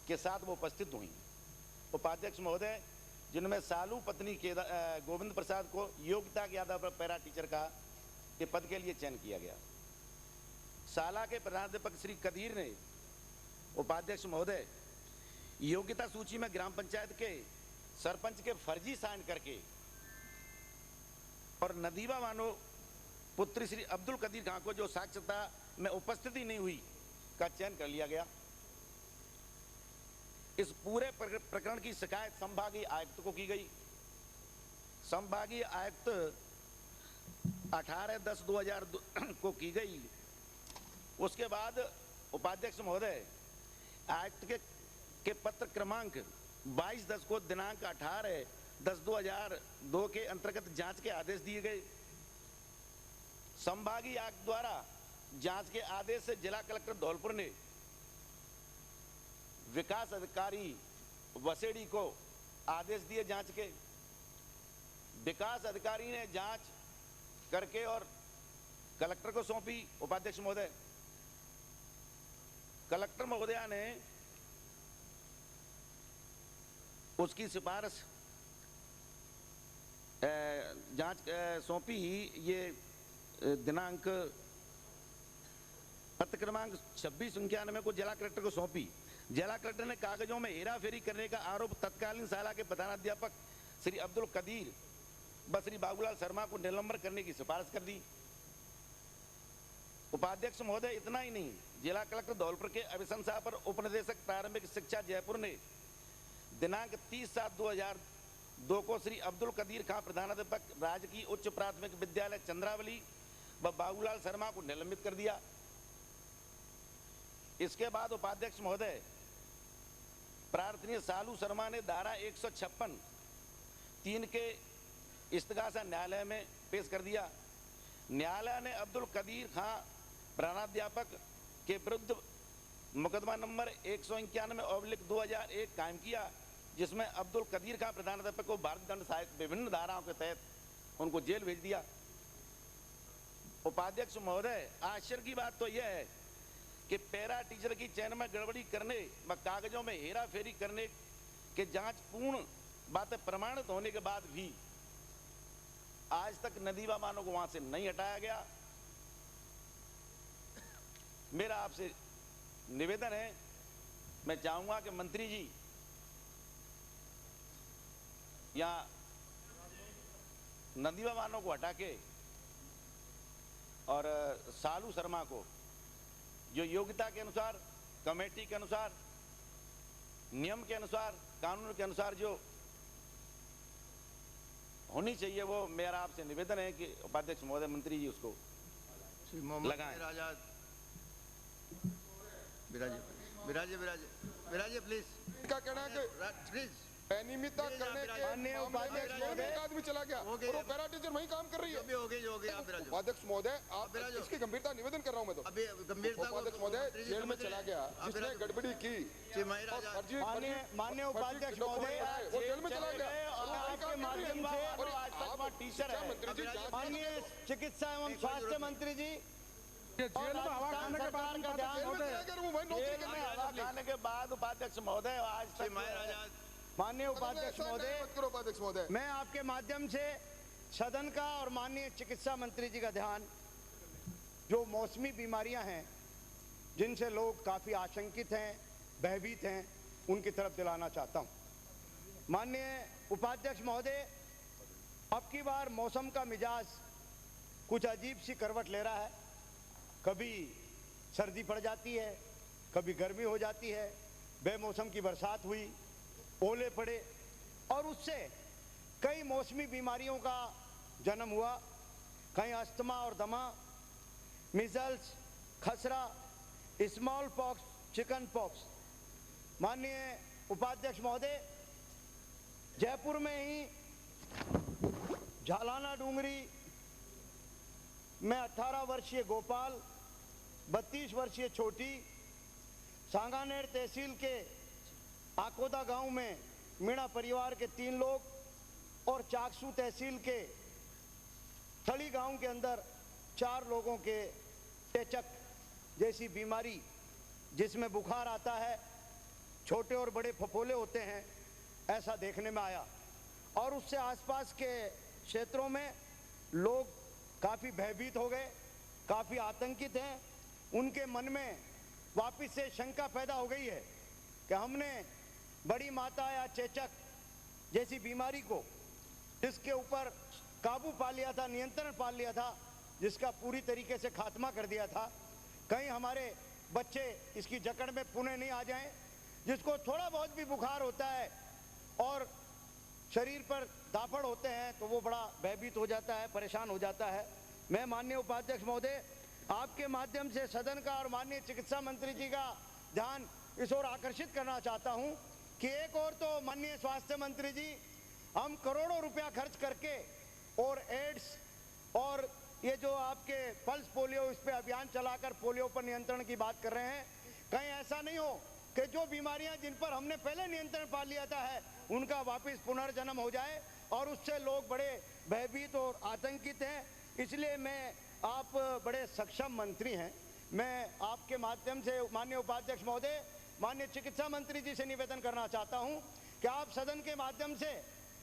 के साथ वो उपस्थित हुई। उपाध्यक्ष महोदय, जिनमें सालू पत्नी गोविंद प्रसाद को योग्यता के आधार पर पैरा टीचर के पद के लिए चयन किया गया। साला के प्रधानाध्यापक श्री कदीर ने उपाध्यक्ष महोदय योग्यता सूची में ग्राम पंचायत के सरपंच के फर्जी साइन करके और नदीवा मानो पुत्री श्री अब्दुल कदीर खां को जो साक्षरता में उपस्थिति नहीं हुई का चयन कर लिया गया। इस पूरे प्रकरण की शिकायत संभागीय आयुक्त को की गई। संभागीय आयुक्त 18/10/2002 को की गई। उसके बाद उपाध्यक्ष महोदय आयुक्त के पत्र क्रमांक 22/10 को दिनांक 18/10/2002 के अंतर्गत जांच के आदेश दिए गए। संभागीय आयुक्त द्वारा जांच के आदेश से जिला कलेक्टर धौलपुर ने विकास अधिकारी वसेड़ी को आदेश दिए जांच के। विकास अधिकारी ने जांच करके और कलेक्टर को सौंपी। उपाध्यक्ष महोदय, कलेक्टर महोदया ने उसकी सिफारिश जांच सौंपी। ये दिनांक पत्र क्रमांक 26/99 को जिला कलेक्टर को सौंपी। जिला कलेक्टर ने कागजों में हेराफेरी करने का आरोप तत्कालीन शाला के प्रधानाध्यापक श्री अब्दुल कदीर व श्री बाबूलाल शर्मा को निलंबन करने की सिफारिश कर दी। उपाध्यक्ष महोदय, इतना ही नहीं, जिला कलेक्टर धौलपुर के अभिशंसा पर उपनिदेशक प्रारंभिक शिक्षा जयपुर ने दिनांक 30/7/2002 को श्री अब्दुल कदीर खां प्रधानाध्यापक राजकीय उच्च प्राथमिक विद्यालय चंद्रावली व बाबूलाल शर्मा को निलंबित कर दिया। इसके बाद उपाध्यक्ष महोदय प्रार्थनीय सालू शर्मा ने धारा 156(3) के इस्तगासा न्यायालय में पेश कर दिया। न्यायालय ने अब्दुल कदीर खां प्रधानाध्यापक के विरुद्ध मुकदमा नंबर 191/2001 कायम किया, जिसमें अब्दुल कदीर खां प्रधानाध्यापक को भारतीय दंड संहिता विभिन्न धाराओं के तहत उनको जेल भेज दिया। उपाध्यक्ष महोदय, आश्चर्य की बात तो यह है कि पैरा टीचर की चयन में गड़बड़ी करने व कागजों में हेराफेरी करने के जांच पूर्ण बातें प्रमाणित होने के बाद भी आज तक नदीवा मानो को वहां से नहीं हटाया गया। मेरा आपसे निवेदन है, मैं चाहूंगा कि मंत्री जी या नदीवा मानो को हटा के और सालू शर्मा को जो योग्यता के अनुसार, कमेटी के अनुसार, नियम के अनुसार, कानून के अनुसार जो होनी चाहिए, वो मेरा आपसे निवेदन है कि उपाध्यक्ष महोदय मंत्री जी उसको लगाएं। विराजे प्लीज। क्या कहना है कि प्लीज अनियमितता करने के मामले में एक आदमी चला गया और वो पैरा टीचर वहीं काम कर रही है। उपाध्यक्ष महोदय, आप इसकी गंभीरता निवेदन कर रहा हूं मैं तो। उपाध्यक्ष महोदय जेल में चला गया जिसने गड़बड़ी की। माननीय उपाध्यक्ष महोदय, वो जेल में चला गया। माननीय चिकित्सा एवं स्वास्थ्य मंत्री जी, जेल में हवा खाने के बाद खाने के बाद उपाध्यक्ष महोदय आज तक माननीय उपाध्यक्ष महोदय, मैं आपके माध्यम से सदन का और माननीय चिकित्सा मंत्री जी का ध्यान जो मौसमी बीमारियां हैं जिनसे लोग काफी आशंकित हैं, भयभीत हैं, उनकी तरफ दिलाना चाहता हूं। माननीय उपाध्यक्ष महोदय, अब की बार मौसम का मिजाज कुछ अजीब सी करवट ले रहा है। कभी सर्दी पड़ जाती है, कभी गर्मी हो जाती है, बेमौसम की बरसात हुई, ओले पड़े और उससे कई मौसमी बीमारियों का जन्म हुआ। कहीं अस्थमा और दमा, मिजल्स, खसरा, स्मॉल पॉक्स, चिकन पॉक्स। माननीय उपाध्यक्ष महोदय, जयपुर में ही झालाना डूंगरी में 18 वर्षीय गोपाल, 32 वर्षीय छोटी, सांगानेर तहसील के आकोदा गांव में मीणा परिवार के 3 लोग और चाकसू तहसील के थली गांव के अंदर 4 लोगों के चेचक जैसी बीमारी जिसमें बुखार आता है, छोटे और बड़े फफोले होते हैं, ऐसा देखने में आया। और उससे आसपास के क्षेत्रों में लोग काफ़ी भयभीत हो गए, काफ़ी आतंकित हैं। उनके मन में वापस से शंका पैदा हो गई है कि हमने बड़ी माता या चेचक जैसी बीमारी को, जिसके ऊपर काबू पा लिया था, नियंत्रण पा लिया था, जिसका पूरी तरीके से खात्मा कर दिया था, कहीं हमारे बच्चे इसकी जकड़ में पुनः नहीं आ जाएं। जिसको थोड़ा बहुत भी बुखार होता है और शरीर पर दाफड़ होते हैं तो वो बड़ा भयभीत हो जाता है, परेशान हो जाता है। मैं माननीय उपाध्यक्ष महोदय, आपके माध्यम से सदन का और माननीय चिकित्सा मंत्री जी का ध्यान इस ओर आकर्षित करना चाहता हूं कि एक और तो माननीय स्वास्थ्य मंत्री जी, हम करोड़ों रुपया खर्च करके और एड्स और ये जो आपके पल्स पोलियो, इस पे अभियान चलाकर पोलियो पर नियंत्रण की बात कर रहे हैं। कहीं ऐसा नहीं हो कि जो बीमारियां जिन पर हमने पहले नियंत्रण पा लिया था है, उनका वापस पुनर्जन्म हो जाए और उससे लोग बड़े भयभीत और आतंकित हैं। इसलिए मैं, आप बड़े सक्षम मंत्री हैं, मैं आपके माध्यम से माननीय उपाध्यक्ष महोदय, माननीय चिकित्सा मंत्री जी से निवेदन करना चाहता हूं कि आप सदन के माध्यम से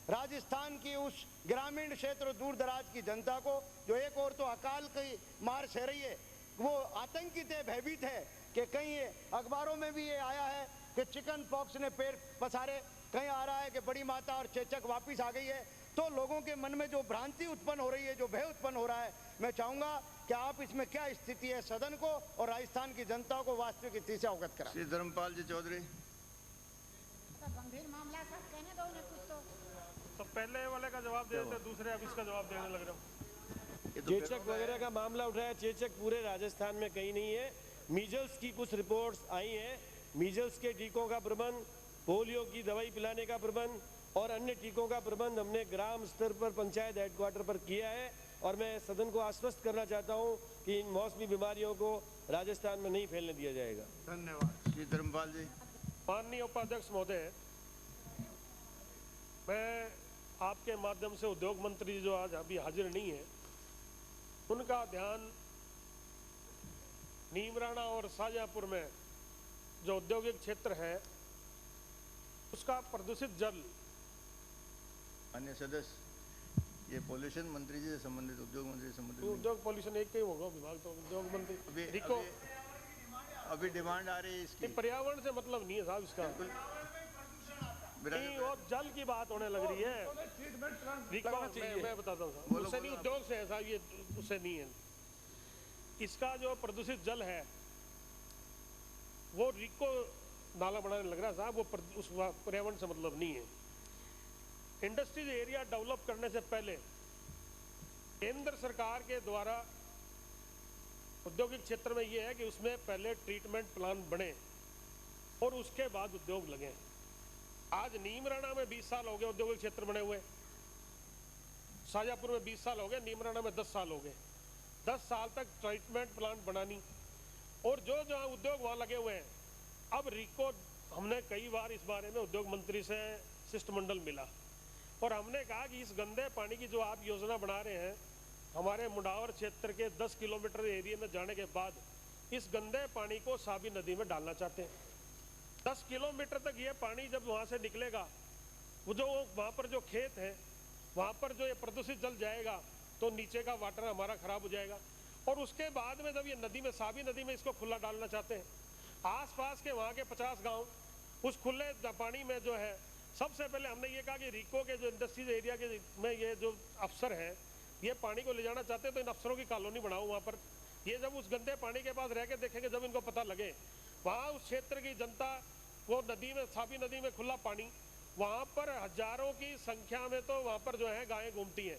राजस्थान की उस ग्रामीण क्षेत्र दूर दराज की जनता को, जो एक और तो अकाल की मार सह रही है, वो आतंकित है, भयभीत है कि कहीं ये अखबारों में भी ये आया है कि चिकन पॉक्स ने पैर पसारे, कहीं आ रहा है कि बड़ी माता और चेचक वापिस आ गई है। तो लोगों के मन में जो भ्रांति उत्पन्न हो रही है, जो भय उत्पन्न हो रहा है, मैं चाहूंगा कि आप इसमें क्या स्थिति है सदन को और राजस्थान की जनता को वास्तविक स्थिति से अवगत कराएं। श्री धर्मपाल जी चौधरी। गंभीर मामला है, सब कहने दो उन्हें कुछ तो पहले वाले का जवाब दे देते, दूसरे अब इसका जवाब देने लग रहा हूँ। चेचक वगैरह का मामला उठाया, चेचक पूरे राजस्थान में कहीं नहीं है। मीजल्स की कुछ रिपोर्ट्स आई हैं, मीजल्स के टीकों का प्रबंध, पोलियो की दवाई पिलाने का प्रबंध और अन्य टीकों का प्रबंध हमने ग्राम स्तर पर पंचायत हेडक्वार्टर पर किया है। और मैं सदन को आश्वस्त करना चाहता हूं कि इन मौसमी बीमारियों को राजस्थान में नहीं फैलने दिया जाएगा। धन्यवाद। श्री धर्मपाल जी। माननीय उपाध्यक्ष महोदय, मैं आपके माध्यम से उद्योग मंत्री जो आज अभी हाजिर नहीं है, उनका ध्यान नीमराणा और शाहजहाँपुर में जो औद्योगिक क्षेत्र है उसका प्रदूषित जल। अन्य सदस्य, ये पोल्यूशन मंत्री जी से संबंधित, उद्योग मंत्री से संबंधित। उद्योग पॉल्यूशन एक ही होगा विभाग, तो उद्योग मंत्री अभी डिमांड आ रही है इसकी। पर्यावरण से मतलब नहीं है साहब इसका, नहीं, और जल की बात होने लग रही है। मैं बताता हूँ, उससे नहीं, उद्योग से है साहब, ये उससे नहीं है। इसका जो प्रदूषित जल है वो रिको नाला बनाने लग रहा है साहब, वो उस पर्यावरण से मतलब नहीं है। इंडस्ट्रीज एरिया डेवलप करने से पहले केंद्र सरकार के द्वारा औद्योगिक क्षेत्र में ये है कि उसमें पहले ट्रीटमेंट प्लांट बने और उसके बाद उद्योग लगे। आज नीमराणा में 20 साल हो गए औद्योगिक क्षेत्र बने हुए, शाहजहाँपुर में 20 साल हो गए, नीमराणा में 10 साल हो गए। 10 साल तक ट्रीटमेंट प्लांट बनानी और जो जहाँ उद्योग वहाँ लगे हुए हैं। अब रिको, हमने कई बार इस बारे में उद्योग मंत्री से शिष्टमंडल मिला और हमने कहा कि इस गंदे पानी की जो आप योजना बना रहे हैं, हमारे मुंडावर क्षेत्र के 10 किलोमीटर एरिया में जाने के बाद इस गंदे पानी को साबी नदी में डालना चाहते हैं। 10 किलोमीटर तक ये पानी जब वहाँ से निकलेगा, वो जो वहाँ पर जो खेत है, वहाँ पर जो ये प्रदूषित जल जाएगा तो नीचे का वाटर हमारा खराब हो जाएगा। और उसके बाद में जब ये नदी में, साबी नदी में इसको खुला डालना चाहते हैं, आसपास के वहाँ के 50 गांव उस खुले पानी में जो है, सबसे पहले हमने ये कहा कि रिको के जो इंडस्ट्रीज एरिया के में ये जो अफसर हैं, ये पानी को ले जाना चाहते हैं तो इन अफसरों की कॉलोनी बनाओ वहाँ पर। ये जब उस गंदे पानी के पास रह के देखेंगे, जब इनको पता लगे, वहाँ उस क्षेत्र की जनता, वो नदी में, साबी नदी में खुला पानी, वहाँ पर हजारों की संख्या में तो वहाँ पर जो है गायें घूमती हैं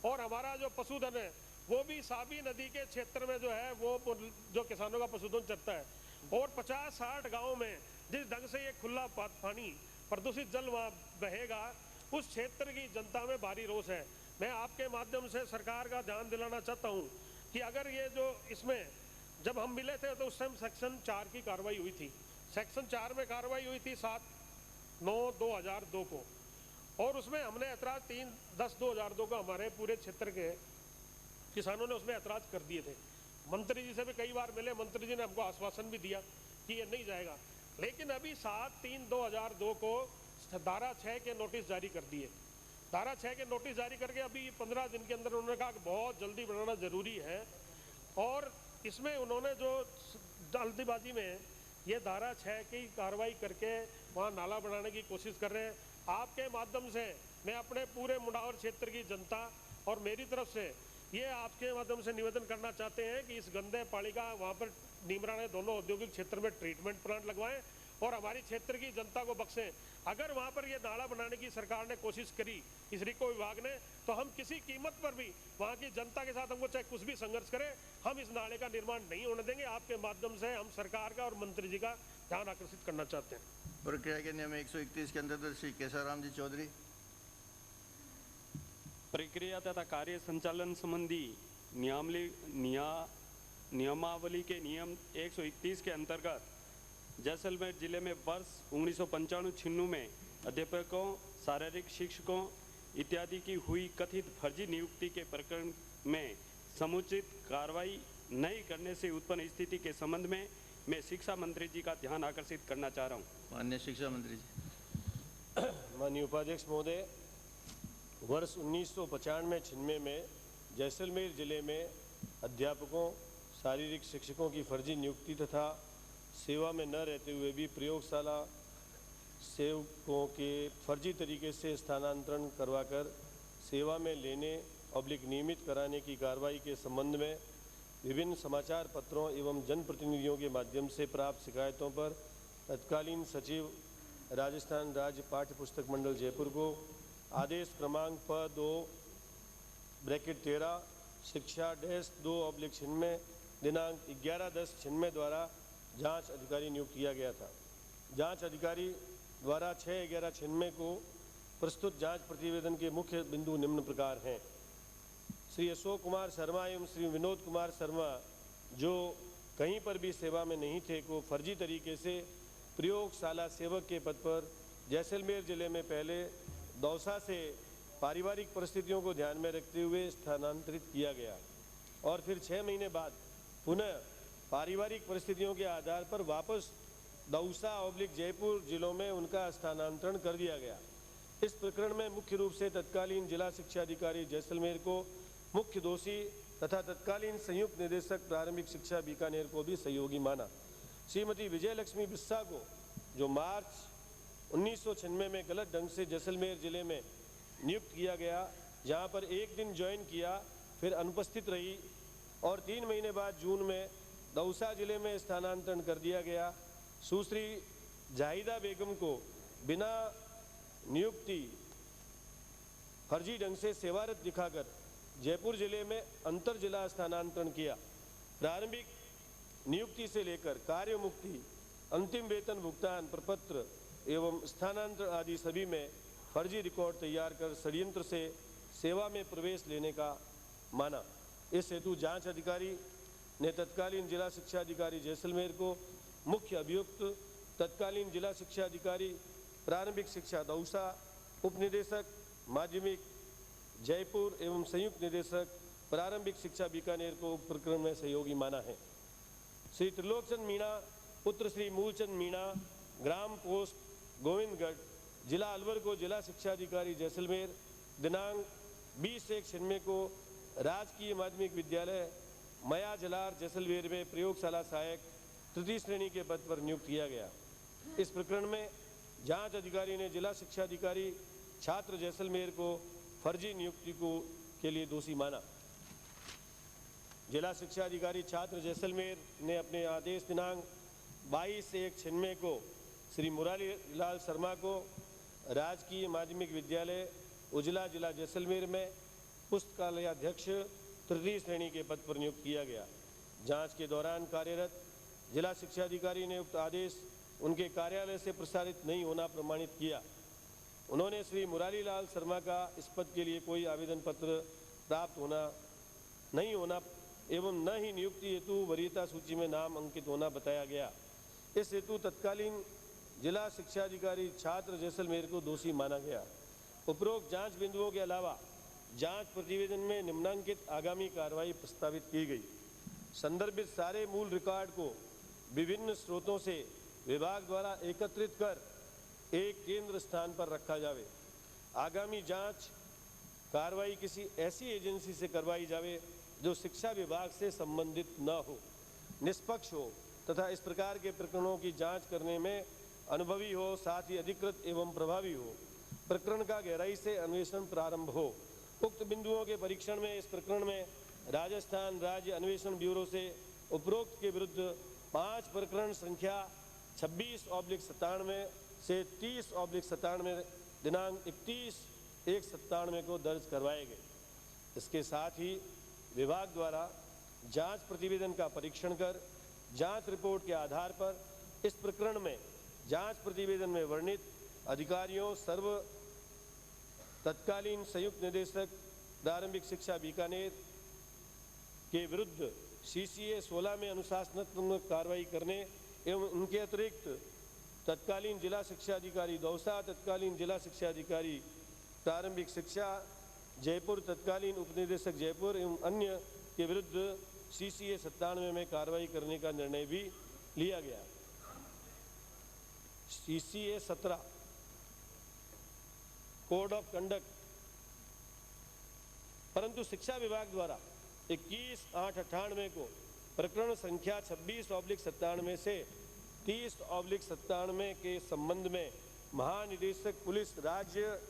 और हमारा जो पशुधन है वो भी साबी नदी के क्षेत्र में जो है वो जो किसानों का पशुधन चरता है। और 50-60 गाँव में जिस ढंग से ये खुला पानी, प्रदूषित जल वहाँ बहेगा, उस क्षेत्र की जनता में भारी रोष है। मैं आपके माध्यम से सरकार का ध्यान दिलाना चाहता हूँ कि अगर ये जो इसमें जब हम मिले थे तो उस टाइम सेक्शन 4 की कार्रवाई हुई थी। सेक्शन 4 में कार्रवाई हुई थी 7/9/2002 को, और उसमें हमने ऐतराज 3/10/2002 को हमारे पूरे क्षेत्र के किसानों ने उसमें ऐतराज कर दिए थे। मंत्री जी से भी कई बार मिले, मंत्री जी ने हमको आश्वासन भी दिया कि ये नहीं जाएगा, लेकिन अभी 7/3/2002 को धारा 6 के नोटिस जारी कर दिए। धारा 6 के नोटिस जारी करके अभी 15 दिन के अंदर उन्होंने कहा कि बहुत जल्दी बनाना जरूरी है, और इसमें उन्होंने जो जल्दीबाजी में ये धारा 6 की कार्रवाई करके वहाँ नाला बनाने की कोशिश कर रहे हैं। आपके माध्यम से मैं अपने पूरे मुंडावर क्षेत्र की जनता और मेरी तरफ से ये आपके माध्यम से निवेदन करना चाहते हैं कि इस गंदे पानी का वहाँ पर नीमराने दोनों औद्योगिक क्षेत्र में ट्रीटमेंट प्लांट लगवाएं और हमारी क्षेत्र की जनता को बख्शें। अगर वहाँ पर ये नाला बनाने की सरकार ने कोशिश करी, इस रिको विभाग ने, तो हम किसी कीमत पर भी वहाँ की जनता के साथ हमको चाहे कुछ भी संघर्ष करें, हम इस नाले का निर्माण नहीं होने देंगे। आपके माध्यम से हम सरकार का और मंत्री जी का ध्यान आकर्षित करना चाहते हैं। प्रक्रिया के नियम 131 के अंतर्गत श्री केसाराम जी चौधरी। प्रक्रिया तथा कार्य संचालन संबंधी नियमावली के नियम 131 के अंतर्गत जैसलमेर जिले में वर्ष 1995-96 में अध्यापकों, शारीरिक शिक्षकों इत्यादि की हुई कथित फर्जी नियुक्ति के प्रकरण में समुचित कार्रवाई नहीं करने से उत्पन्न स्थिति के संबंध में मैं शिक्षा मंत्री जी का ध्यान आकर्षित करना चाह रहा हूँ। माननीय शिक्षा मंत्री जी। माननीय उपाध्यक्ष महोदय, वर्ष 1995-96 में जैसलमेर जिले में अध्यापकों, शारीरिक शिक्षकों की फर्जी नियुक्ति तथा सेवा में न रहते हुए भी प्रयोगशाला सेवकों के फर्जी तरीके से स्थानांतरण करवाकर सेवा में लेने नियमित कराने की कार्रवाई के संबंध में विभिन्न समाचार पत्रों एवं जनप्रतिनिधियों के माध्यम से प्राप्त शिकायतों पर तत्कालीन सचिव राजस्थान राज्य पाठ्य पुस्तक मंडल जयपुर को आदेश क्रमांक प2/13 शिक्षा -2/96 दिनांक 11/10/96 द्वारा जांच अधिकारी नियुक्त किया गया था। जांच अधिकारी द्वारा 6/11/96 को प्रस्तुत जांच प्रतिवेदन के मुख्य बिंदु निम्न प्रकार हैं। श्री अशोक कुमार शर्मा एवं श्री विनोद कुमार शर्मा, जो कहीं पर भी सेवा में नहीं थे, को फर्जी तरीके से प्रयोगशाला सेवक के पद पर जैसलमेर जिले में पहले दौसा से पारिवारिक परिस्थितियों को ध्यान में रखते हुए स्थानांतरित किया गया और फिर 6 महीने बाद पुनः पारिवारिक परिस्थितियों के आधार पर वापस दौसा/जयपुर जिलों में उनका स्थानांतरण कर दिया गया। इस प्रकरण में मुख्य रूप से तत्कालीन जिला शिक्षा अधिकारी जैसलमेर को मुख्य दोषी तथा तत्कालीन संयुक्त निदेशक प्रारंभिक शिक्षा बीकानेर को भी सहयोगी माना। श्रीमती विजयलक्ष्मी बिस्सा को, जो मार्च 1996 में गलत ढंग से जैसलमेर जिले में नियुक्त किया गया, जहां पर एक दिन ज्वाइन किया फिर अनुपस्थित रही और 3 महीने बाद जून में दौसा जिले में स्थानांतरण कर दिया गया। सुश्री जाहिदा बेगम को बिना नियुक्ति फर्जी ढंग से सेवारत दिखाकर जयपुर जिले में अंतर जिला स्थानांतरण किया। प्रारंभिक नियुक्ति से लेकर कार्य मुक्ति, अंतिम वेतन भुगतान प्रपत्र एवं स्थानांतरण आदि सभी में फर्जी रिकॉर्ड तैयार कर षड्यंत्र से सेवा में प्रवेश लेने का माना। इस हेतु जांच अधिकारी ने तत्कालीन जिला शिक्षा अधिकारी जैसलमेर को मुख्य अभियुक्त, तत्कालीन जिला शिक्षा अधिकारी प्रारंभिक शिक्षा दौसा, उपनिदेशक माध्यमिक जयपुर एवं संयुक्त निदेशक प्रारंभिक शिक्षा बीकानेर को उक्त प्रकरण में सहयोगी माना है। श्री त्रिलोकचंद मीणा पुत्र श्री मूलचंद मीणा, ग्राम पोस्ट गोविंदगढ़, जिला अलवर को जिला शिक्षा अधिकारी जैसलमेर दिनांक 20/1/96 को राजकीय माध्यमिक विद्यालय मया जलार जैसलमेर में प्रयोगशाला सहायक तृतीय श्रेणी के पद पर नियुक्त किया गया। इस प्रकरण में जांच अधिकारी ने जिला शिक्षा अधिकारी छात्र जैसलमेर को फर्जी नियुक्ति के लिए दोषी माना। जिला शिक्षा अधिकारी छात्र जैसलमेर ने अपने आदेश दिनांक 22/1/96 को श्री मुरारी लाल शर्मा को राजकीय माध्यमिक विद्यालय उजला जिला जैसलमेर में पुस्तकालयाध्यक्ष तृतीय श्रेणी के पद पर नियुक्त किया गया। जांच के दौरान कार्यरत जिला शिक्षा अधिकारी ने उक्त आदेश उनके कार्यालय से प्रसारित नहीं होना प्रमाणित किया। उन्होंने श्री मुरारी लाल शर्मा का इस पद के लिए कोई आवेदन पत्र प्राप्त नहीं होना एवं न ही नियुक्ति हेतु वरीयता सूची में नाम अंकित होना बताया गया। इस हेतु तत्कालीन जिला शिक्षा अधिकारी छात्र जैसलमेर को दोषी माना गया। उपरोक्त जांच बिंदुओं के अलावा जांच प्रतिवेदन में निम्नांकित आगामी कार्रवाई प्रस्तावित की गई। संदर्भित सारे मूल रिकॉर्ड को विभिन्न स्रोतों से विभाग द्वारा एकत्रित कर एक केंद्र स्थान पर रखा जावे। आगामी जांच कार्रवाई किसी ऐसी एजेंसी से करवाई जावे जो शिक्षा विभाग से संबंधित न हो, निष्पक्ष हो तथा इस प्रकार के प्रकरणों की जांच करने में अनुभवी हो, साथ ही अधिकृत एवं प्रभावी हो। प्रकरण का गहराई से अन्वेषण प्रारंभ हो। उक्त बिंदुओं के परीक्षण में इस प्रकरण में राजस्थान राज्य अन्वेषण ब्यूरो से उपरोक्त के विरुद्ध 5 प्रकरण संख्या 26/97 से 30/97 दिनांक 31/1/97 को दर्ज करवाए गए। इसके साथ ही विभाग द्वारा जांच प्रतिवेदन का परीक्षण कर जांच रिपोर्ट के आधार पर इस प्रकरण में जांच प्रतिवेदन में वर्णित अधिकारियों सर्व तत्कालीन संयुक्त निदेशक प्रारंभिक शिक्षा बीकानेर के विरुद्ध CCA 16 में अनुशासनात्मक कार्रवाई करने एवं उनके अतिरिक्त तत्कालीन जिला शिक्षा अधिकारी दौसा, तत्कालीन जिला शिक्षा अधिकारी प्रारंभिक शिक्षा जयपुर, तत्कालीन उपनिदेशक जयपुर एवं अन्य के विरुद्ध CCA 97 में कार्रवाई करने का निर्णय भी लिया गया। CCA 17 कोड ऑफ कंडक्ट, परंतु शिक्षा विभाग द्वारा 21/8/98 को प्रकरण संख्या 26/97 से 30/97 के संबंध में महानिदेशक पुलिस राज्य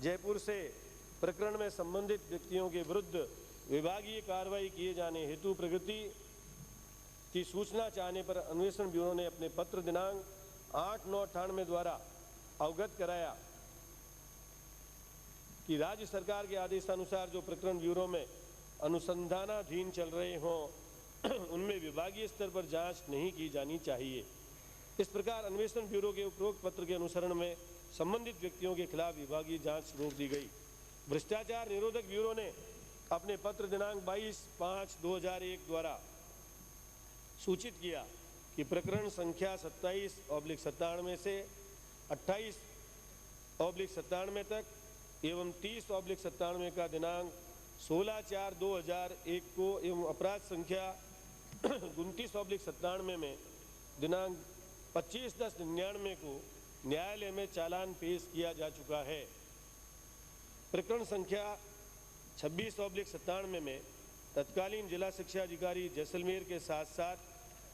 जयपुर से प्रकरण में संबंधित व्यक्तियों के विरुद्ध विभागीय कार्रवाई किए जाने हेतु प्रगति की सूचना चाहने पर अन्वेषण ब्यूरो ने अपने पत्र दिनांक 8/9/98 द्वारा अवगत कराया कि राज्य सरकार के आदेशानुसार जो प्रकरण ब्यूरो में अनुसंधानाधीन चल रहे हों उनमें विभागीय स्तर पर जांच नहीं की जानी चाहिए। इस प्रकार अन्वेषण ब्यूरो के उपरोक्त पत्र के अनुसरण में संबंधित व्यक्तियों के खिलाफ विभागीय जांच रोक दी गई। भ्रष्टाचार निरोधक ब्यूरो ने अपने पत्र दिनांक 22/5/2001 द्वारा सूचित किया कि प्रकरण संख्या 27/97 से 28/97 तक एवं 30/97 का दिनांक 16/4/2001 को एवं अपराध संख्या 29/97 में दिनांक 25/10/99 को न्यायालय में चालान पेश किया जा चुका है। प्रकरण संख्या 26/97 में तत्कालीन जिला शिक्षा अधिकारी जैसलमेर के साथ साथ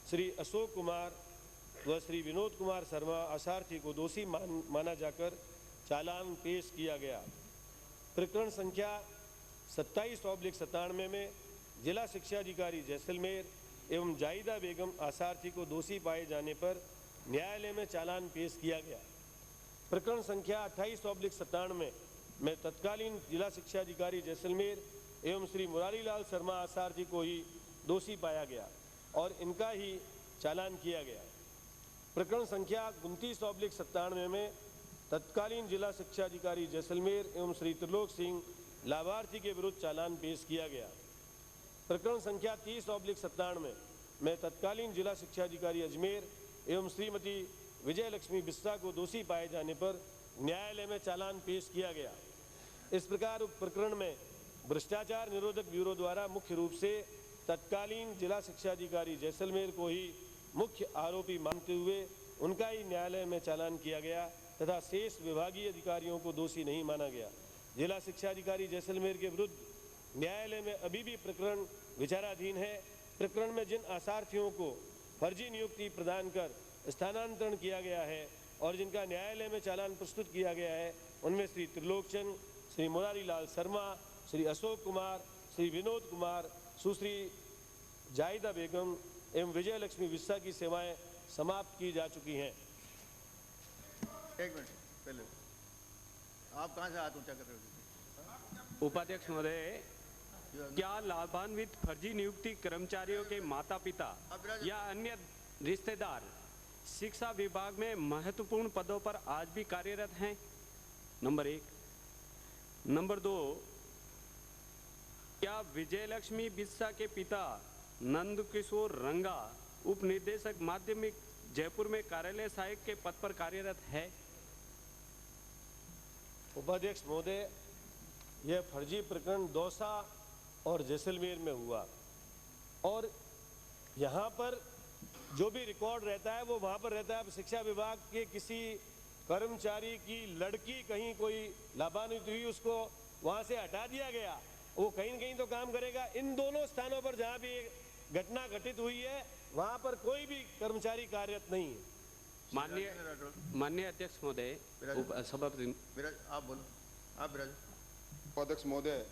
श्री अशोक कुमार व श्री विनोद कुमार शर्मा असारथी को दोषी माना जाकर चालान पेश किया गया। प्रकरण संख्या 27/97 में जिला शिक्षा अधिकारी जैसलमेर एवं जाहिदा बेगम आसारथी को दोषी पाए जाने पर न्यायालय में चालान पेश किया गया। प्रकरण संख्या 28/97 में तत्कालीन जिला शिक्षा अधिकारी जैसलमेर एवं श्री मुरारी लाल शर्मा आसारथी को ही दोषी पाया गया और इनका ही चालान किया गया। प्रकरण संख्या 29/97 में तत्कालीन जिला शिक्षा अधिकारी जैसलमेर एवं श्री त्रिलोक सिंह लाभार्थी के विरुद्ध चालान पेश किया गया। प्रकरण संख्या 30/97 में तत्कालीन जिला शिक्षा अधिकारी अजमेर एवं श्रीमती विजय लक्ष्मी बिस्सा को दोषी पाए जाने पर न्यायालय में चालान पेश किया गया। इस प्रकार उक्त प्रकरण में भ्रष्टाचार निरोधक ब्यूरो द्वारा मुख्य रूप से तत्कालीन जिला शिक्षा अधिकारी जैसलमेर को ही मुख्य आरोपी मानते हुए उनका ही न्यायालय में चालान किया गया तथा शेष विभागीय अधिकारियों को दोषी नहीं माना गया। जिला शिक्षा अधिकारी जैसलमेर के विरुद्ध न्यायालय में अभी भी प्रकरण विचाराधीन है। प्रकरण में जिन आसार्थियों को फर्जी नियुक्ति प्रदान कर स्थानांतरण किया गया है और जिनका न्यायालय में चालान प्रस्तुत किया गया है उनमें श्री त्रिलोकचंद, श्री मुरारी लाल शर्मा, श्री अशोक कुमार, श्री विनोद कुमार, सुश्री जाहिदा बेगम एवं विजय लक्ष्मी बिस्सा की सेवाएं समाप्त की जा चुकी हैं। एक मिनट पहले आप कहाँ से हाथ ऊंचा कर रहे हो? उपाध्यक्ष महोदय, क्या लाभान्वित फर्जी नियुक्ति कर्मचारियों के माता पिता या अन्य रिश्तेदार शिक्षा विभाग में महत्वपूर्ण पदों पर आज भी कार्यरत हैं? नंबर 1। नंबर 2, क्या विजयलक्ष्मी बिस्सा के पिता नंदकिशोर रंगा उप निदेशक माध्यमिक जयपुर में कार्यालय सहायक के पद पर कार्यरत है? उपाध्यक्ष महोदय, यह फर्जी प्रकरण दौसा और जैसलमेर में हुआ और यहाँ पर जो भी रिकॉर्ड रहता है वो वहाँ पर रहता है। अब शिक्षा विभाग के किसी कर्मचारी की लड़की कहीं कोई लाभान्वित हुई, उसको वहाँ से हटा दिया गया, वो कहीं न कहीं तो काम करेगा। इन दोनों स्थानों पर जहाँ भी घटना घटित हुई है वहाँ पर कोई भी कर्मचारी कार्यरत नहीं है। माननीय अध्यक्ष महोदय, सभापति आप बोलो, आप विराज। उपाध्यक्ष महोदय,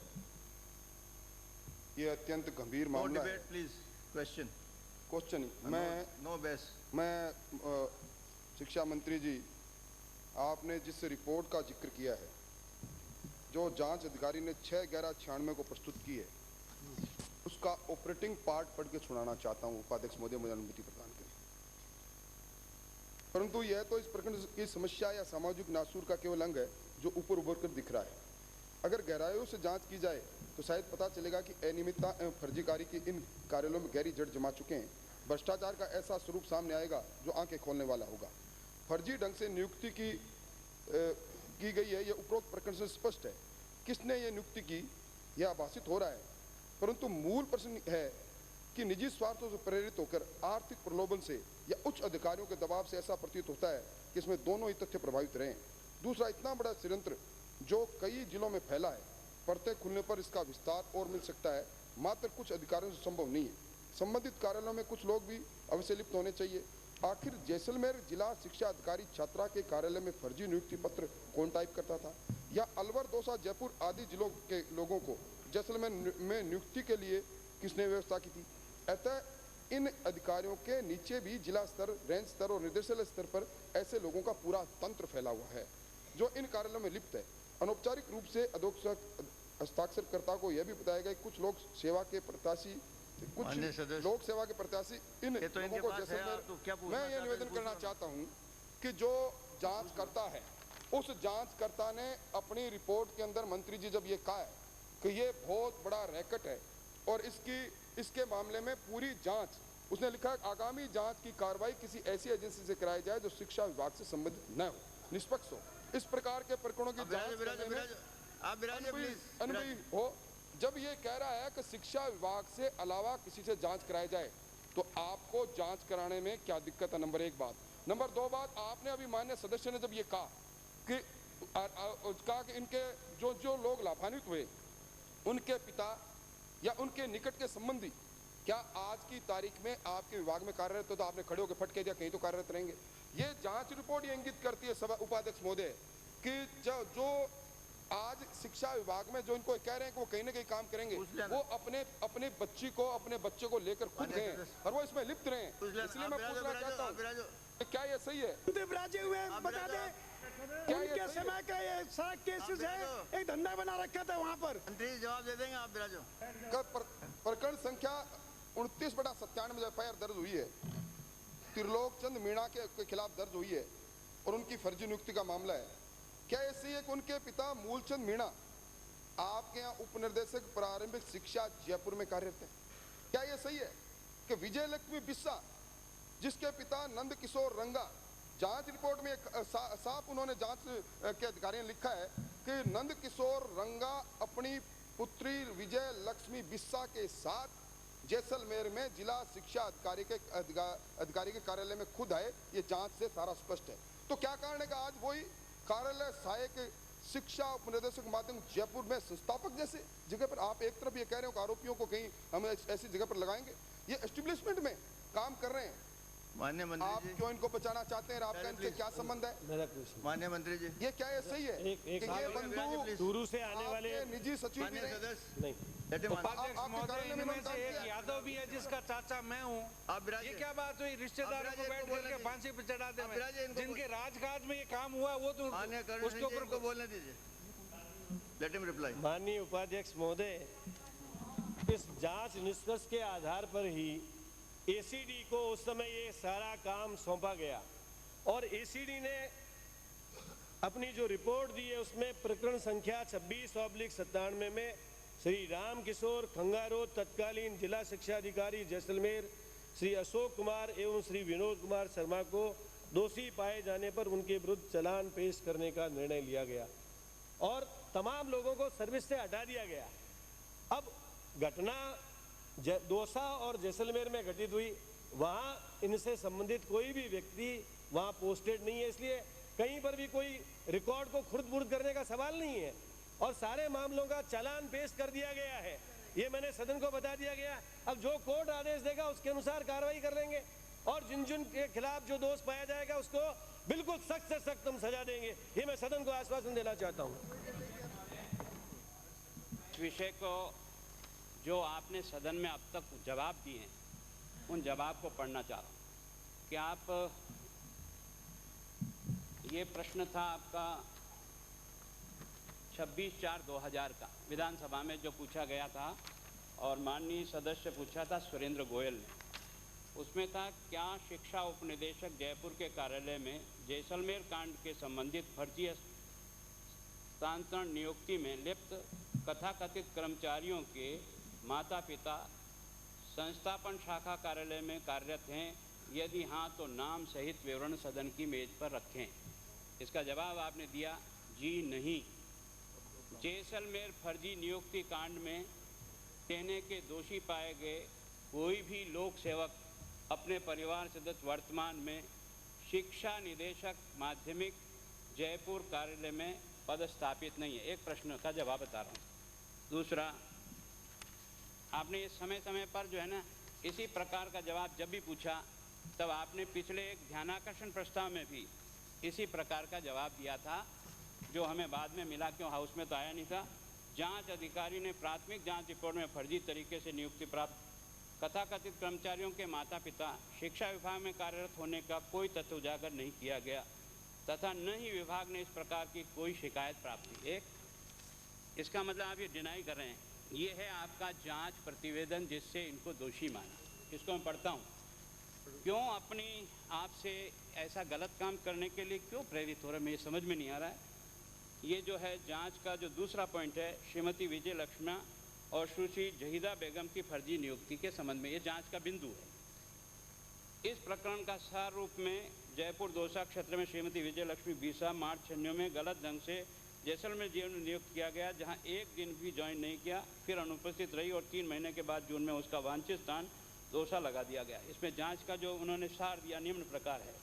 ये अत्यंत गंभीर मामला है। प्लीज क्वेश्चन मैं शिक्षा मंत्री जी, आपने जिस रिपोर्ट का जिक्र किया है, जो जांच अधिकारी ने 6/11/96 को प्रस्तुत की है, उसका ऑपरेटिंग पार्ट पढ़ के सुनाना चाहता हूं। उपाध्यक्ष महोदय, मुझे अनुमति प्रदान करें। परंतु यह तो इस प्रकरण की समस्या या सामाजिक नासूर का केवल अंग है जो ऊपर उभर कर दिख रहा है। अगर गहराइयों से जांच की जाए तो शायद पता चलेगा कि अनियमितता एवं फर्जीकारी की इन कार्यालयों में गहरी जड़ जमा चुके हैं। भ्रष्टाचार का ऐसा स्वरूप सामने आएगा जो आंखें खोलने वाला होगा। फर्जी ढंग से नियुक्ति की गई है, यह उपरोक्त प्रकरण से स्पष्ट है। किसने ये नियुक्ति की यह आभासित हो रहा है, परंतु मूल प्रश्न है कि निजी स्वार्थों से प्रेरित होकर आर्थिक प्रलोभन से या उच्च अधिकारियों के दबाव से ऐसा प्रतीत होता है कि इसमें दोनों ही तथ्य प्रभावित रहे। दूसरा, इतना बड़ा षड्यंत्र जो कई जिलों में फैला है, परतें खुलने पर इसका विस्तार और मिल सकता है, मात्र कुछ अधिकारियों से संभव नहीं है। संबंधित कार्यालयों में कुछ लोग भी अवश्य लिप्त होने चाहिए। आखिर जैसलमेर जिला शिक्षा अधिकारी छात्रा के कार्यालय में फर्जी नियुक्ति पत्र कौन टाइप करता था, या अलवर, दौसा, जयपुर आदि जिलों के लोगों को जैसलमेर में नियुक्ति के लिए किसने व्यवस्था की थी? अतः इन अधिकारियों के नीचे भी जिला स्तर, रेंज स्तर और निर्देशालय स्तर पर ऐसे लोगों का पूरा तंत्र फैला हुआ है जो इन कार्यालयों में लिप्त है। अनौपचारिक रूप से हस्ताक्षरकर्ता को यह भी बताया गया कि कुछ लोग सेवा के प्रत्याशी इन लोगों को जैसलमेर। मैं ये निवेदन करना चाहता हूँ कि जो जांच करता है, उस जांचकर्ता ने अपनी रिपोर्ट के अंदर, मंत्री जी, जब ये कहा है कि ये बहुत बड़ा रैकेट है और इसके मामले में पूरी जांच, उसने लिखा है आगामी जांच की कार्रवाई किसी ऐसी एजेंसी से कराई जाए जो शिक्षा विभाग से संबंधित न हो, निष्पक्ष हो। इस प्रकार के प्रकरणों की अनुभवी हो। जब ये कह रहा है कि शिक्षा विभाग से अलावा किसी से जांच कराई जाए, तो आपको जांच कराने में क्या दिक्कत है? नंबर 1 बात। नंबर 2 बात, आपने अभी माननीय सदस्य ने जब ये कहा कि इनके जो लोग लाभान्वित हुए, उनके पिता या उनके निकट के संबंधी क्या आज की तारीख में आपके विभाग में कार्यरत हो, तो आपने खड़े होकर फटके दिया, कहीं तो कार्यरत रहेंगे। ये जांच रिपोर्ट ये इंगित करती है, सभा उपाध्यक्ष महोदय, कि जो आज शिक्षा विभाग में जो इनको कह रहे हैं कि वो कहीं ना कहीं काम करेंगे, वो अपने बच्चे को लेकर खुद गए और वो इसमें लिप्त रहे। इसलिए मैं पूछना चाहता हूँ, क्या ये सही है? बता दे, उनके समय का ये सारा केसेस है, एक धंधा बना रखा था वहाँ पर। मंत्री जवाब दे देंगे, आप बिराजो। प्रकरण संख्या 29/97 एफआईआर दर्ज हुई है, त्रिलोक चंद मीणा के खिलाफ दर्ज हुई है और उनकी फर्जी नियुक्ति का मामला है। क्या ऐसी है कि उनके पिता मूलचंद मीणा आपके यहाँ उप निर्देशक प्रारंभिक शिक्षा जयपुर में कार्यरत है? क्या यह सही है कि विजय लक्ष्मी बिस्सा, जिसके पिता नंद किशोर रंगा, जांच रिपोर्ट में साफ उन्होंने जांच के अधिकारी ने लिखा है कि नंद किशोर रंगा अपनी पुत्री विजय लक्ष्मी बिस्सा के साथ जैसलमेर में जिला शिक्षा अधिकारी के कार्यालय में खुद आए। ये जांच से सारा स्पष्ट है। तो क्या कारण है कि आज वही कार्यालय सहायक शिक्षा उपनिदेशक माध्यमिक जयपुर में संस्थापक जैसे जगह पर आप एक तरफ ये कह रहे हो कि आरोपियों को कहीं हम ऐसी जगह पर लगाएंगे, ये एस्टेब्लिशमेंट में काम कर रहे हैं। माननीय मंत्री आप क्यों इनको बचाना चाहते हैं? आपका इनसे क्या संबंध है? माननीय मंत्री जी, ये क्या है? सही है कि ये बंधु दूर से आने वाले निजी सचिव भी नहीं। उपाध्यक्ष महोदय, इनमें से एक यादव भी है जिसका चाचा मैं हूँ। ये क्या बात हुई? रिश्तेदारों को बैठ करके फांसी पे चढ़ा दे। जिनके राजकाज में ये काम हुआ वो तो उसके ऊपर बोलने दीजिए। Let him reply. माननीय उपाध्यक्ष महोदय, इस जांच निष्कर्ष के आधार पर ही एसीडी को उस समय ये सारा काम सौंपा गया और एसीडी ने अपनी जो रिपोर्ट दी है उसमें प्रकरण संख्या 26/97 में श्री राम किशोर खंगारो तत्कालीन जिला शिक्षा अधिकारी जैसलमेर श्री अशोक कुमार एवं श्री विनोद कुमार शर्मा को दोषी पाए जाने पर उनके विरुद्ध चालान पेश करने का निर्णय लिया गया और तमाम लोगों को सर्विस से हटा दिया गया। अब घटना दौसा और जैसलमेर में घटित हुई, वहाँ इनसे संबंधित कोई भी व्यक्ति वहाँ पोस्टेड नहीं है, इसलिए कहीं पर भी कोई रिकॉर्ड को खुर्द-बुर्द करने का सवाल नहीं है और सारे मामलों का चालान पेश कर दिया गया है। ये मैंने सदन को बता दिया गया। अब जो कोर्ट आदेश देगा उसके अनुसार कार्रवाई कर लेंगे और जिन जिन के खिलाफ जो दोष पाया जाएगा उसको बिल्कुल सख्त से सख्त हम सजा देंगे। ये मैं सदन को आश्वासन देना चाहता हूँ। इस विषय को जो आपने सदन में अब तक जवाब दिए हैं उन जवाब को पढ़ना चाह रहा हूँ कि आप, ये प्रश्न था आपका 26/4/2000 का विधानसभा में जो पूछा गया था और माननीय सदस्य पूछा था सुरेंद्र गोयल ने। उसमें था क्या शिक्षा उपनिदेशक जयपुर के कार्यालय में जैसलमेर कांड के संबंधित फर्जी हस्तांतरण नियुक्ति में लिप्त कथाकथित कर्मचारियों के माता पिता संस्थापन शाखा कार्यालय में कार्यरत हैं? यदि हाँ तो नाम सहित विवरण सदन की मेज पर रखें। इसका जवाब आपने दिया जी नहीं। जैसलमेर फर्जी नियुक्ति कांड में कहने के दोषी पाए गए कोई भी लोक सेवक अपने परिवार सदस्य वर्तमान में शिक्षा निदेशक माध्यमिक जयपुर कार्यालय में पदस्थापित नहीं है। एक प्रश्न का जवाब बता रहा हूँ। दूसरा, आपने ये समय समय पर जो है ना इसी प्रकार का जवाब जब भी पूछा तब आपने पिछले एक ध्यानाकर्षण प्रस्ताव में भी इसी प्रकार का जवाब दिया था, जो हमें बाद में मिला, क्यों हाउस में तो आया नहीं था। जांच अधिकारी ने प्राथमिक जांच रिपोर्ट में फर्जी तरीके से नियुक्ति प्राप्त कथाकथित कर्मचारियों के माता पिता शिक्षा विभाग में कार्यरत होने का कोई तथ्य उजागर नहीं किया गया तथा न ही विभाग ने इस प्रकार की कोई शिकायत प्राप्त की। एक, इसका मतलब आप ये डिनाई कर रहे हैं। ये है आपका जांच प्रतिवेदन जिससे इनको दोषी माना। इसको मैं पढ़ता हूँ। क्यों अपनी आपसे ऐसा गलत काम करने के लिए क्यों प्रेरित हो रहा है, मुझे समझ में नहीं आ रहा है। ये जो है जांच का जो दूसरा पॉइंट है, श्रीमती विजय लक्ष्मी और सुश्री जहीदा बेगम की फर्जी नियुक्ति के संबंध में, ये जांच का बिंदु है। इस प्रकरण का सार रूप में जयपुर दौसा क्षेत्र में श्रीमती विजय लक्ष्मी बीसा मार्च 96 में गलत ढंग से जैसलमेर जेल में नियुक्त किया गया, जहां एक दिन भी ज्वाइन नहीं किया, फिर अनुपस्थित रही और 3 महीने के बाद जून में उसका वांछित स्थान दौसा लगा दिया गया। इसमें जांच का जो उन्होंने सार दिया निम्न प्रकार है।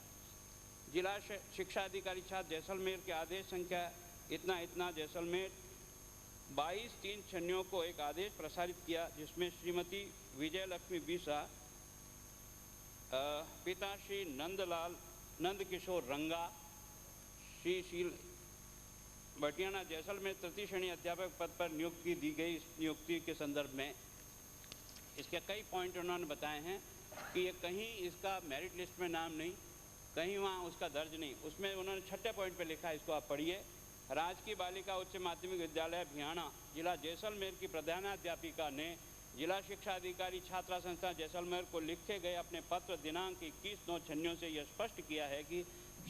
जिला शिक्षा अधिकारी छात्र जैसलमेर के आदेश संख्या इतना इतना जैसलमेर 22/3/96 को एक आदेश प्रसारित किया जिसमें श्रीमती विजय लक्ष्मी बीसा पिता श्री नंद किशोर रंगा श्री शील बटियाना जैसलमेर तृतीय श्रेणी अध्यापक पद पर नियुक्ति दी गई। इस नियुक्ति के संदर्भ में इसके कई पॉइंट उन्होंने बताए हैं कि ये कहीं इसका मेरिट लिस्ट में नाम नहीं, कहीं वहाँ उसका दर्ज नहीं। उसमें उन्होंने 6ठे पॉइंट पे लिखा है, इसको आप पढ़िए। राजकीय बालिका उच्च माध्यमिक विद्यालय भियाना जिला जैसलमेर की प्रधानाध्यापिका ने जिला शिक्षा अधिकारी छात्रा संस्था जैसलमेर को लिखे गए अपने पत्र दिनांक 21/9/96 से यह स्पष्ट किया है कि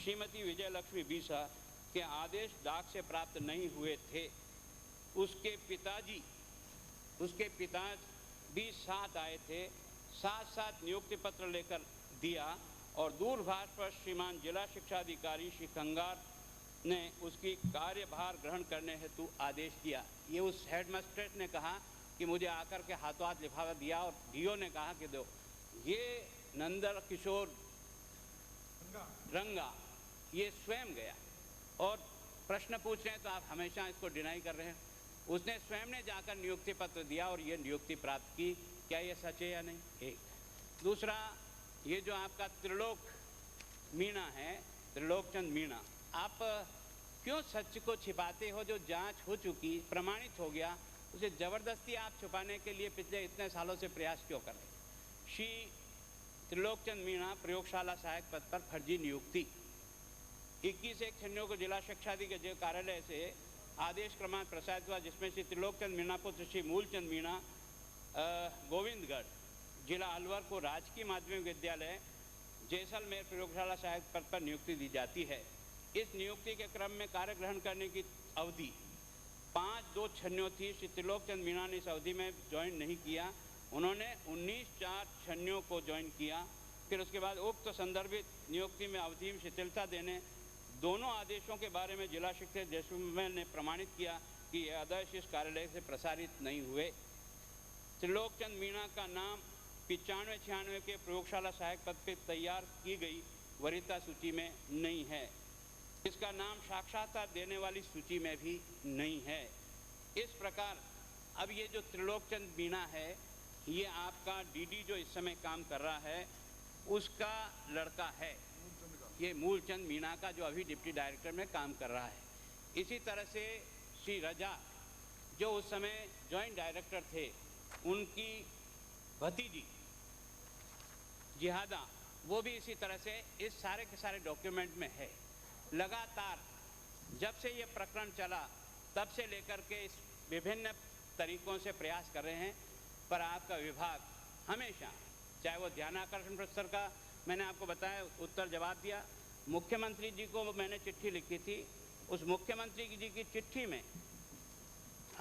श्रीमती विजय लक्ष्मी बीसा के आदेश डाक से प्राप्त नहीं हुए थे। उसके पिता भी साथ आए थे, साथ नियुक्ति पत्र लेकर दिया और दूरभाष पर श्रीमान जिला शिक्षा अधिकारी श्री खंगार ने उसकी कार्यभार ग्रहण करने हेतु आदेश दिया। ये उस हेडमास्ट्रेट ने कहा कि मुझे आकर के हाथों हाथ लिफाफा दिया और डीओ ने कहा कि दो। ये नंद किशोर रंगा ये स्वयं गया और प्रश्न पूछ रहे हैं तो आप हमेशा इसको डिनाई कर रहे हैं। उसने स्वयं ने जाकर नियुक्ति पत्र दिया और ये नियुक्ति प्राप्त की। क्या ये सच है या नहीं? एक। दूसरा, ये जो आपका त्रिलोक मीणा है, त्रिलोकचंद मीणा, आप क्यों सच को छिपाते हो? जो जांच हो चुकी, प्रमाणित हो गया, उसे जबरदस्ती आप छुपाने के लिए पिछले इतने सालों से प्रयास क्यों कर रहे? श्री त्रिलोकचंद मीणा प्रयोगशाला सहायक पद पर फर्जी नियुक्ति 21/1/96 को जिला शिक्षा अधिकारी कार्यालय से आदेश क्रमांक प्रसारित हुआ जिसमें श्री त्रिलोकचंद मीणा पुत्र श्री मूलचंद मीणा गोविंदगढ़ जिला अलवर को राजकीय माध्यमिक विद्यालय जैसलमेर प्रयोगशाला सहायक पद पर नियुक्ति दी जाती है। इस नियुक्ति के क्रम में कार्य ग्रहण करने की अवधि 5-2 थी। श्री त्रिलोक चंद मीणा ने इस अवधि में ज्वाइन नहीं किया, उन्होंने 19-4 को ज्वाइन किया। फिर उसके बाद उक्त संदर्भित नियुक्ति में अवधि में शिथिलता देने दोनों आदेशों के बारे में जिला शिक्षा जैसलमेर ने प्रमाणित किया कि ये आदेश इस कार्यालय से प्रसारित नहीं हुए। त्रिलोक चंद मीणा का नाम 95-96 के प्रयोगशाला सहायक पद पर तैयार की गई वरीयता सूची में नहीं है। इसका नाम साक्षात्कार देने वाली सूची में भी नहीं है। इस प्रकार अब ये जो त्रिलोक चंद मीणा है, ये आपका डीडी जो इस समय काम कर रहा है उसका लड़का है, ये मूलचंद मीणा का जो अभी डिप्टी डायरेक्टर में काम कर रहा है। इसी तरह से श्री रजा जो उस समय जॉइंट डायरेक्टर थे, उनकी भतीजी जिहादा वो भी इसी तरह से इस सारे के सारे डॉक्यूमेंट में है। लगातार जब से ये प्रकरण चला तब से लेकर के इस विभिन्न तरीकों से प्रयास कर रहे हैं, पर आपका विभाग हमेशा, चाहे वो ध्यानाकर्षण पुरस्कार का मैंने आपको बताया उत्तर जवाब दिया, मुख्यमंत्री जी को मैंने चिट्ठी लिखी थी, उस मुख्यमंत्री जी की चिट्ठी में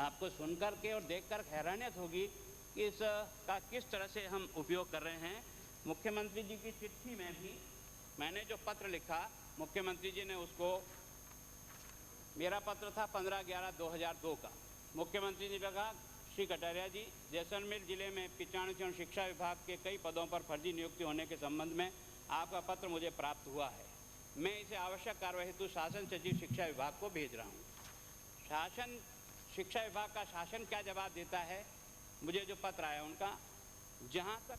आपको सुनकर के और देखकर हैरानियत होगी कि इसका किस तरह से हम उपयोग कर रहे हैं। मुख्यमंत्री जी की चिट्ठी में भी मैंने जो पत्र लिखा, मुख्यमंत्री जी ने उसको, मेरा पत्र था 15/11/2002 का, मुख्यमंत्री जी ने कहा, श्री कटारिया जी, जैसलमेर जिले में 95 शिक्षा विभाग के कई पदों पर फर्जी नियुक्ति होने के संबंध में आपका पत्र मुझे प्राप्त हुआ है। मैं इसे आवश्यक कार्रवाई हेतु शासन सचिव शिक्षा विभाग को भेज रहा हूँ। शासन शिक्षा विभाग का शासन क्या जवाब देता है, मुझे जो पत्र आया उनका, जहाँ तक